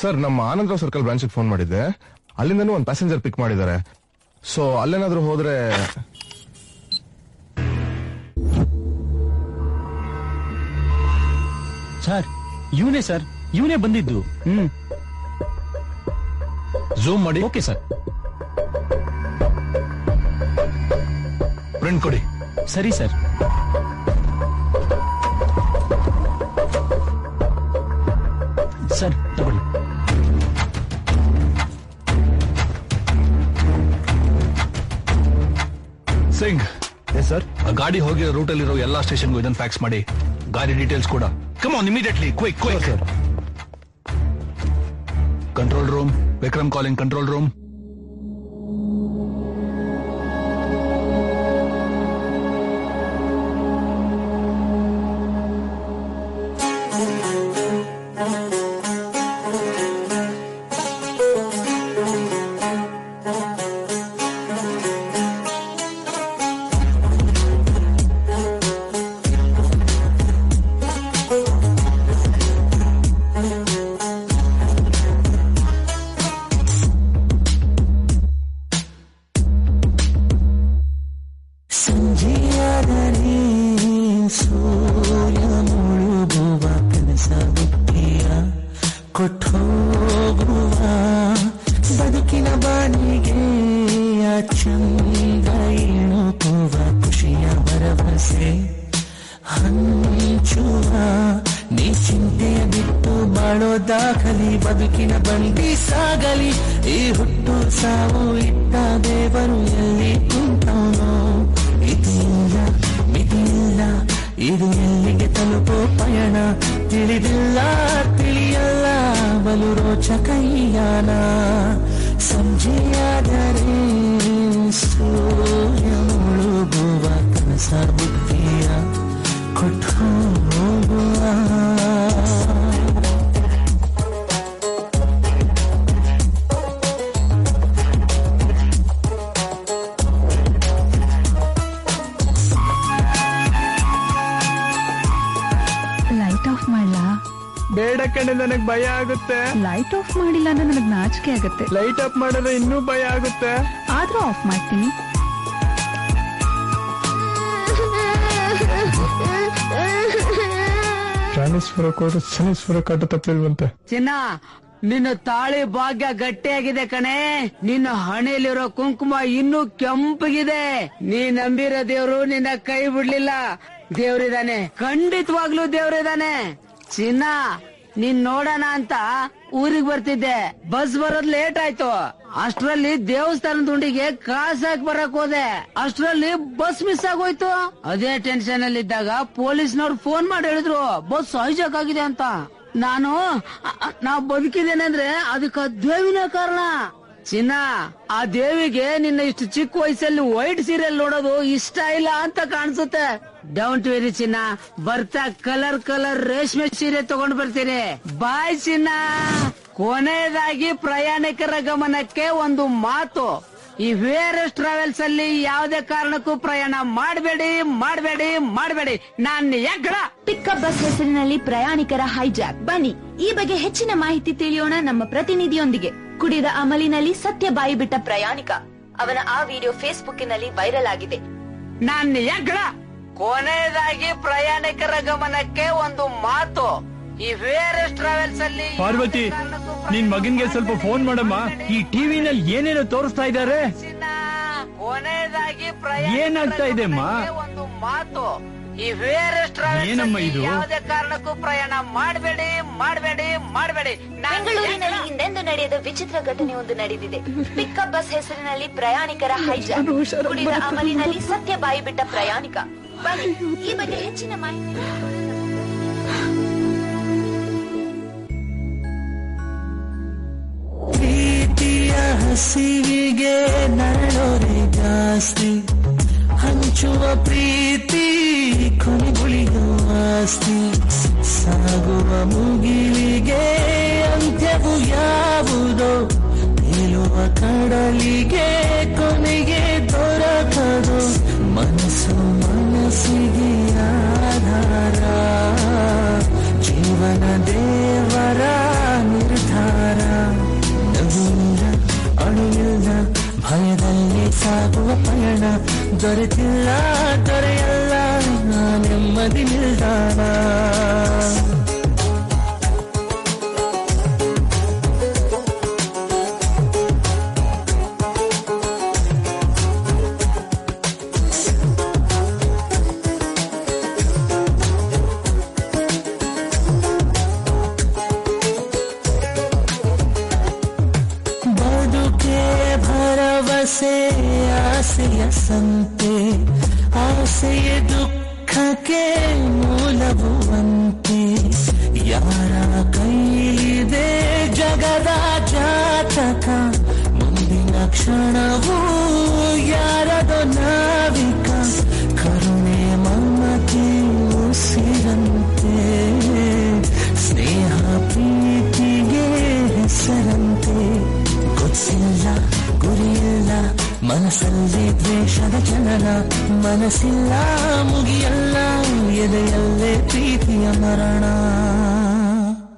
ಸರ್, ನಮ್ಮ ಆನಂದರಾವ್ ಸರ್ಕಲ್ ಬ್ರಾಂಚ್ ಫೋನ್ ಮಾಡಿದ್ದೆ. ಅಲ್ಲಿಂದನೂ ಒಂದು ಪ್ಯಾಸೆಂಜರ್ ಪಿಕ್ ಮಾಡಿದ್ದಾರೆ. ಸೊ ಅಲ್ಲೇನಾದ್ರೂ ಹೋದ್ರೆ ಸರ್ ಇವನೇ ಬಂದಿದ್ದು. ಝೂಮ್ ಮಾಡಿ. Okay sir. ಪ್ರಿಂಟ್ ಕೊಡಿ. ಸರಿ ಸರ್. ಸರ್ ತಗೊಳ್ಳಿ. ಸಿಂಗ್, ಸರ್, ಗಾಡಿ ಹೋಗಿರೋ ರೂಟಲ್ಲಿರೋ ಎಲ್ಲಾ ಸ್ಟೇಷನ್ಗೂ ಇದನ್ನ ಫ್ಯಾಕ್ಸ್ ಮಾಡಿ. ಗಾಡಿ ಡೀಟೇಲ್ಸ್ ಕೂಡ. Come on, immediately, quick. Sir. Control room, Vikram calling control room. ಬದುಕಿನ ಬಾನಿಗೆ ಚಂದ ಇಣುಕುವ ಖುಷಿಯ ಭರವಸೆ ಹಂಚುವ ನೀ ಚಿಂತೆಯ ಬಿಟ್ಟು ಬಾಳೋ ದಾಖಲಿ ಬದುಕಿನ ಬಂಡಿ ಸಾಗಲಿ ಈ ಹುಟ್ಟು ಸಾವು ಇಟ್ಟ ದೇವರು ಎಲ್ಲಿ ಕುಂತವನೋ ಇದಿಲ್ಲ ಮಿತಿಯಿಲ್ಲ ಇದು ಎಲ್ಲಿಗೆ ತಲುಪೋ ಪಯಣ ತಿಳಿದಿಲ್ಲ ತಿಳಿಯಲ್ಲ ಬಲು ರೋಚಕಯ್ಯಾನ ಸಂಜೆಯಾದರೆ ಸೂರ್ಯ ಮುಳುಗುವ ಕನಸ ಬುದ್ಧಿಯ ಕೊಟ್ಟು ಹೋಗುವ ಲೈಟ್ ಆಫ್ ಮಾಡ್ಲಾ? ಬೇಡ ಕಣೆ, ನನಗ್ ಭಯ ಆಗುತ್ತೆ. ಲೈಟ್ ಆಫ್ ಮಾಡಿಲ್ಲ ಅಂದ್ರೆ ನನಗ್ ನಾಚಿಕೆ ಆಗುತ್ತೆ. ಲೈಟ್ ಆಫ್ ಮಾಡಿದ್ರೆ ಇನ್ನೂ ಭಯ ಆಗುತ್ತೆ. ಆದ್ರೂ ಆಫ್ ಮಾಡ್ತೀನಿ. ಪ್ರಾಣೇಶ್ವರ ಕೋಟ ಶನೀಶ್ವರ ಕಾಟ ತಪ್ಪಿಲ್ವಂತೆ. ಚಿನ್ನ, ನಿನ್ನ ತಾಳಿ ಭಾಗ್ಯ ಗಟ್ಟಿಯಾಗಿದೆ ಕಣೆ. ನಿನ್ನ ಹಣೆಯಲ್ಲಿರೋ ಕುಂಕುಮ ಇನ್ನೂ ಕೆಂಪಗಿದೆ. ನೀ ನಂಬಿರೋ ದೇವ್ರು ನಿನ್ನ ಕೈ ಬಿಡ್ಲಿಲ್ಲ. ದೇವ್ರಿದಾನೆ, ಖಂಡಿತವಾಗ್ಲೂ ದೇವ್ರಿದಾನೆ. ಚಿನ್ನ, ನೀನ್ ನೋಡೋಣ ಅಂತ ಊರಿಗೆ ಬರ್ತಿದ್ದೆ. ಬಸ್ ಬರೋದ್ ಲೇಟ್ ಆಯ್ತು. ಅಷ್ಟ್ರಲ್ಲಿ ದೇವಸ್ಥಾನದ ಹುಂಡಿಗೆ ಕಾಸಾಕ್ ಬರಕ್ ಹೋದೆ. ಅಷ್ಟ್ರಲ್ಲಿ ಬಸ್ ಮಿಸ್ ಆಗೋಯ್ತು. ಅದೇ ಟೆನ್ಷನ್ ಅಲ್ಲಿ ಇದ್ದಾಗ ಪೊಲೀಸ್ನವ್ರು ಫೋನ್ ಮಾಡಿ ಹೇಳಿದ್ರು ಬಸ್ ಹೈಜಾಕ್ ಆಗಿದೆ ಅಂತ. ನಾವ್ ಬದುಕಿದ್ದೇನೆ ಅಂದ್ರೆ ಅದಕ್ಕೆ ದೇವಿನ ಕಾರಣ. ಚಿನ್ನ, ಆ ದೇವಿಗೆ ನಿನ್ನ ಇಷ್ಟು ಚಿಕ್ಕ ವಯಸ್ಸಲ್ಲಿ ವೈಟ್ ಸೀರಿಯಲ್ ನೋಡೋದು ಇಷ್ಟ ಇಲ್ಲ ಅಂತ ಕಾಣಿಸುತ್ತೆ. ಡೌಂಟ್ ವೆರಿ ಚಿನ್ನ, ಬರ್ತಾ ಕಲರ್ ರೇಷ್ಮೆ ಸೀರೆ ತಗೊಂಡ್ ಬರ್ತೀನಿ. ಬಾಯ್ ಚಿನ್ನ. ಕೊನೆಯದಾಗಿ ಪ್ರಯಾಣಿಕರ ಗಮನಕ್ಕೆ ಒಂದು ಮಾತು. ಈ ವೇರಸ್ ಟ್ರಾವೆಲ್ಸ್ ಅಲ್ಲಿ ಯಾವುದೇ ಕಾರಣಕ್ಕೂ ಪ್ರಯಾಣ ಮಾಡಬೇಡಿ. ನಾನು ಯಾಕಡ ಪಿಕಪ್ ಬಸ್ ಹೆಸರಿನಲ್ಲಿ ಪ್ರಯಾಣಿಕರ ಹೈಜಾಕ್. ಬನ್ನಿ ಈ ಬಗ್ಗೆ ಹೆಚ್ಚಿನ ಮಾಹಿತಿ ತಿಳಿಯೋಣ ನಮ್ಮ ಪ್ರತಿನಿಧಿಯೊಂದಿಗೆ. ಕುಡಿದ ಅಮಲಿನಲ್ಲಿ ಸತ್ಯ ಬಾಯಿ ಬಿಟ್ಟ ಪ್ರಯಾಣಿಕ. ಅವನ ಆ ವಿಡಿಯೋ ಫೇಸ್ಬುಕ್ನಲ್ಲಿ ವೈರಲ್ ಆಗಿದೆ. ನಾನು ಯಾಕಡ ಕೊನೆಯದಾಗಿ ಪ್ರಯಾಣಿಕರ ಗಮನಕ್ಕೆ ಒಂದು ಮಾತು. ಈ ವೇರಸ್ ಟ್ರಾವೆಲ್ಸ್ ಅಲ್ಲಿ ಪಾರ್ವತಿ, ನಿನ್ ಮಗನ್ಗೆ ಸ್ವಲ್ಪ ಫೋನ್ ಮಾಡಮ್ಮ. ಈ ಟಿವಿನಲ್ಲಿ ಏನೇನೋ ತೋರಿಸ್ತಾ ಇದ್ದಾರೆ. ಕೊನೆಯದಾಗಿ ಏನಾಗ್ತಾ ಇದೆ ಅಮ್ಮ? ಒಂದು ಮಾತು. ಈ ವೇರಸ್ ಟ್ರಾವೆಲ್ಸ್ ಏನಮ್ಮ ಇದು? ಯಾವುದೇ ಕಾರಣಕ್ಕೂ ಪ್ರಯಾಣ ಮಾಡಬೇಡಿ. ಬೆಂಗಳೂರಿನಲ್ಲಿ ಹಿಂದೆಂದು ನಡೆಯದ ವಿಚಿತ್ರ ಘಟನೆ ಒಂದು ನಡೆದಿದೆ. ಪಿಕಪ್ ಬಸ್ ಹೆಸರಿನಲ್ಲಿ ಪ್ರಯಾಣಿಕರ ಹೈಜಾಕ್. ಕುಡಿದ ಅಮಲಿನಲ್ಲಿ ಸತ್ಯ ಬಾಯಿ ಬಿಟ್ಟ ಪ್ರಯಾಣಿಕ. ಬನ್ನಿ ಈ ಬಗ್ಗೆ ಹೆಚ್ಚಿನ ಮಾಹಿತಿ. ಪ್ರೀತಿಯ ಹಸಿವಿಗೆ ನರಳೋರೆ ಜಾಸ್ತಿ, ಹಂಚುವ ಪ್ರೀತಿ ಕೊನೆಗುಳಿಯೋ ಆಸ್ತಿ. ಸಾಗುವ ಮುಗಿಲಿಗೆ ಅಂತ್ಯವು ಯಾವುದೋ, ತೇಲುವ ಕಡಲಿಗೆ ಕೊನೆಗೆ ದೊರಕದು. ಮನಸ್ಸು ಮನಸ್ಸಿಗೆ ಆಧಾರ, ಜೀವನ ದೇವರ ನಿರ್ಧಾರ. ನಗುವಿಲ್ಲ ಅಳುವಿಲ್ಲ ಭಯದಲ್ಲಿ ಸಾಗುವ ಪಯಣ. ದೊರೆತಿಲ್ಲ ದೊರೆಯಲ್ಲ ನೆಮ್ಮದಿ ನಿಲ್ದಾಣ. ಭರವಸೆ ಆಸೆಯ ಸಂತೆ, ಆಸೆಯ ದುಃಖಕ್ಕೆ ಮೂಲವಂತೆ. ಯಾರ ಕೈಲಿದೆ ಜಗದ ಜಾತಕ, ಮುಂದಿನ ಕ್ಷಣವೂ ಯಾರದೋ ನಾವಿಕ. ಕರುಣೆ ಮಮತೆ ಉಸಿರಂತೆ, ಸ್ನೇಹ ಪ್ರೀತಿಗೆ ಹೆಸರಂತೆ. ಗೊತ್ತಿಲ್ಲ ಗುರಿಯಿಲ್ಲ ಮನಸ್ಸಲ್ಲಿ ದ್ವೇಷದ ಜನನ, ಮನಸ್ಸಿಲ್ಲ ಮುಗಿಯಲ್ಲ ಎದೆಯಲ್ಲೇ ಪ್ರೀತಿಯ ಮರಣ.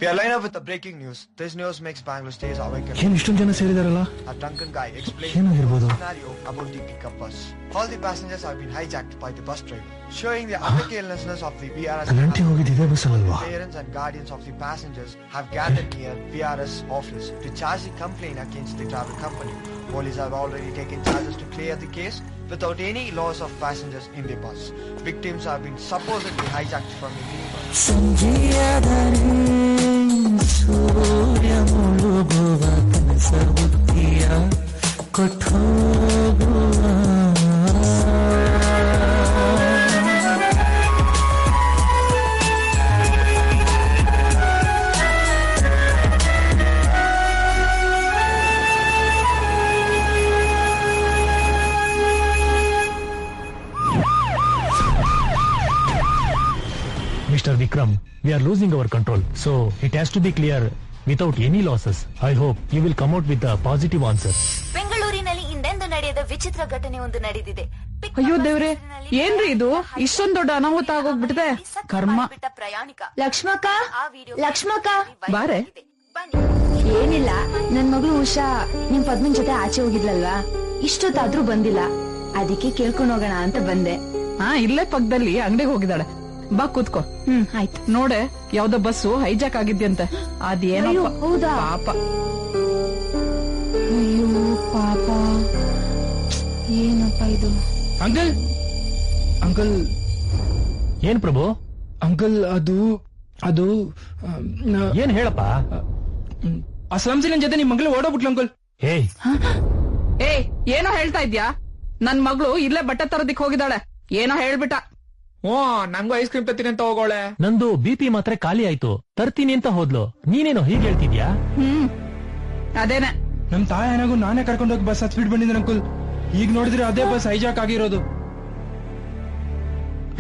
We are lined up with the breaking news. This news makes Bangalore stays awakened. ಏನ್ ಇಷ್ಟೊಂದು ಜನ ಸೇರಿದಾರಲ್ಲ? A drunken guy explained ಏನಾಗಿರ್ಬೋದು? the scenario about the pickup bus. All the passengers have been hijacked by the bus driver, showing the uncarelessness of the VRS. ಅಲ್ಲಂಟಿ ಹೋಗಿದ್ದೆ bus ಅಲ್ವಾ? Parents and guardians of the passengers have gathered near VRS office to charge the complaint against the travel company. Police have already taken charges to clear the case without any loss of passengers in the bus. Victims have been supposedly hijacked from the minibus. ಸಂಜೆಯಾದರೆ ಸೂರ್ಯ ಮುಳುಗುವ ಕನಸ ಬುದ್ಧಿಯ ಕೊಟ್ಟೋಗುವ. Mr. Vikram, we are losing our control, so it has to be clear without any losses. I hope you will come out with a positive answer. ಬೆಂಗಳೂರಿನಲ್ಲಿ ಇಂದೆಂದು ನಡೆಯದ ವಿಚಿತ್ರ ಘಟನೆ ಒಂದು ನಡೆದಿದೆ. ಅಯ್ಯೋ ದೇವ್ರೆ, ಏನ್ರಿ ಇದು? ಇಷ್ಟೊಂದ್ ದೊಡ್ಡ ಅನಾಹುತ ಆಗೋಗ್ಬಿಟ್ಟಿದೆ. ಕರ್ಮ. ಪ್ರಯಾಣಿಕ ಲಕ್ಷ್ಮಕ್ಕ ಬಾರೆ. ಏನಿಲ್ಲ, ನನ್ ಮಗಳು ಉಷಾ ನಿಮ್ ಪದ್ಮನ್ ಜೊತೆ ಆಚೆ ಹೋಗಿದ್ಲಲ್ವಾ, ಇಷ್ಟೊತ್ತಾದ್ರೂ ಬಂದಿಲ್ಲ, ಅದಕ್ಕೆ ಕೇಳ್ಕೊಂಡ್ ಹೋಗೋಣ ಅಂತ ಬಂದೆ. ಇಲ್ಲೇ ಪಕ್ಕದಲ್ಲಿ ಅಂಗಡಿಗೆ ಹೋಗಿದ್ದಾಳೆ. ಬಾ ಕೂತ್ಕೋ. ಆಯ್ತು. ನೋಡೆ, ಯಾವ್ದೋ ಬಸ್ಸು ಹೈಜಾಕ್ ಆಗಿದ್ಯಂತೆ. ಅದೇನೋ ಹೌದಾ? ಪಾಪ. ಅಯ್ಯೋ ಪಾಪ, ಏನಪ್ಪ ಇದು? ಅಂಕಲ್ ಅಂಕಲ್ ಏನ್ ಪ್ರಭು? ಅಂಕಲ್ ಅದು ಏನ್ ಹೇಳಪ್ಪ? ಆ ಸ್ಲಮ್ಸಿನ ಜೊತೆ ನಿಮ್ ಮಗಳು ಓಡೋಗ್ಬಿಟ್ಲು ಅಂಕಲ್. ಏನೋ ಹೇಳ್ತಾ ಇದ್ಯಾ? ನನ್ ಮಗಳು ಇಲ್ಲೇ ಬಟ್ಟೆ ತರೋದಿಕ್ ಹೋಗಿದ್ದಾಳೆ. ಏನೋ ಹೇಳ್ಬಿಟ್ಟ. ನಂಗೂ ಐಸ್ ಕ್ರೀಮ್ ತರ್ತೀನಿ ಅಂತ ಹೋಗೋಳೆ. ನಂದು BP ಮಾತ್ರ ಖಾಲಿ ಆಯ್ತು, ತರ್ತೀನಿ ಅಂತ ಹೋದ್ಲು. ನೀನೇನೋ ಹೀಗೆ ಹೇಳ್ತಿದ್ಯಾ? ಅದೇನೆ. ನಮ್ ತಾಯನಾಗೂ ನಾನೇ ಕರ್ಕೊಂಡೋಗಿ ಬಸ್ ಹತ್ಬಿಟ್ ಬಂದಿದ್ದೆ ಅಂಕಲ್. ಈಗ ನೋಡಿದ್ರೆ ಅದೇ ಬಸ್ ಹೈಜಾಕ್ ಆಗಿರೋದು.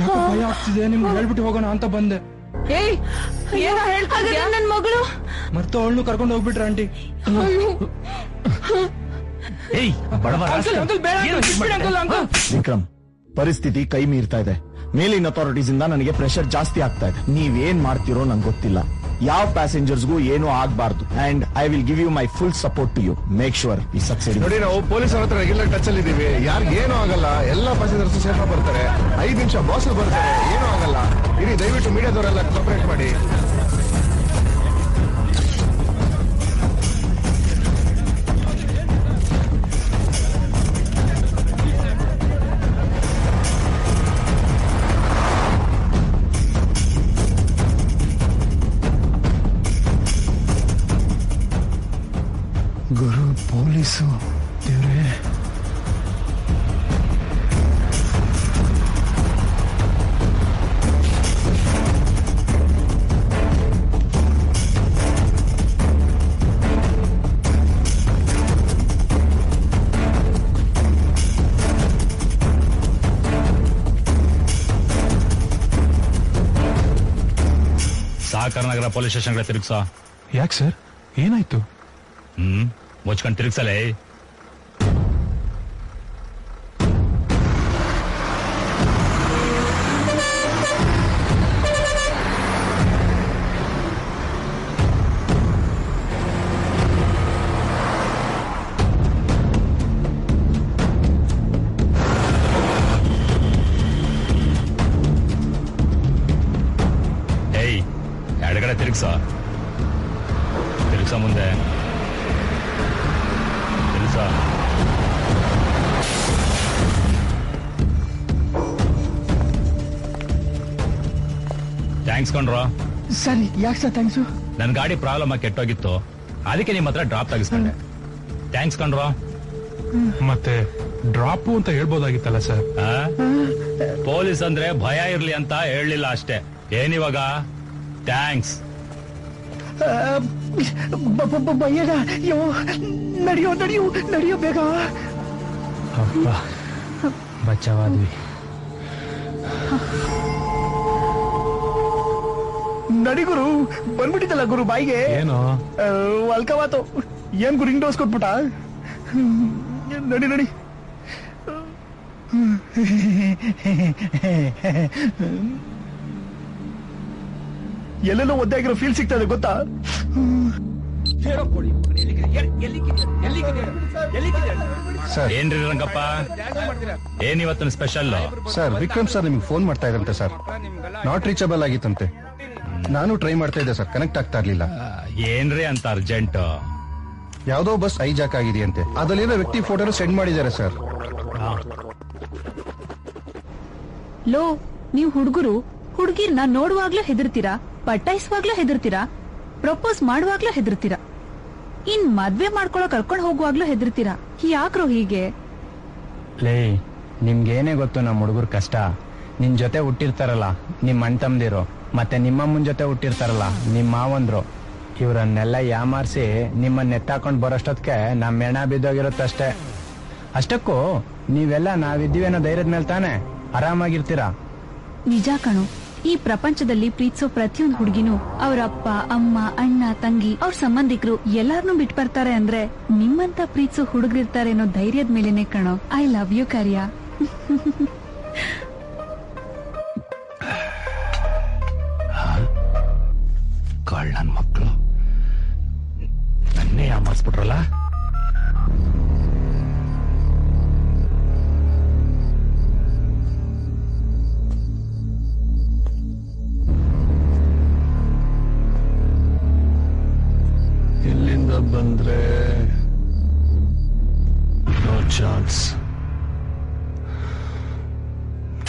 ಯಾಕೆ ಭಯ ಆಗ್ತಿದೆ, ನಿಮ್ಗೆ ಹೇಳ್ಬಿಟ್ಟು ಹೋಗೋಣ ಅಂತ ಬಂದೆ. ಏನೋ ಹೇಳ್ತಾ ಇದ್ಯಾ? ನನ್ ಮಗಳು ಮತ್ತೆ ಅವಳನ್ನು ಕರ್ಕೊಂಡು ಹೋಗ್ಬಿಟ್ರ ಆಂಟಿ. ವಿಕ್ರಮ್, ಪರಿಸ್ಥಿತಿ ಕೈ ಮೀರ್ತಾ ಇದೆ. ಮೇಲಿನ ಅಥಾರಿಟೀಸ್ ಇಂದ ನನಗೆ ಪ್ರೆಷರ್ ಜಾಸ್ತಿ ಆಗ್ತಾ ಇದೆ. ನೀವೇನ್ ಮಾಡ್ತಿರೋ ನಂಗೆ ಗೊತ್ತಿಲ್ಲ. ಯಾವ ಪ್ಯಾಸೆಂಜರ್ಸ್ಗೂ ಏನೂ ಆಗ್ಬಾರ್ದು. And I will give you my full support to you. Make sure we succeed. ನೋಡಿ, ನಾವು ಪೊಲೀಸರ ಹತ್ರ ರೆಗ್ಯುಲರ್ ಟಚ್ ಅಲ್ಲಿ ಇದೀವಿ. ಯಾರಿಗೇನು ಆಗಲ್ಲ, ಎಲ್ಲ ಪ್ಯಾಸೆಂಜರ್ಸ್ ಸೇಫ್ ಆಗಿ ಬರ್ತಾರೆ. 5 ನಿಮಿಷ ಬಾಸ್ ಬರ್ತಾರೆ, ಏನೂ ಆಗಲ್ಲ. ಇರಿ, ದಯವಿಟ್ಟು ಮೀಡಿಯಾದವರೆಲ್ಲ ಕೋಪರೇಟ್ ಮಾಡಿ. ಗುರು, ಪೊಲೀಸು ದೇವ್ರೇ. ಸಹಕಾರ ನಗರ ಪೊಲೀಸ್ ಸ್ಟೇಷನ್ ತಿರುಗ್ಸ. ಯಾಕೆ ಸರ್, ಏನಾಯ್ತು? ಮುಚ್ಕೊಂಡು ತಿರುಗ್ಸಲೇ. ಎಡಗಡೆ ತಿರುಗ್ಸ ಮುಂದೆ ತಿರುಗ್ಸ. ಥ್ಯಾಂಕ್ಸ್ ಕಣ್ರೋ. ಸರಿ, ಯಾಕೆ ಸರ್ ಥ್ಯಾಂಕ್ಸು? ನನ್ ಗಾಡಿ ಪ್ರಾಬ್ಲಮ್ ಆಗಿ ಕೆಟ್ಟೋಗಿತ್ತು, ಅದಕ್ಕೆ ನಿಮ್ಮ ಹತ್ರ ಡ್ರಾಪ್ ತೆಗಿಸ್ಕೊಂಡೆ. ಥ್ಯಾಂಕ್ಸ್ ಕಣ್ರೋ. ಮತ್ತೆ ಡ್ರಾಪು ಅಂತ ಹೇಳ್ಬೋದಾಗಿತ್ತಲ್ಲ ಸರ್. ಪೊಲೀಸ್ ಅಂದ್ರೆ ಭಯ ಇರ್ಲಿ ಅಂತ ಹೇಳಲಿಲ್ಲ ಅಷ್ಟೇ. ಏನಿವಾಗ ಥ್ಯಾಂಕ್ಸ್. ಭಯನ ನಡೆಯೋ ಬೇಗ. ಅಪ್ಪ, ಬಚಾವಾದ್ವಿ. ನಡಿ ಗುರು, ಬಂದ್ಬಿಟ್ಟಿದ್ದಲ್ಲ ಗುರು ಬಾಯಿಗೆ. ಏನೋ ಅಲ್ಕವಾತು. ಏನ್ ಗುರು, ಹಿಂಗ್ ಡೋಸ್ ಕೊಟ್ಬಿಟ್ಟ? ನಡಿ. ಎಲ್ಲೆಲ್ಲೋ ಒದ್ದಾಗಿರೋ ಫೀಲ್ ಸಿಗ್ತಾ ಇದೆ ಗೊತ್ತಾ? ಏನ್ರಿ ರಂಗಪ್ಪ, ಏನಿವತ್ತಿನ ಸ್ಪೆಷಲ್? ಸರ್, ವಿಕ್ರಮ್ ಸರ್ ನಿಮ್ಗೆ ಫೋನ್ ಮಾಡ್ತಾ ಇದ್ರಂತೆ ಸರ್. Not reachable ಆಗಿತ್ತಂತೆ. ನಾನು ಟ್ರೈ ಮಾಡ್ತಾ ಇದ್ದೆ ಸರ್, ಕನೆಕ್ಟ್ ಆಗ್ತಾ ಇರ್ಲಿಲ್ಲ. ಏನ್ರಿ ಅಂತ ಅರ್ಜೆಂಟ್? ಯಾವ್ದೋ ಬಸ್ ಹೈಜಾಕ್ ಆಗಿದೆಯಂತೆ. ಅದರಲ್ಲಿರೋ ವ್ಯಕ್ತಿ ಫೋಟೋ ಸೆಂಡ್ ಮಾಡಿದ್ದಾರೆ ಸರ್. ಲೋ, ನೀವು ಹುಡುಗಿರ್ನ ನೋಡುವಾಗ್ಲೂ ಹೆದರ್ತೀರಾ, ಪಟಾಯಿಸುವಾಗ್ಲೂ ಹೆದರ್ತೀರಾ, ಪ್ರಪೋಸ್ ಮಾಡುವಾಗ್ಲೂ ಹೆದರ್ತೀರಾ, ಇನ್ ಮದ್ವೆ ಮಾಡ್ಕೊಳ್ಳೋ ಕರ್ಕೊಂಡು ಹೋಗುವಾಗ್ಲೂ ಹೆದರ್ತೀರಾ. ಯಾಕ್ರೋ ಹೀಗೆ? ಲೇ, ನಿಮ್ಗೇನೇ ಗೊತ್ತು ನಮ್ಮ ಹುಡುಗರ ಕಷ್ಟ. ನಿನ್ ಜೊತೆ ಹುಟ್ಟಿರ್ತಾರಲ್ಲ ನಿಮ್ ಅಣ್ಣ ತಮ್ದಿರು, ಮತ್ತೆ ನಿಮ್ಮಮ್ಮನ ಜೊತೆ ಹುಟ್ಟಿರ್ತಾರಲ್ಲ ನಿಮ್ ಮಾವಂದ್ರು, ಇವ್ರನ್ನೆಲ್ಲ ಯಾಮಾರ್ಸಿ ನಿಮ್ಮನ್ನ ಎತ್ತಾಕೊಂಡ್ ಬರೋಷ್ಟೊತ್ಗೆ ನಮ್ ಹೆಣ ಬಿದ್ದೋಗಿರುತ್ತಷ್ಟೇ. ಅಷ್ಟಕ್ಕೂ ನೀವೆಲ್ಲ ನಾವಿದ್ದೀವಿ ಅನ್ನೋ ಧೈರ್ಯದ ಮೇಲೆ ತಾನೆ ಆರಾಮಾಗಿರ್ತೀರಾ. ನಿಜ ಕಣು, ಈ ಪ್ರಪಂಚದಲ್ಲಿ ಪ್ರೀತಿಸೋ ಪ್ರತಿಯೊಂದು ಹುಡುಗಿನೂ ಅವ್ರ ಅಪ್ಪ ಅಮ್ಮ ಅಣ್ಣ ತಂಗಿ ಅವ್ರ ಸಂಬಂಧಿಕರು ಎಲ್ಲಾರ್ನೂ ಬಿಟ್ಟು ಬರ್ತಾರೆ ಅಂದ್ರೆ ನಿಮ್ಮಂತ ಪ್ರೀತಿಸೋ ಹುಡುಗರಿರ್ತಾರೆ ಅನ್ನೋ ಧೈರ್ಯದ ಮೇಲೆನೆ ಕಣೋ. ಐ ಲವ್ ಯು ಕಾರ್ಯ. ನನ್ ಮಕ್ಕಳು ನನ್ನೇ ಯಾಮಾರಿಸ್ಬಿಟ್ರಲ್ಲ. ಇಲ್ಲಿಂದ ಬಂದ್ರೆ ನೋ ಚಾನ್ಸ್.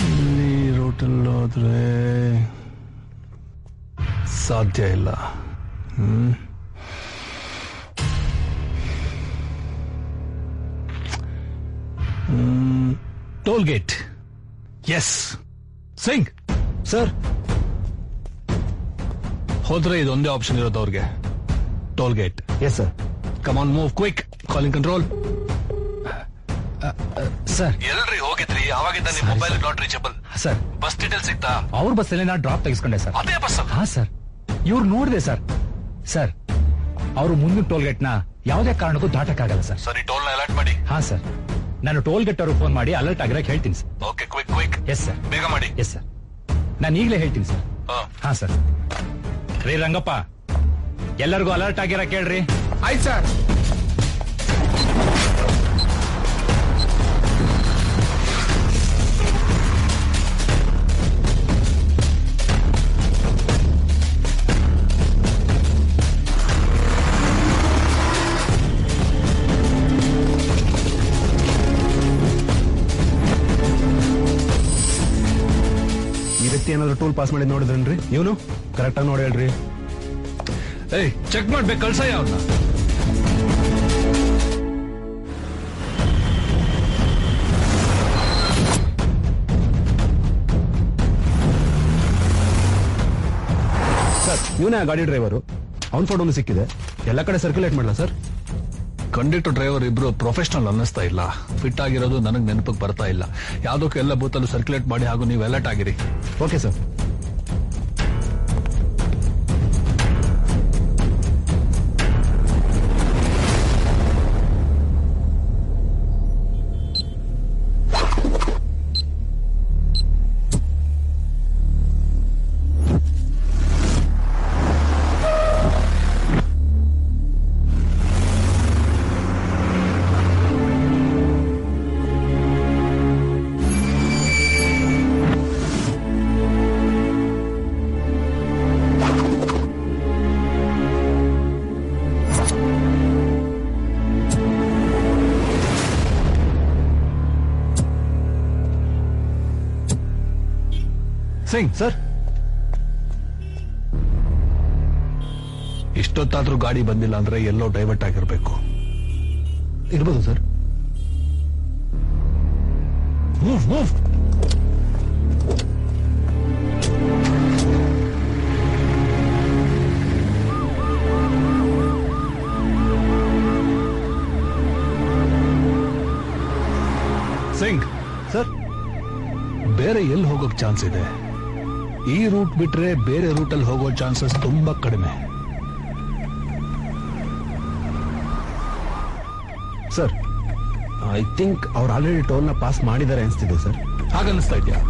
ಇಲ್ಲಿ ರೋಟಲ್ಲಿ ಹೋದ್ರೆ ಸಾಧ್ಯ ಇಲ್ಲ. Toll gate. Yes Singh sir. ಹೋದ್ರೆ ಇದೊಂದೇ ಆಪ್ಷನ್ ಇರೋದು ಅವ್ರಿಗೆ, toll gate. Yes sir. Come on move quick. Calling control. Sir ಎಲ್ರಿ ಹೋಗಿದ್ರಿ? ಯಾವಾಗಿಂದ ನಿಮ್ mobile not reachable? Sir bus detail ಸಿಗ್ತಾ? ಅವ್ರ ಬಸ್ಸಲ್ಲಿ ನಾ ಡ್ರಾಪ್ ತೆಗೆಸ್ಕೊಂಡೆ ಸರ್. ಅದೇ ಬಸ್? ಹಾ ಸರ್. ಇವ್ರು ನೋಡಿದೆ ಸರ್. ಸರ್ ಅವರು ಮುಂದಿನ ಟೋಲ್ ಗೇಟ್ ನ ಯಾವುದೇ ಕಾರಣಕ್ಕೂ ದಾಟಕ್ಕಾಗಲ್ಲ ಸರ್. ಸರಿ, ಟೋಲ್ ನ ಅಲರ್ಟ್ ಮಾಡಿ. ಹಾ ಸರ್, ನಾನು ಟೋಲ್ ಗೇಟ್ ಅವ್ರಿಗೆ ಫೋನ್ ಮಾಡಿ ಅಲರ್ಟ್ ಆಗಿರಕ್ಕೆ ಹೇಳ್ತೀನಿ sir. Okay, quick quick. Yes sir, ಬೇಗ ಮಾಡಿ. ಎಸ್ ಸರ್, ನಾನು ಈಗಲೇ ಹೇಳ್ತೀನಿ ಸರ್. ಹಾ ಸರ್. ರೀ ರಂಗಪ್ಪ, ಎಲ್ಲರಿಗೂ ಅಲರ್ಟ್ ಆಗಿರ ಕೇಳ್ರಿ. ಆಯ್ತು ಸರ್. ಏನಾದ್ರು ಟೂಲ್ ಪಾಸ್ ಮಾಡಿ ನೋಡಿದ್ರನ್ರಿ? ಇವನು ಕರೆಕ್ಟ್ ಆಗಿ ನೋಡಿ ಹೇಳ್ರಿ. ಏಯ್, ಚೆಕ್ ಮಾಡ್ಬೇಕು, ಕಳ್ಸಯ್ಯ ಅವ್ರನ್ನ. ಸರ್, ಇವನೇ ಆ ಗಾಡಿ ಡ್ರೈವರು. ಅವನ್ ಫೋಟೋನು ಸಿಕ್ಕಿದೆ. ಎಲ್ಲ ಕಡೆ ಸರ್ಕ್ಯುಲೇಟ್ ಮಾಡಲ್ಲ ಸರ್. ಕಂಡಕ್ಟರ್ ಡ್ರೈವರ್ ಇಬ್ರು ಪ್ರೊಫೆಷನಲ್ ಅನ್ನಿಸ್ತಾ ಇಲ್ಲ. ಫಿಟ್ ಆಗಿರೋದು ನನಗೆ ನೆನಪಿಗೆ ಬರ್ತಾ ಇಲ್ಲ. ಯಾವ್ದಕ್ಕೂ ಎಲ್ಲ ಬೂತಲ್ಲೂ ಸರ್ಕ್ಯುಲೇಟ್ ಮಾಡಿ, ಹಾಗೂ ನೀವು ಅಲರ್ಟ್ ಆಗಿರಿ. Okay sir. ಸಿಂಗ್ ಸರ್, ಇಷ್ಟೊತ್ತಾದ್ರೂ ಗಾಡಿ ಬಂದಿಲ್ಲ ಅಂದ್ರೆ ಎಲ್ಲೋ ಡೈವರ್ಟ್ ಆಗಿರ್ಬೇಕು. ಇರ್ಬೋದು sir. Move move. Singh sir, ಬೇರೆ ಎಲ್ಲಿ ಹೋಗೋಕ್ ಚಾನ್ಸ್ ಇದೆ? ಈ ರೂಟ್ ಬಿಟ್ರೆ ಬೇರೆ ರೂಟಲ್ಲಿ ಹೋಗೋ ಚಾನ್ಸಸ್ ತುಂಬಾ ಕಡಿಮೆ. ಸರ್, ಐ ಥಿಂಕ್ ಅವ್ರು ಆಲ್ರೆಡಿ ಟೋಲ್ ನ ಪಾಸ್ ಮಾಡಿದ್ದಾರೆ ಅನ್ಸ್ತಿದೆ ಸರ್. ಹಾಗನ್ನಿಸ್ತಾ ಇದೆಯಾ?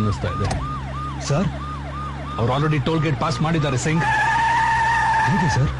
ಅನ್ನಿಸ್ತಾ ಇದೆ. ಸರ್, ಅವ್ರು ಆಲ್ರೆಡಿ ಟೋಲ್ ಗೇಟ್ ಪಾಸ್ ಮಾಡಿದ್ದಾರೆ ಸಿಂಗ್. ಹೇಗೆ ಸರ್?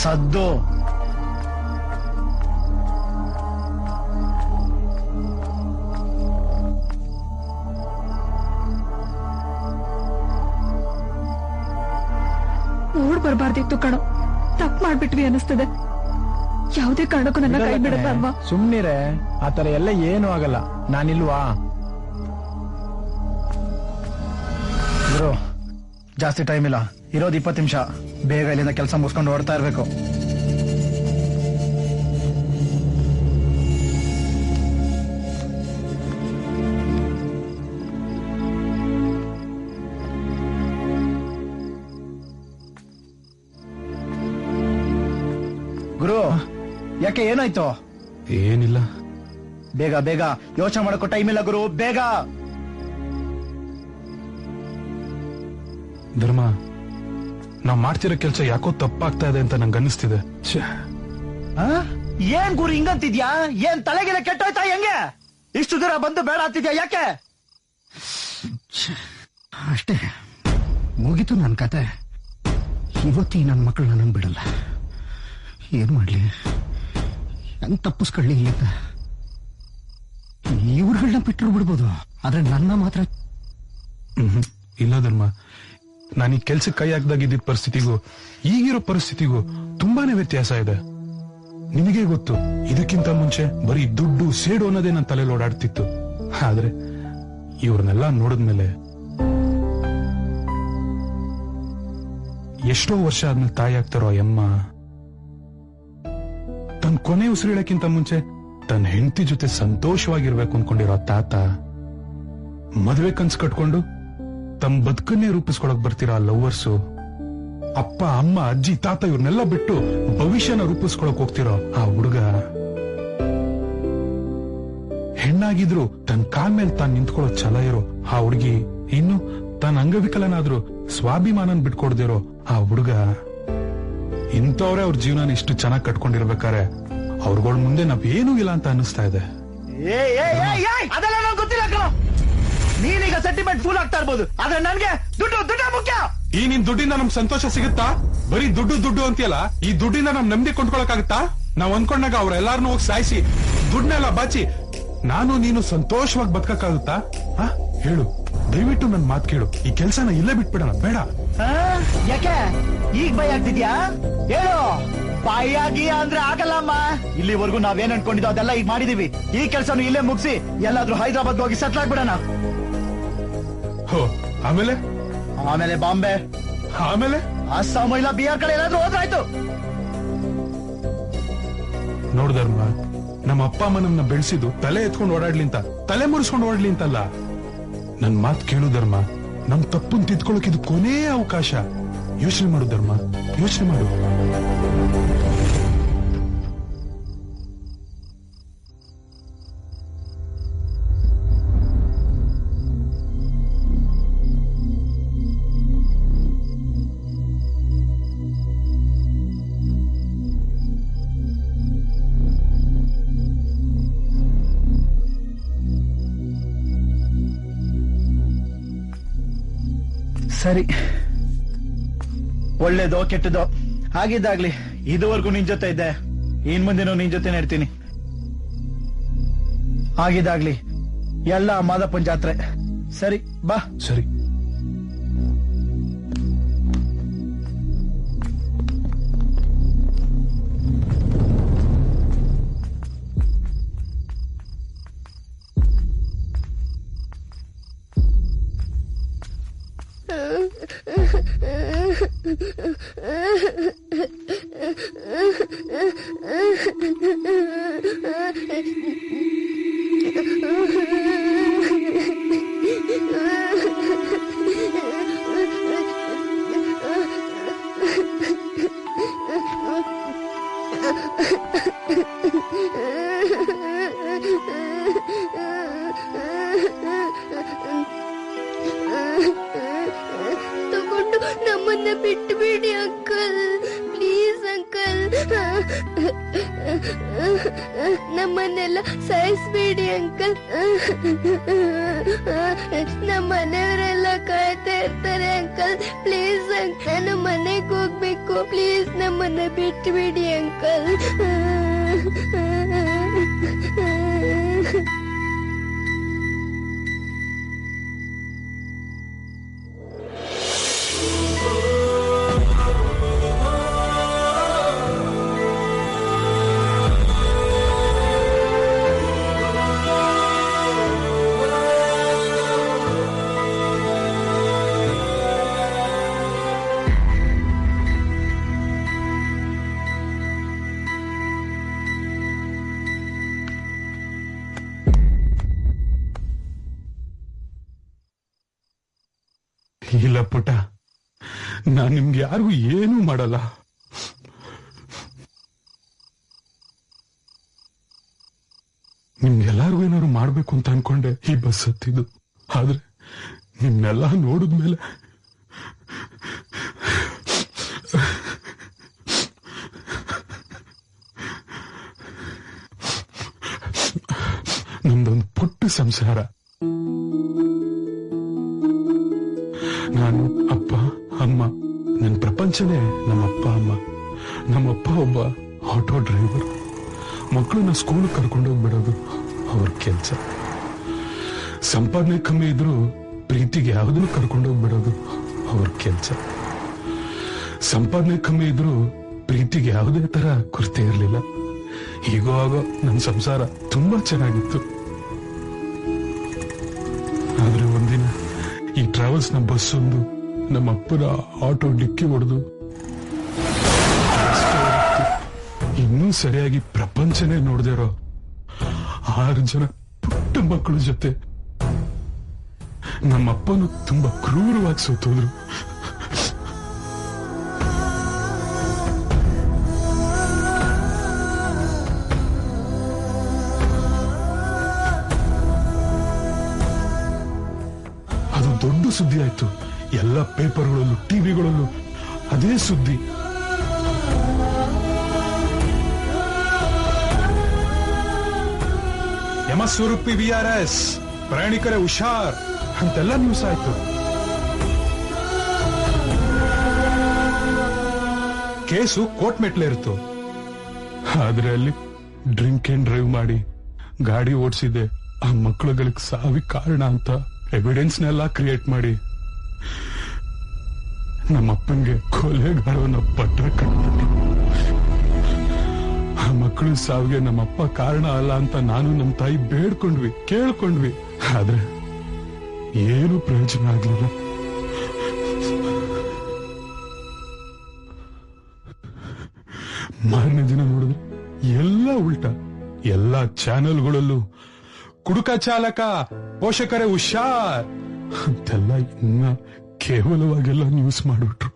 ಸದ್ದು ಓಡ್ ಬರ್ಬಾರ್ದಿತ್ತು ಕಣೋ, ತಪ್ಪು ಮಾಡ್ಬಿಟ್ವಿ ಅನಿಸ್ತದೆ. ಯಾವುದೇ ಕಾರಣಕ್ಕೂ ನನ್ನ ಕೈ ಬಿಡಬಾರ್ವಾ? ಸುಮ್ನಿರೆ, ಆತರ ಎಲ್ಲ ಏನೂ ಆಗಲ್ಲ. ನಾನಿಲ್ವಾ? ಗುರು, ಜಾಸ್ತಿ ಟೈಮ್ ಇಲ್ಲ, ಇರೋದು 20 ನಿಮಿಷ. ಬೇಗ ಇಲ್ಲಿಂದ ಕೆಲಸ ಮುಗಿಸ್ಕೊಂಡು ಹೊರಡ್ತಾ ಇರ್ಬೇಕು. ಗುರು, ಯಾಕೆ ಏನಾಯ್ತು? ಏನಿಲ್ಲ. ಬೇಗ ಬೇಗ, ಯೋಚನೆ ಮಾಡಕ್ಕೂ ಟೈಮ್ ಇಲ್ಲ ಗುರು, ಬೇಗ. ಧರ್ಮ, ನಾವ್ ಮಾಡ್ತಿರೋ ಕೆಲಸ ಯಾಕೋ ತಪ್ಪಾಗ್ತಾ ಇದೆ ಅಂತ ನಂಗೆ ಅನ್ನಿಸ್ತಿದೆ. ಏನ್ ಗುರು ಹಿಂಗಂತಿದ್ಯಾ? ಏನ್ ತಲೆಗೆಲ್ಲ ಕೆಟ್ಟೋಯ್ತಾ? ಹೆಂಗೆ ಇಷ್ಟು ದೂರ ಬಂದು ಬೇಡ ಅಂತಿದ್ಯಾ? ಯಾಕೆ? ಅಷ್ಟೇ, ಮುಗೀತು ನನ್ನ ಕತೆ. ಇವತ್ತಿ ನನ್ನ ಮಕ್ಕಳು ನನ್ನ ಬಿಡಲ್ಲ. ಏನ್ ಮಾಡ್ಲಿ, ಹೆಂಗ್ ತಪ್ಪಿಸ್ಕೊಳ್ಳಿ ಇಲ್ಲಿಂದ? ಇವ್ರುಗಳನ್ನ ಬಿಟ್ಟರು ಬಿಡ್ಬೋದು, ಆದ್ರೆ ನನ್ನ ಮಾತ್ರ ಇಲ್ಲ ಧರ್ಮ. ನಾನು ಈ ಕೆಲ್ಸಕ್ಕೆ ಕೈ ಹಾಕ್ದಾಗಿದ್ದ ಪರಿಸ್ಥಿತಿಗೂ ಈಗಿರೋ ಪರಿಸ್ಥಿತಿಗೂ ತುಂಬಾನೇ ವ್ಯತ್ಯಾಸ ಇದೆ. ನಿನಗೆ ಗೊತ್ತು, ಇದಕ್ಕಿಂತ ಮುಂಚೆ ಬರೀ ದುಡ್ಡು ಸೇಡು ಅನ್ನೋದೇ ನನ್ನ ತಲೆಯಲ್ಲಿ ಓಡಾಡ್ತಿತ್ತು. ಆದ್ರೆ ಇವ್ರನ್ನೆಲ್ಲ ನೋಡಿದ್ಮೇಲೆ, ಎಷ್ಟೋ ವರ್ಷ ಆದ್ಮೇಲೆ ತಾಯಿ ಆಗ್ತಾರೋ ಅಮ್ಮ ತನ್ನ ಕೊನೆ ಉಸಿರಿಳಕ್ಕಿಂತ ಮುಂಚೆ ತನ್ನ ಹೆಂಡತಿ ಜೊತೆ ಸಂತೋಷವಾಗಿರ್ಬೇಕು ಅನ್ಕೊಂಡಿರೋ ತಾತ ಮದುವೆ ಕನ್ಸ್ ಕಟ್ಕೊಂಡು ತಮ್ಮ ಬದುಕನ್ನೇ ರೂಪಿಸ್ಕೊಳಕ್ ಬರ್ತೀರಾ ಲವ್ವರ್ಸು. ಅಪ್ಪ ಅಮ್ಮ ಅಜ್ಜಿ ತಾತ ಇವ್ರನ್ನೆಲ್ಲ ಬಿಟ್ಟು ಭವಿಷ್ಯನ ರೂಪಿಸ್ಕೊಳಕ್ ಹೋಗ್ತಿರೋ ಆ ಹುಡುಗ ಹೆಣ್ಣಾಗಿದ್ರು ತನ್ನ ಕಾಲ್ ಮೇಲೆ ತಾನು ನಿಂತ್ಕೊಳ್ಳೋ ಛಲ ಇರೋ ಆ ಹುಡುಗಿ, ಇನ್ನು ತಾನು ಅಂಗವಿಕಲನಾದ್ರೂ ಸ್ವಾಭಿಮಾನನ್ ಬಿಟ್ಕೊಡ್ದಿರೋ ಆ ಹುಡುಗ, ಇಂಥವ್ರೆ ಅವ್ರ ಜೀವನ ಇಷ್ಟು ಚೆನ್ನಾಗಿ ಕಟ್ಕೊಂಡಿರ್ಬೇಕಾರೆ ಅವ್ರಗಳ ಮುಂದೆ ನಾವೇನೂ ಇಲ್ಲ ಅಂತ ಅನ್ನಿಸ್ತಾ ಇದೆ. ಅದೆಲ್ಲ ನಂಗೆ ಗೊತ್ತಿಲ್ಲ ಕಣ. ನೀನೀಗ ಸೆಂಟಿಮೆಂಟ್ ಫೂಲ್ ಆಗ್ತಾ ಇರ್ಬೋದು, ಆದ್ರೆ ನನ್ಗೆ ದುಡ್ಡು ಮುಖ್ಯ. ಈ ನಿನ್ ದುಡ್ಡಿಂದ ನಮ್ಗೆ ಸಂತೋಷ ಸಿಗುತ್ತಾ? ಬರೀ ದುಡ್ಡು ಅಂತೀಯಲ್ಲ, ಈ ದುಡ್ಡಿಂದ ನಮ್ ನೆಮ್ಮದಿ ಕೊಂಡ್ಕೊಳಕ್ಕಾಗತ್ತಾ? ನಾವ್ ಅಂದ್ಕೊಂಡಾಗ ಅವ್ರೆಲ್ಲಾರನ್ನೂ ಹೋಗಿ ಸಾಯಿಸಿ ದುಡ್ಡನ್ನೆಲ್ಲ ಬಾಚಿ ನಾನು ನೀನು ಸಂತೋಷವಾಗಿ ಬದುಕಕ್ಕಾಗುತ್ತಾ? ಹೇಳು, ದಯವಿಟ್ಟು ನನ್ ಮಾತು ಕೇಳು. ಈ ಕೆಲ್ಸನ ಇಲ್ಲೇ ಬಿಟ್ಬಿಡೋಣ, ಬೇಡ. ಯಾಕೆ ಈಗ ಭಯ ಆಗ್ತಿದ್ಯಾ? ಹೇಳು. ಬಾಯಾಗಿ ಅಂದ್ರೆ ಆಗಲ್ಲಮ್ಮ. ಇಲ್ಲಿವರೆಗೂ ನಾವೇನ್ ಅನ್ಕೊಂಡಿದ್ದೋ ಅದೆಲ್ಲ ಈಗ ಮಾಡಿದೀವಿ. ಈ ಕೆಲ್ಸನು ಇಲ್ಲೇ ಮುಗಿಸಿ ಎಲ್ಲಾದ್ರೂ ಹೈದರಾಬಾದ್ ಹೋಗಿ ಸೆಟ್ಲ್ ಆಗ್ಬಿಡೋಣ. ಆಮೇಲೆ ಬಾಂಬೆ, ಆಮೇಲೆ ಅಸ್ಸಾಂ ಇಲ್ಲ ಬಿಹಾರ್ ಕಡೆ ಎಲ್ಲಾದ್ರೂ ಹೋದ್ರಾಯ್ತು. ನೋಡ್ ಧರ್ಮ, ನಮ್ಮ ಅಪ್ಪ ಅಮ್ಮ ನಮ್ಮನ್ನ ಬೆಳೆಸಿದ್ದು ತಲೆ ಎತ್ಕೊಂಡು ಓಡಾಡ್ಲಿ ಅಂತ, ತಲೆ ಮುರಿಸ್ಕೊಂಡು ಓಡಾಡ್ಲಿ ಅಂತಲ್ಲ. ನನ್ ಮಾತ್ ಕೇಳು ಧರ್ಮ, ನಮ್ ತಪ್ಪನ್ ತಿದ್ಕೊಳಕ್ ಇದು ಕೊನೇ ಅವಕಾಶ. ಯೋಚನೆ ಮಾಡು ಧರ್ಮ, ಯೋಚನೆ ಮಾಡು. ಸರಿ, ಒಳ್ಳೇದೋ ಕೆಟ್ಟದೋ ಆಗಿದ್ದಾಗ್ಲಿ. ಇದುವರೆಗೂ ನಿನ್ ಜೊತೆ ಇದ್ದೆ, ಇನ್ ಮುಂದೆನೂ ನಿನ್ ಜೊತೆ ಇರ್ತೀನಿ. ಆಗಿದ್ದಾಗ್ಲಿ. ಎಲ್ಲ ಮಾದಪ್ಪನ್ ಜಾತ್ರೆ. ಸರಿ ಬಾ. ಸರಿ. ತಗೊಂಡು ನಮ್ಮನ್ನ ಬಿಟ್ಟು ಬಿಡಿ ಅಂಕಲ್, ಪ್ಲೀಸ್ ಅಂಕಲ್. ನಮ್ಮನ್ನೆಲ್ಲ ಸಾಯಿಸ್ಬೇಡಿ ಅಂಕಲ್. ನಮ್ಮ ಮನೆಯವರೆಲ್ಲ ಕಾಯ್ತಾ ಇರ್ತಾರೆ ಅಂಕಲ್. ಪ್ಲೀಸ್ ಅಂಕಲ್, ನಮ್ಮ ಮನೆಗೆ ಹೋಗ್ಬೇಕು. ಪ್ಲೀಸ್ ನಮ್ಮನ್ನ ಬಿಟ್ಟು ಬಿಡಿ ಅಂಕಲ್. ಇಲ್ಲ ಪುಟ, ನಾನ್ ನಿಮ್ಗೆ ಯಾರಿಗೂ ಏನೂ ಮಾಡಲ್ಲ. ನಿಮ್ಗೆಲ್ಲಾರ್ಗು ಏನಾದ್ರು ಮಾಡ್ಬೇಕು ಅಂತ ಅನ್ಕೊಂಡೆ ಈ ಬಸ್ ಹತ್ತಿದ್ದು. ಆದ್ರೆ ನಿಮ್ನೆಲ್ಲ ನೋಡಿದ್ಮೇಲೆ ನಮ್ದೊಂದು ಪುಟ್ಟ ಸಂಸಾರ. ನಾನು, ಅಪ್ಪ ಅಮ್ಮ, ನನ್ನ ಪ್ರಪಂಚನೇ ನಮ್ಮ ಅಪ್ಪ ಅಮ್ಮ. ನಮ್ಮಪ್ಪ ಒಬ್ಬ ಆಟೋ ಡ್ರೈವರ್. ಮಕ್ಕಳನ್ನ ಸ್ಕೂಲ್ ಕರ್ಕೊಂಡೋಗ್ಬಿಡೋದು ಅವ್ರ ಕೆಲ್ಸ. ಸಂಪಾದನೆ ಕಮ್ಮಿ ಇದ್ರು ಪ್ರೀತಿಗೆ ಯಾವುದನ್ನು ಕರ್ಕೊಂಡೋಗ್ಬಿಡೋದು ಅವ್ರ ಕೆಲ್ಸ. ಸಂಪಾದನೆ ಕಮ್ಮಿ ಇದ್ರು ಪ್ರೀತಿಗೆ ಯಾವುದೇ ತರ ಕೊರತೆ ಇರಲಿಲ್ಲ. ಹೀಗೋ ಆಗೋ ನನ್ನ ಸಂಸಾರ ತುಂಬಾ ಚೆನ್ನಾಗಿತ್ತು. ಆದ್ರೆ ಒಂದಿನ ಈ ಟ್ರಾವೆಲ್ಸ್ ನ ಬಸ್ ಒಂದು ನಮ್ಮ ಅಪ್ಪನ ಆಟೋ ಡಿಕ್ಕಿ ಹೊಡೆದು ಇನ್ನೂ ಸರಿಯಾಗಿ ಪ್ರಪಂಚನೇ ನೋಡ್ದೇ ಇರೋ 6 ಜನ ಪುಟ್ಟ ಮಕ್ಕಳ ಜೊತೆ ನಮ್ಮಪ್ಪನು ತುಂಬಾ ಕ್ರೂರವಾಗಿ ಸೋತೋದ್ರು. ಅದು ದೊಡ್ಡ ಸುದ್ದಿ ಆಯ್ತು. ಎಲ್ಲ ಪೇಪರ್ಗಳಲ್ಲೂ ಟಿವಿಗಳಲ್ಲೂ ಅದೇ ಸುದ್ದಿ. ಯಮಸ್ವರೂಪಿ VRS, ಪ್ರಯಾಣಿಕರೇ ಹುಷಾರ್ ಅಂತೆಲ್ಲ ನ್ಯೂಸ್ ಆಯ್ತು. ಕೇಸು ಕೋರ್ಟ್ ಮೆಟ್ಲೆ ಇರ್ತು. ಆದ್ರೆ ಅಲ್ಲಿ ಡ್ರಿಂಕ್ ಅಂಡ್ ಡ್ರೈವ್ ಮಾಡಿ ಗಾಡಿ ಓಡಿಸಿದೆ ಆ ಮಕ್ಕಳುಗಳಿಗೆ ಸಾವಿಗೆ ಕಾರಣ ಅಂತ ಎವಿಡೆನ್ಸ್ನೆಲ್ಲ ಕ್ರಿಯೇಟ್ ಮಾಡಿ ನಮ್ಮಪ್ಪಂಗೆ ಕೊಲೆಗಾರನ ಪತ್ರ ಕಟ್ಬಿಟ್ಟು ಆ ಮಕ್ಕಳು ಸಾವಿಗೆ ನಮ್ಮಪ್ಪ ಕಾರಣ ಅಲ್ಲ ಅಂತ ನಾನು ನಮ್ಮ ತಾಯಿ ಬೇಡ್ಕೊಂಡ್ವಿ, ಕೇಳ್ಕೊಂಡ್ವಿ. ಆದ್ರೆ ಏನು ಪ್ರಯೋಜನ ಆಗ್ಲಿಲ್ಲ. ಮಾರನೇ ದಿನ ನೋಡಿದ್ರೆ ಎಲ್ಲ ಉಲ್ಟಾ. ಎಲ್ಲ ಚಾನೆಲ್ಗಳಲ್ಲೂ ಕುಡುಕ ಚಾಲಕ, ಪೋಷಕರೇ ಹುಷಾರ್ ಅಂತೆಲ್ಲ ಇನ್ನ ಕೇವಲವಾಗೆಲ್ಲ ನ್ಯೂಸ್ ಮಾಡ್ಬಿಟ್ರು.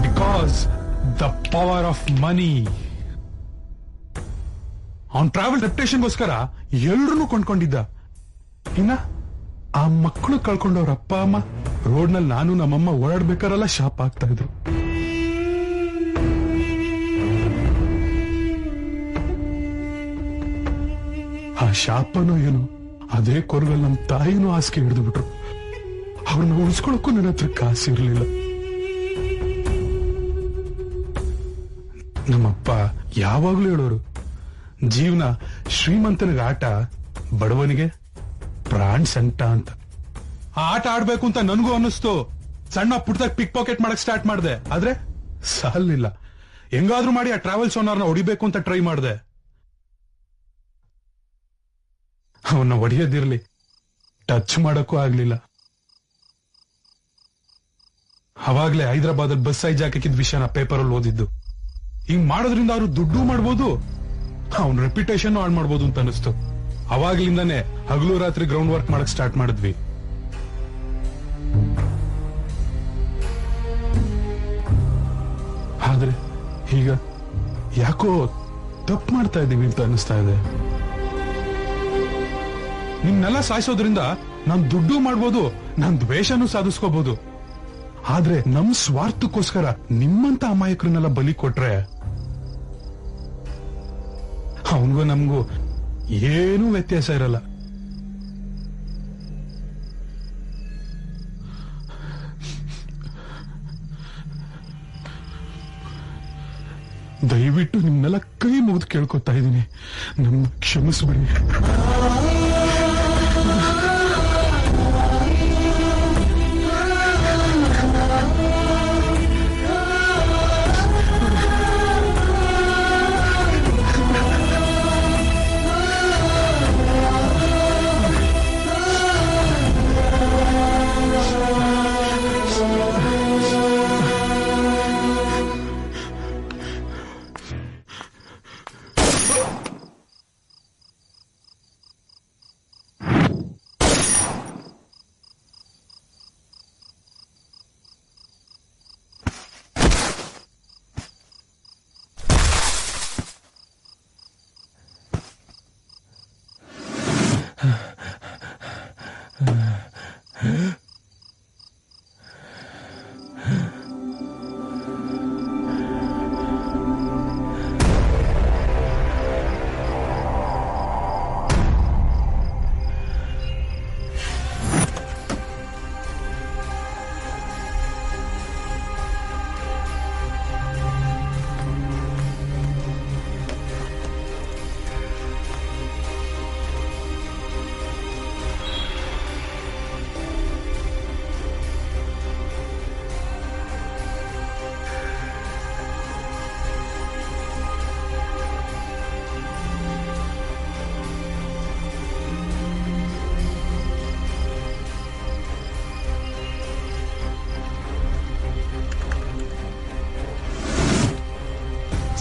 Because the power of money. ಅವನ್ ಟ್ರಾವೆಲ್ ರೆಪ್ಯುಟೇಷನ್ಗೋಸ್ಕರ ಎಲ್ರೂ ಕೊಂಡ್ಕೊಂಡಿದ್ದ. ಇನ್ನ ಆ ಮಕ್ಕಳು ಕಳ್ಕೊಂಡವ್ರ ಅಪ್ಪ ಅಮ್ಮ ರೋಡ್ನಲ್ಲಿ ನಾನು ನಮ್ಮಮ್ಮ ಓಡಾಡ್ಬೇಕಾರೆಲ್ಲ ಶಾಪ್ ಆಗ್ತಾ ಇದ್ರು. ಆ ಶಾಪನೋ ಏನೋ ಅದೇ ಕೊರಗಲ್ಲಿ ನಮ್ಮ ತಾಯಿನೂ ಹಾಸಿಗೆ ಹಿಡಿದು ಬಿಟ್ರು. ಅವ್ರನ್ನ ಉಳಿಸ್ಕೊಳಕ್ಕೂ ನನ್ನ ಹತ್ರ ಕಾಸು ಇರ್ಲಿಲ್ಲ. ನಮ್ಮಪ್ಪ ಯಾವಾಗ್ಲೂ ಹೇಳೋರು, ಜೀವನ ಶ್ರೀಮಂತನಿಗೆ ಆಟ, ಬಡವನಿಗೆ ಪ್ರಾಣ ಸಂಕಟ ಅಂತ. ಆ ಆಟ ಆಡ್ಬೇಕು ಅಂತ ನನಗೂ ಅನ್ನಿಸ್ತು. ಸಣ್ಣ ಪುಟ್ಟದಾಗ ಪಿಕ್ ಪಾಕೆಟ್ ಮಾಡಕ್ ಸ್ಟಾರ್ಟ್ ಮಾಡಿದೆ. ಆದ್ರೆ ಸಾಲಿಲ್ಲ. ಹೆಂಗಾದ್ರೂ ಮಾಡಿ ಆ ಟ್ರಾವೆಲ್ಸ್ ಓನರ್ನ ಹೊಡಿಬೇಕು ಅಂತ ಟ್ರೈ ಮಾಡಿದೆ. ಅವನ್ನ ಹೊಡೆಯೋದಿರ್ಲಿ, ಟಚ್ ಮಾಡಕ್ಕೂ ಆಗ್ಲಿಲ್ಲ. ಅವಾಗ್ಲೇ ಹೈದರಾಬಾದ್ ಬಸ್ ಹೈಜಾಕಿದ್ ವಿಷಯನ ಪೇಪರ್ ಅಲ್ಲಿ ಓದಿದ್ದು. ಹಿಂಗ್ ಮಾಡೋದ್ರಿಂದ ಅವರು ದುಡ್ಡು ಮಾಡ್ಬೋದು, ಅವನ್ ರೆಪ್ಯುಟೇಷನ್ ಹಾಳು ಮಾಡ್ಬೋದು ಅಂತ ಅನಿಸ್ತು. ಅವಾಗ್ಲಿಂದಾನೆ ಹಗಲು ರಾತ್ರಿ ಗ್ರೌಂಡ್ ವರ್ಕ್ ಮಾಡಕ್ ಸ್ಟಾರ್ಟ್ ಮಾಡಿದ್ವಿ. ಆದ್ರೆ ಈಗ ಯಾಕೋ ತಪ್ಪು ಮಾಡ್ತಾ ಇದೀವಿ ಅಂತ ಅನಿಸ್ತಾ ಇದೆ. ನಿಮ್ನೆಲ್ಲ ಸಾಯಿಸೋದ್ರಿಂದ ನಾನ್ ದುಡ್ಡು ಮಾಡ್ಬೋದು, ನಾನ್ ದ್ವೇಷನೂ ಸಾಧಿಸ್ಕೋಬಹುದು. ಆದ್ರೆ ನಮ್ ಸ್ವಾರ್ಥಕ್ಕೋಸ್ಕರ ನಿಮ್ಮಂತ ಅಮಾಯಕರನ್ನೆಲ್ಲ ಬಲಿ ಕೊಟ್ರೆ ಅವನಿಗೂ ನಮಗೂ ಏನೂ ವ್ಯತ್ಯಾಸ ಇರಲ್ಲ. ದಯವಿಟ್ಟು ನಿಮ್ನೆಲ್ಲ ಕೈ ಮುಗಿದು ಕೇಳ್ಕೊತಾ ಇದ್ದೀನಿ, ನಮ್ ಕ್ಷಮಿಸ್ಬಿಡಿ.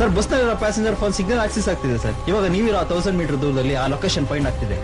ಸರ್ ಬಸ್ ನಲ್ಲಿರೋ ಪ್ಯಾಸೆಂಜರ್ ಫೋನ್ ಸಿಗ್ನಲ್ ಆಕ್ಸಿಸ್ ಆಗ್ತಿದೆ ಸರ್. ಇವಾಗ ನೀವಿರೋ 1000 ಮೀಟರ್ ದೂರದಲ್ಲಿ ಆ ಲೊಕೇಶನ್ ಫೈಂಡ್ ಆಗ್ತಿದೆ.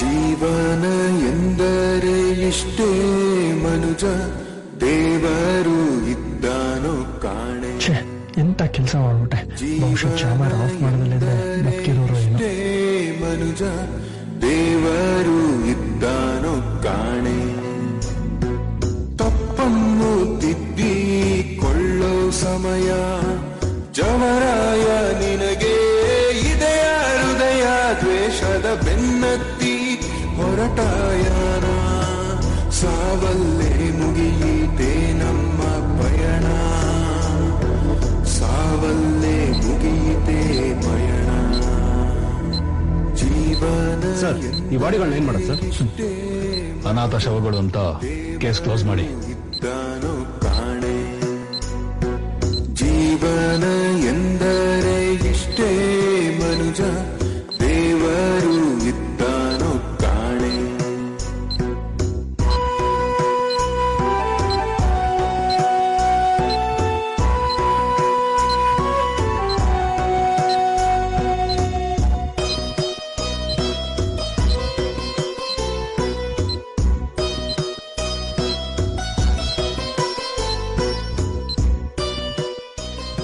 ಜೀವನ ಎಂದರೆ ಇಷ್ಟೇ ಮನುಜ ದೇವರು ಇದ್ದಾನೋ ಕಾಣೆ. ಎಂತ ಕೆಲಸ ಮಾಡ್ಬಿಟ್ಟೆ. ಬಹುಶಃ ಚಾಮರ್ ಆಫ್ ಮಾಡೋದ್ರಿಂದ ಬದುಕಿರೋರು ಏನೋ. ಮನುಜ ದೇವರು ಇದ್ದಾನೋ ಕಾಣೆ. ತಪ್ಪನ್ನು ತಿದ್ದಿಕೊಳ್ಳೋ ಸಮಯ ಜವರಾಯ ನಿನಗೆ ಇದೆಯ ಹೃದಯ ದ್ವೇಷದ ಬೆನ್ನತ್ತಿ ಹೊರಟಾಯನ ಸಾವಲ್ಲೇ ಮುಗಿಯಿತೆ ನಮ್ಮ ಪಯಣ. ಸಾವಲ್ಲೇ ಮುಗಿಯಿತೆ ಪಯಣ. ಜೀವನ ಸರ್ ಈ ಬಾಡಿಗಳನ್ನ ಏನ್ ಮಾಡೋದು ಸರ್? ಅನಾಥ ಶವಗಳು ಅಂತ ಕೇಸ್ ಕ್ಲೋಸ್ ಮಾಡಿ. ಇದ್ದಾನೋ ಕಾಣೆ. ಜೀವನ ಎಂದರೆ ಇಷ್ಟೇ ಮನುಜ ದೇವರು ಇದ್ದಾನೋ ಕಾಣೆ.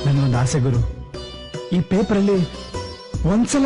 ನನಗೊಂದು ಆಸೆ ಗುರು, ಈ ಪೇಪರಲ್ಲಿ ಒಂದ್ಸಲ